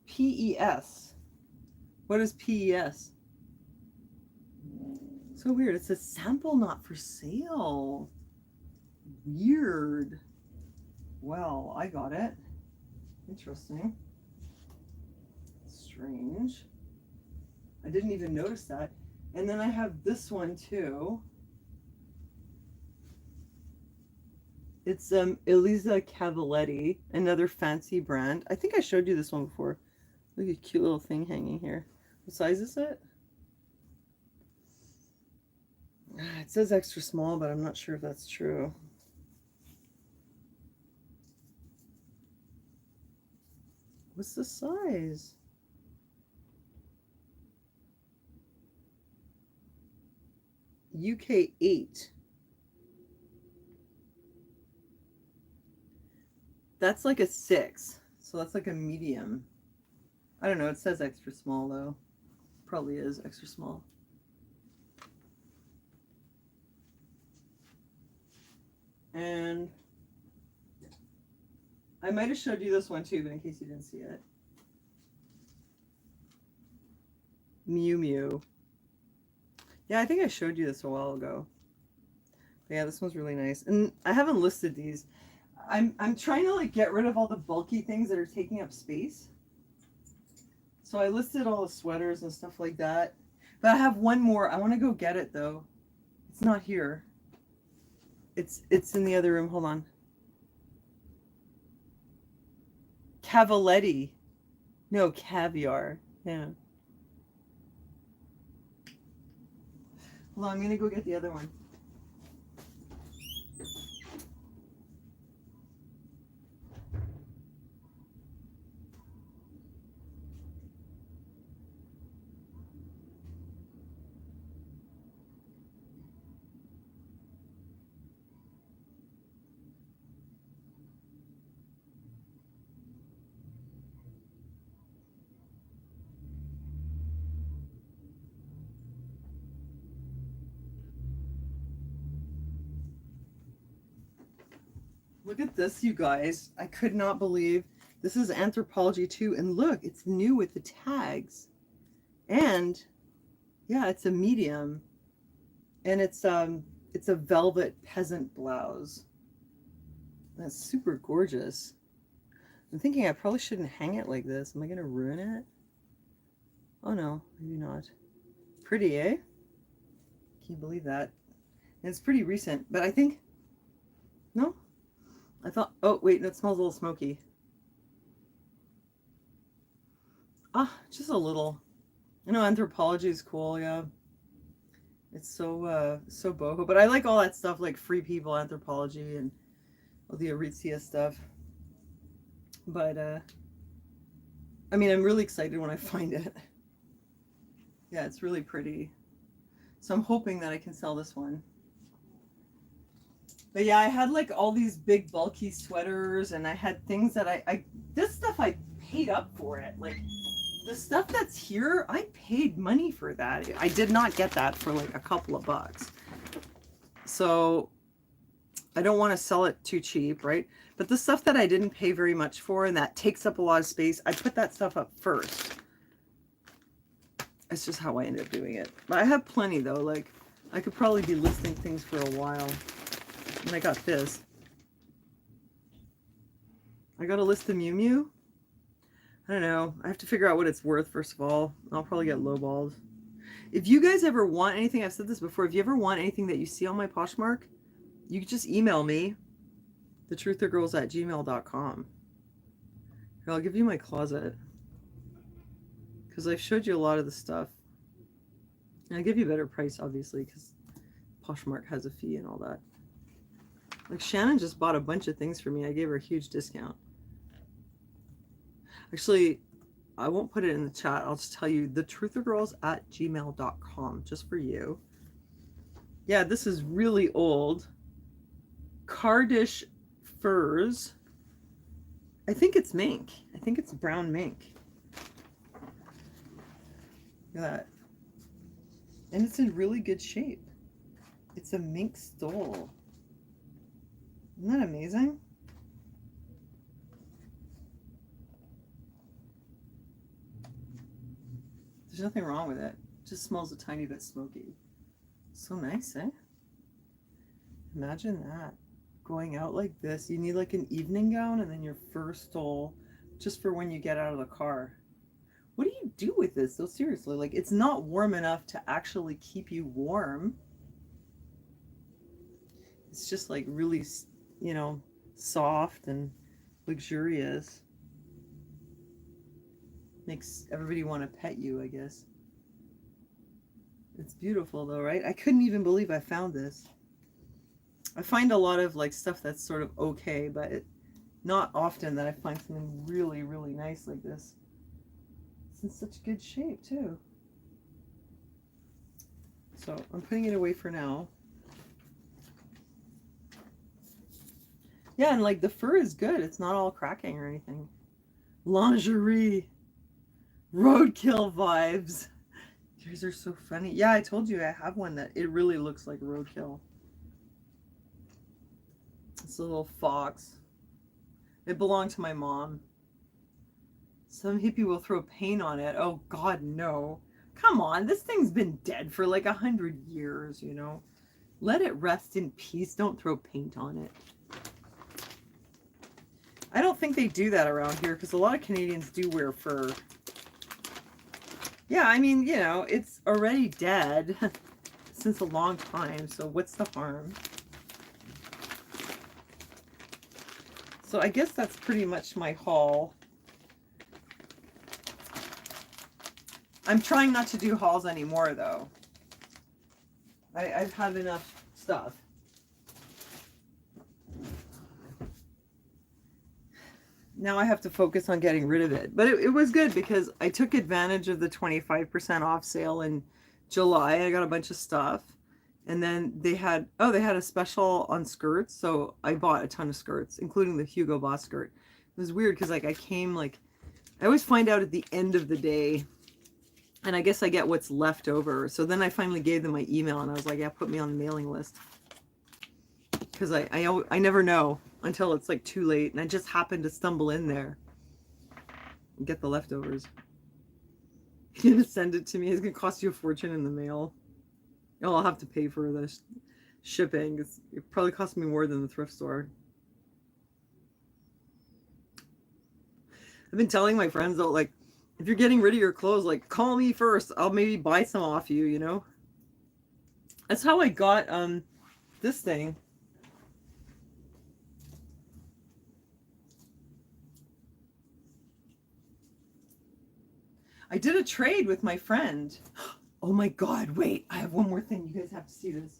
PES. What is PES? So weird. It says sample not for sale. Weird. Well, I got it. Interesting. Strange. I didn't even notice that. And then I have this one too. It's Elisa Cavaletti, another fancy brand. I think I showed you this one before. Look at a cute little thing hanging here. What size is it? It says extra small, but I'm not sure if that's true. What's the size? UK 8. That's like a 6. So that's like a medium. I don't know. It says extra small though. Probably is extra small. And I might have showed you this one too, but in case you didn't see it. Miu Miu. Yeah, I think I showed you this a while ago. But yeah, this one's really nice. And I haven't listed these. I'm trying to like get rid of all the bulky things that are taking up space. So I listed all the sweaters and stuff like that. But I have one more. I want to go get it though. It's not here. It's in the other room. Hold on. Cavaletti. No, caviar. Yeah. Hold on, I'm gonna go get the other one. Look at this, you guys. I could not believe this is Anthropology 2. And look, it's new with the tags. And yeah, it's a medium. And it's a velvet peasant blouse. That's super gorgeous. I'm thinking I probably shouldn't hang it like this. Am I going to ruin it? Oh no, maybe not. Pretty, eh? Can you believe that? And it's pretty recent, but I think, no? I thought, oh wait, no, it smells a little smoky. Ah, just a little. I know Anthropology is cool, yeah. It's so boho, but I like all that stuff like Free People, Anthropology, and all the Aritzia stuff. But, I mean, I'm really excited when I find it. Yeah, it's really pretty. So I'm hoping that I can sell this one. But yeah, I had like all these big bulky sweaters, and I had things that I this stuff I paid up for it. Like the stuff that's here, I paid money for that. I did not get that for like a couple of bucks. So I don't want to sell it too cheap, right? But the stuff that I didn't pay very much for and that takes up a lot of space, I put that stuff up first. It's just how I ended up doing it. But I have plenty though. Like I could probably be listing things for a while. And I got this. I got a list of Miu Miu. I don't know. I have to figure out what it's worth first of all. I'll probably get lowballed. If you guys ever want anything, I've said this before, if you ever want anything that you see on my Poshmark, you can just email me, thetruthergirls@gmail.com. I'll give you my closet. Because I've showed you a lot of the stuff. And I'll give you a better price, obviously, because Poshmark has a fee and all that. Like Shannon just bought a bunch of things for me. I gave her a huge discount. Actually, I won't put it in the chat. I'll just tell you, thetruthergirls@gmail.com, just for you. Yeah, this is really old. Cardish furs. I think it's mink. I think it's brown mink. Look at that. And it's in really good shape. It's a mink stole. Isn't that amazing? There's nothing wrong with it. It just smells a tiny bit smoky. So nice, eh? Imagine that. Going out like this. You need like an evening gown and then your fur stole just for when you get out of the car. What do you do with this? So seriously, like it's not warm enough to actually keep you warm. It's just like really, you know, soft and luxurious. Makes everybody want to pet you, I guess. It's beautiful though, right? I couldn't even believe I found this. I find a lot of like stuff that's sort of okay, but not often that I find something really, really nice like this. It's in such good shape too. So I'm putting it away for now. Yeah, and like the fur is good. It's not all cracking or anything. Lingerie. Roadkill vibes. You guys are so funny. Yeah, I told you I have one that it really looks like roadkill. It's a little fox. It belonged to my mom. Some hippie will throw paint on it. Oh God, no. Come on, this thing's been dead for like 100 years, you know. Let it rest in peace. Don't throw paint on it. I don't think they do that around here because a lot of Canadians do wear fur. Yeah, I mean, you know, it's already dead since a long time, so what's the harm? So I guess that's pretty much my haul. I'm trying not to do hauls anymore, though. I've had enough stuff. Now I have to focus on getting rid of it. But it was good because I took advantage of the 25% off sale in July. I got a bunch of stuff. And then they had a special on skirts. So I bought a ton of skirts, including the Hugo Boss skirt. It was weird because like I always find out at the end of the day. And I guess I get what's left over. So then I finally gave them my email and I was like, yeah, put me on the mailing list. Because I never know. until it's like too late, and I just happened to stumble in there and get the leftovers. You're gonna send it to me. It's gonna cost you a fortune in the mail. I'll have to pay for the shipping. It probably cost me more than the thrift store. I've been telling my friends though, like, if you're getting rid of your clothes, like, call me first. I'll maybe buy some off you, you know? That's how I got this thing. I did a trade with my friend. Oh my God, wait, I have one more thing. You guys have to see this.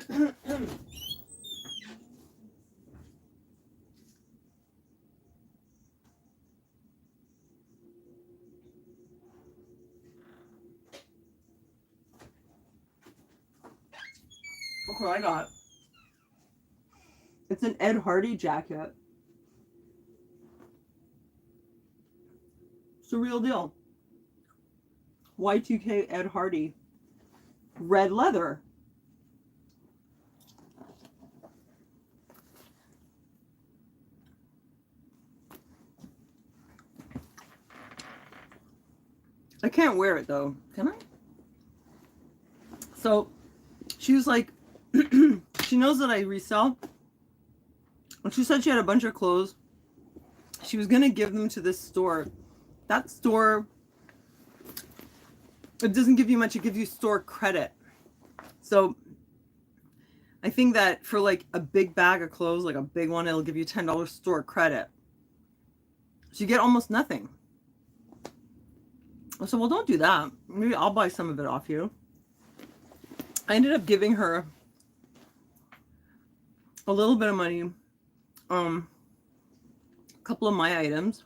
Look what I got. It's an Ed Hardy jacket. It's a real deal. Y2K Ed Hardy. Red leather. I can't wear it though. Can I? So she was like, she knows that I resell. And she said she had a bunch of clothes. She was going to give them to this store. That store, it doesn't give you much. It gives you store credit. So I think that for like a big bag of clothes, like a big one, it'll give you $10 store credit. So you get almost nothing. I said, well, don't do that. Maybe I'll buy some of it off you. I ended up giving her a little bit of money, a couple of my items,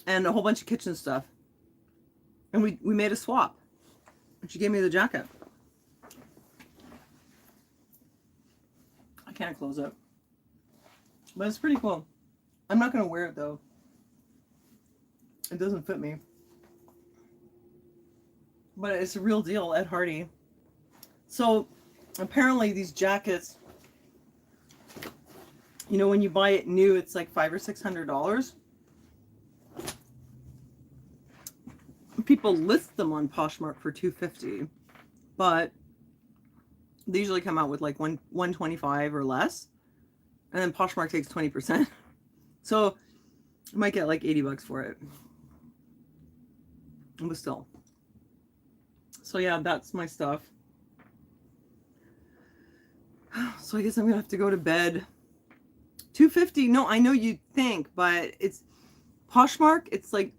and a whole bunch of kitchen stuff. And we made a swap. And she gave me the jacket. I can't close it. But it's pretty cool. I'm not going to wear it though. It doesn't fit me. But it's a real deal, Ed Hardy. So apparently these jackets, you know, when you buy it new, it's like $500 or $600. People list them on Poshmark for $250, but they usually come out with like $125 or less, and then Poshmark takes 20%. So you might get like $80 for it. But still. So yeah, that's my stuff. So I guess I'm gonna have to go to bed. $250. No, I know you'd think, but it's Poshmark. It's like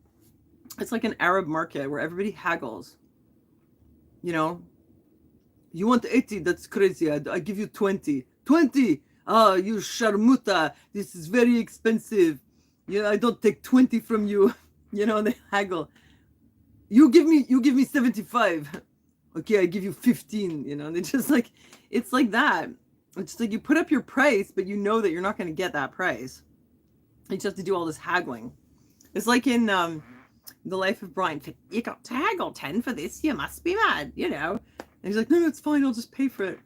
an Arab market where everybody haggles. You know, you want 80? That's crazy. I give you 20. 20. Oh, you sharmuta. This is very expensive. Yeah, I don't take 20 from you. You know, they haggle. You give me 75. Okay, I give you 15. You know, they just like, it's like that. It's like you put up your price, but you know that you're not going to get that price. You just have to do all this haggling. It's like in The Life of Brian. You got to haggle 10 for this. You must be mad, you know. And he's like, no, it's fine. I'll just pay for it.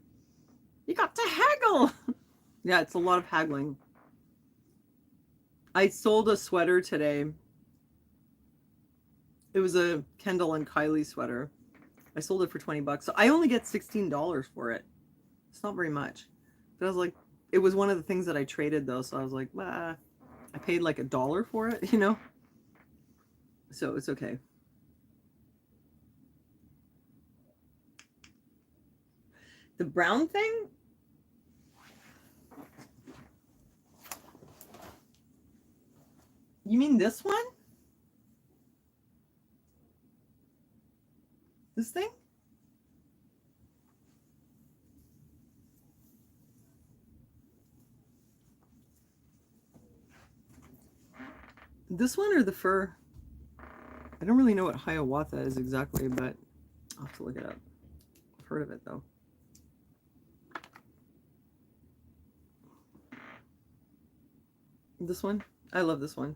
You got to haggle. Yeah, it's a lot of haggling. I sold a sweater today. It was a Kendall and Kylie sweater. I sold it for $20. So I only get $16 for it. It's not very much. But I was like, it was one of the things that I traded though. So I was like, I paid like $1 for it, you know? So it's okay. The brown thing? You mean this one? This thing? This one or the fur? I don't really know what Hiawatha is exactly, but I'll have to look it up. I've heard of it though. This one? I love this one.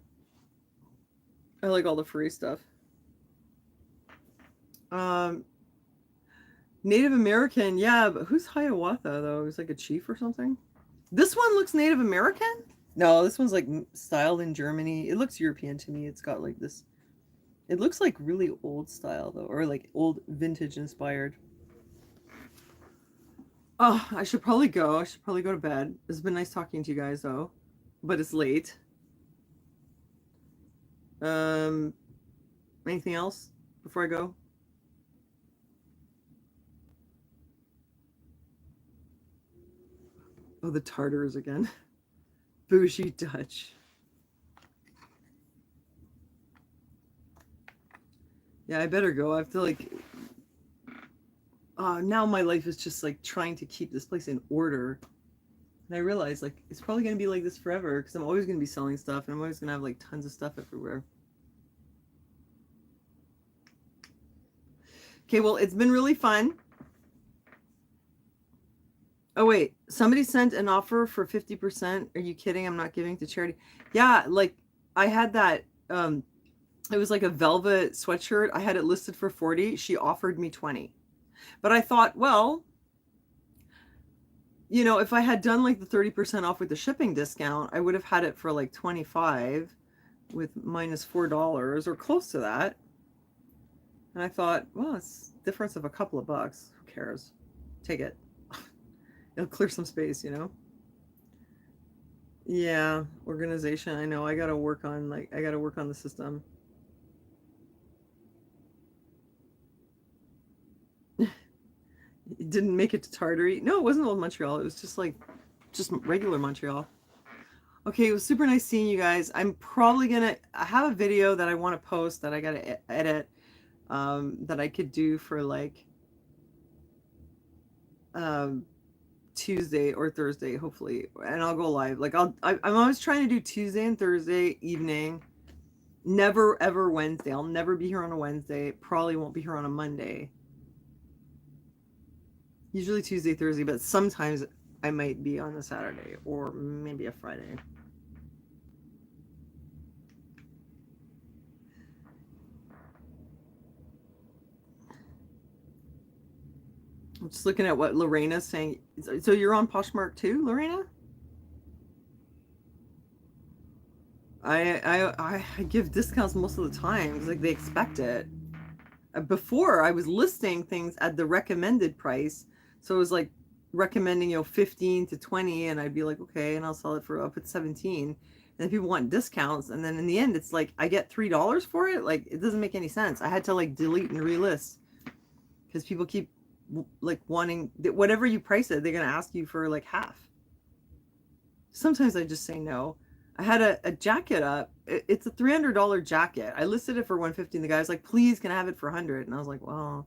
I like all the furry stuff. Native American, yeah, but who's Hiawatha though? He's like a chief or something? This one looks Native American? No, this one's like styled in Germany. It looks European to me. It's got like this. It looks like really old style though, or like old vintage inspired. Oh, I should probably go. I should probably go to bed. It's been nice talking to you guys though, but it's late. Anything else before I go? Oh, the Tartars again. Bougie Dutch. Yeah, I better go. I have to like. Now my life is just like trying to keep this place in order. And I realize like it's probably gonna be like this forever because I'm always gonna be selling stuff and I'm always gonna have like tons of stuff everywhere. Okay, well, it's been really fun. Oh wait, somebody sent an offer for 50%. Are you kidding? I'm not giving to charity. Yeah, like I had that it was like a velvet sweatshirt. I had it listed for 40. She offered me 20. But I thought, well, you know, if I had done like the 30% off with the shipping discount, I would have had it for like 25 with minus $4 or close to that. And I thought, well, it's a difference of a couple of bucks. Who cares? Take it. It'll clear some space, you know? Yeah, organization. I know. I gotta work on the system. It didn't make it to Tartary. No, it wasn't old Montreal. It was just like just regular Montreal. Okay, it was super nice seeing you guys. I'm probably gonna I have a video that I want to post that I gotta edit that I could do for like Tuesday or Thursday, hopefully, and I'll go live. Like I'm always trying to do Tuesday and Thursday evening. Never ever Wednesday. I'll never be here on a Wednesday. Probably won't be here on a Monday. Usually Tuesday, Thursday, but sometimes I might be on a Saturday or maybe a Friday. I'm just looking at what Lorena's saying. So you're on Poshmark too, Lorena? I give discounts most of the time because like they expect it. Before I was listing things at the recommended price, so it was like recommending 15 to 20, and I'd be like, okay, and I'll sell it for, I'll put 17, and then people want discounts, and then in the end it's like I get $3 for it. Like it doesn't make any sense. I had to like delete and relist because people keep like wanting whatever you price it, they're gonna ask you for like half. Sometimes I just say no. I had a jacket up. It's a $300 jacket. I listed it for 150, and the guy was like, please, can I have it for 100? And I was like, well,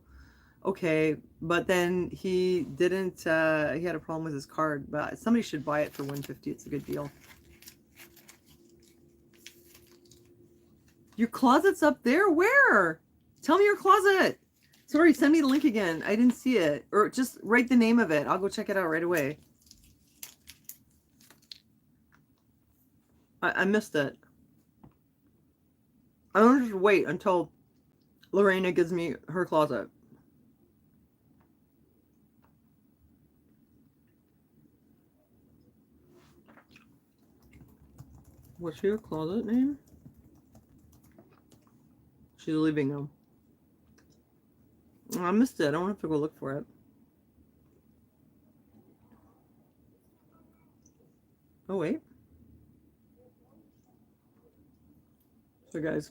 okay. But then he didn't, he had a problem with his card, but somebody should buy it for 150. It's a good deal. Your closet's up there? Where? Tell me your closet. Sorry, send me the link again. I didn't see it. Or just write the name of it. I'll go check it out right away. I missed it. I'm gonna just wait until Lorena gives me her closet. What's your closet name? She's leaving now. Oh, I missed it. I don't have to go look for it. Oh, wait. So, guys,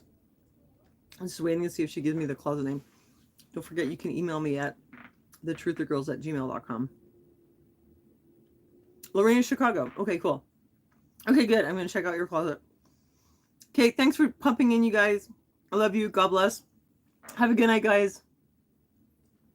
I'm just waiting to see if she gives me the closet name. Don't forget, you can email me at thetruthergirls@gmail.com. Lorena, Chicago. Okay, cool. Okay, good. I'm going to check out your closet. Okay, thanks for pumping in, you guys. I love you. God bless. Have a good night, guys.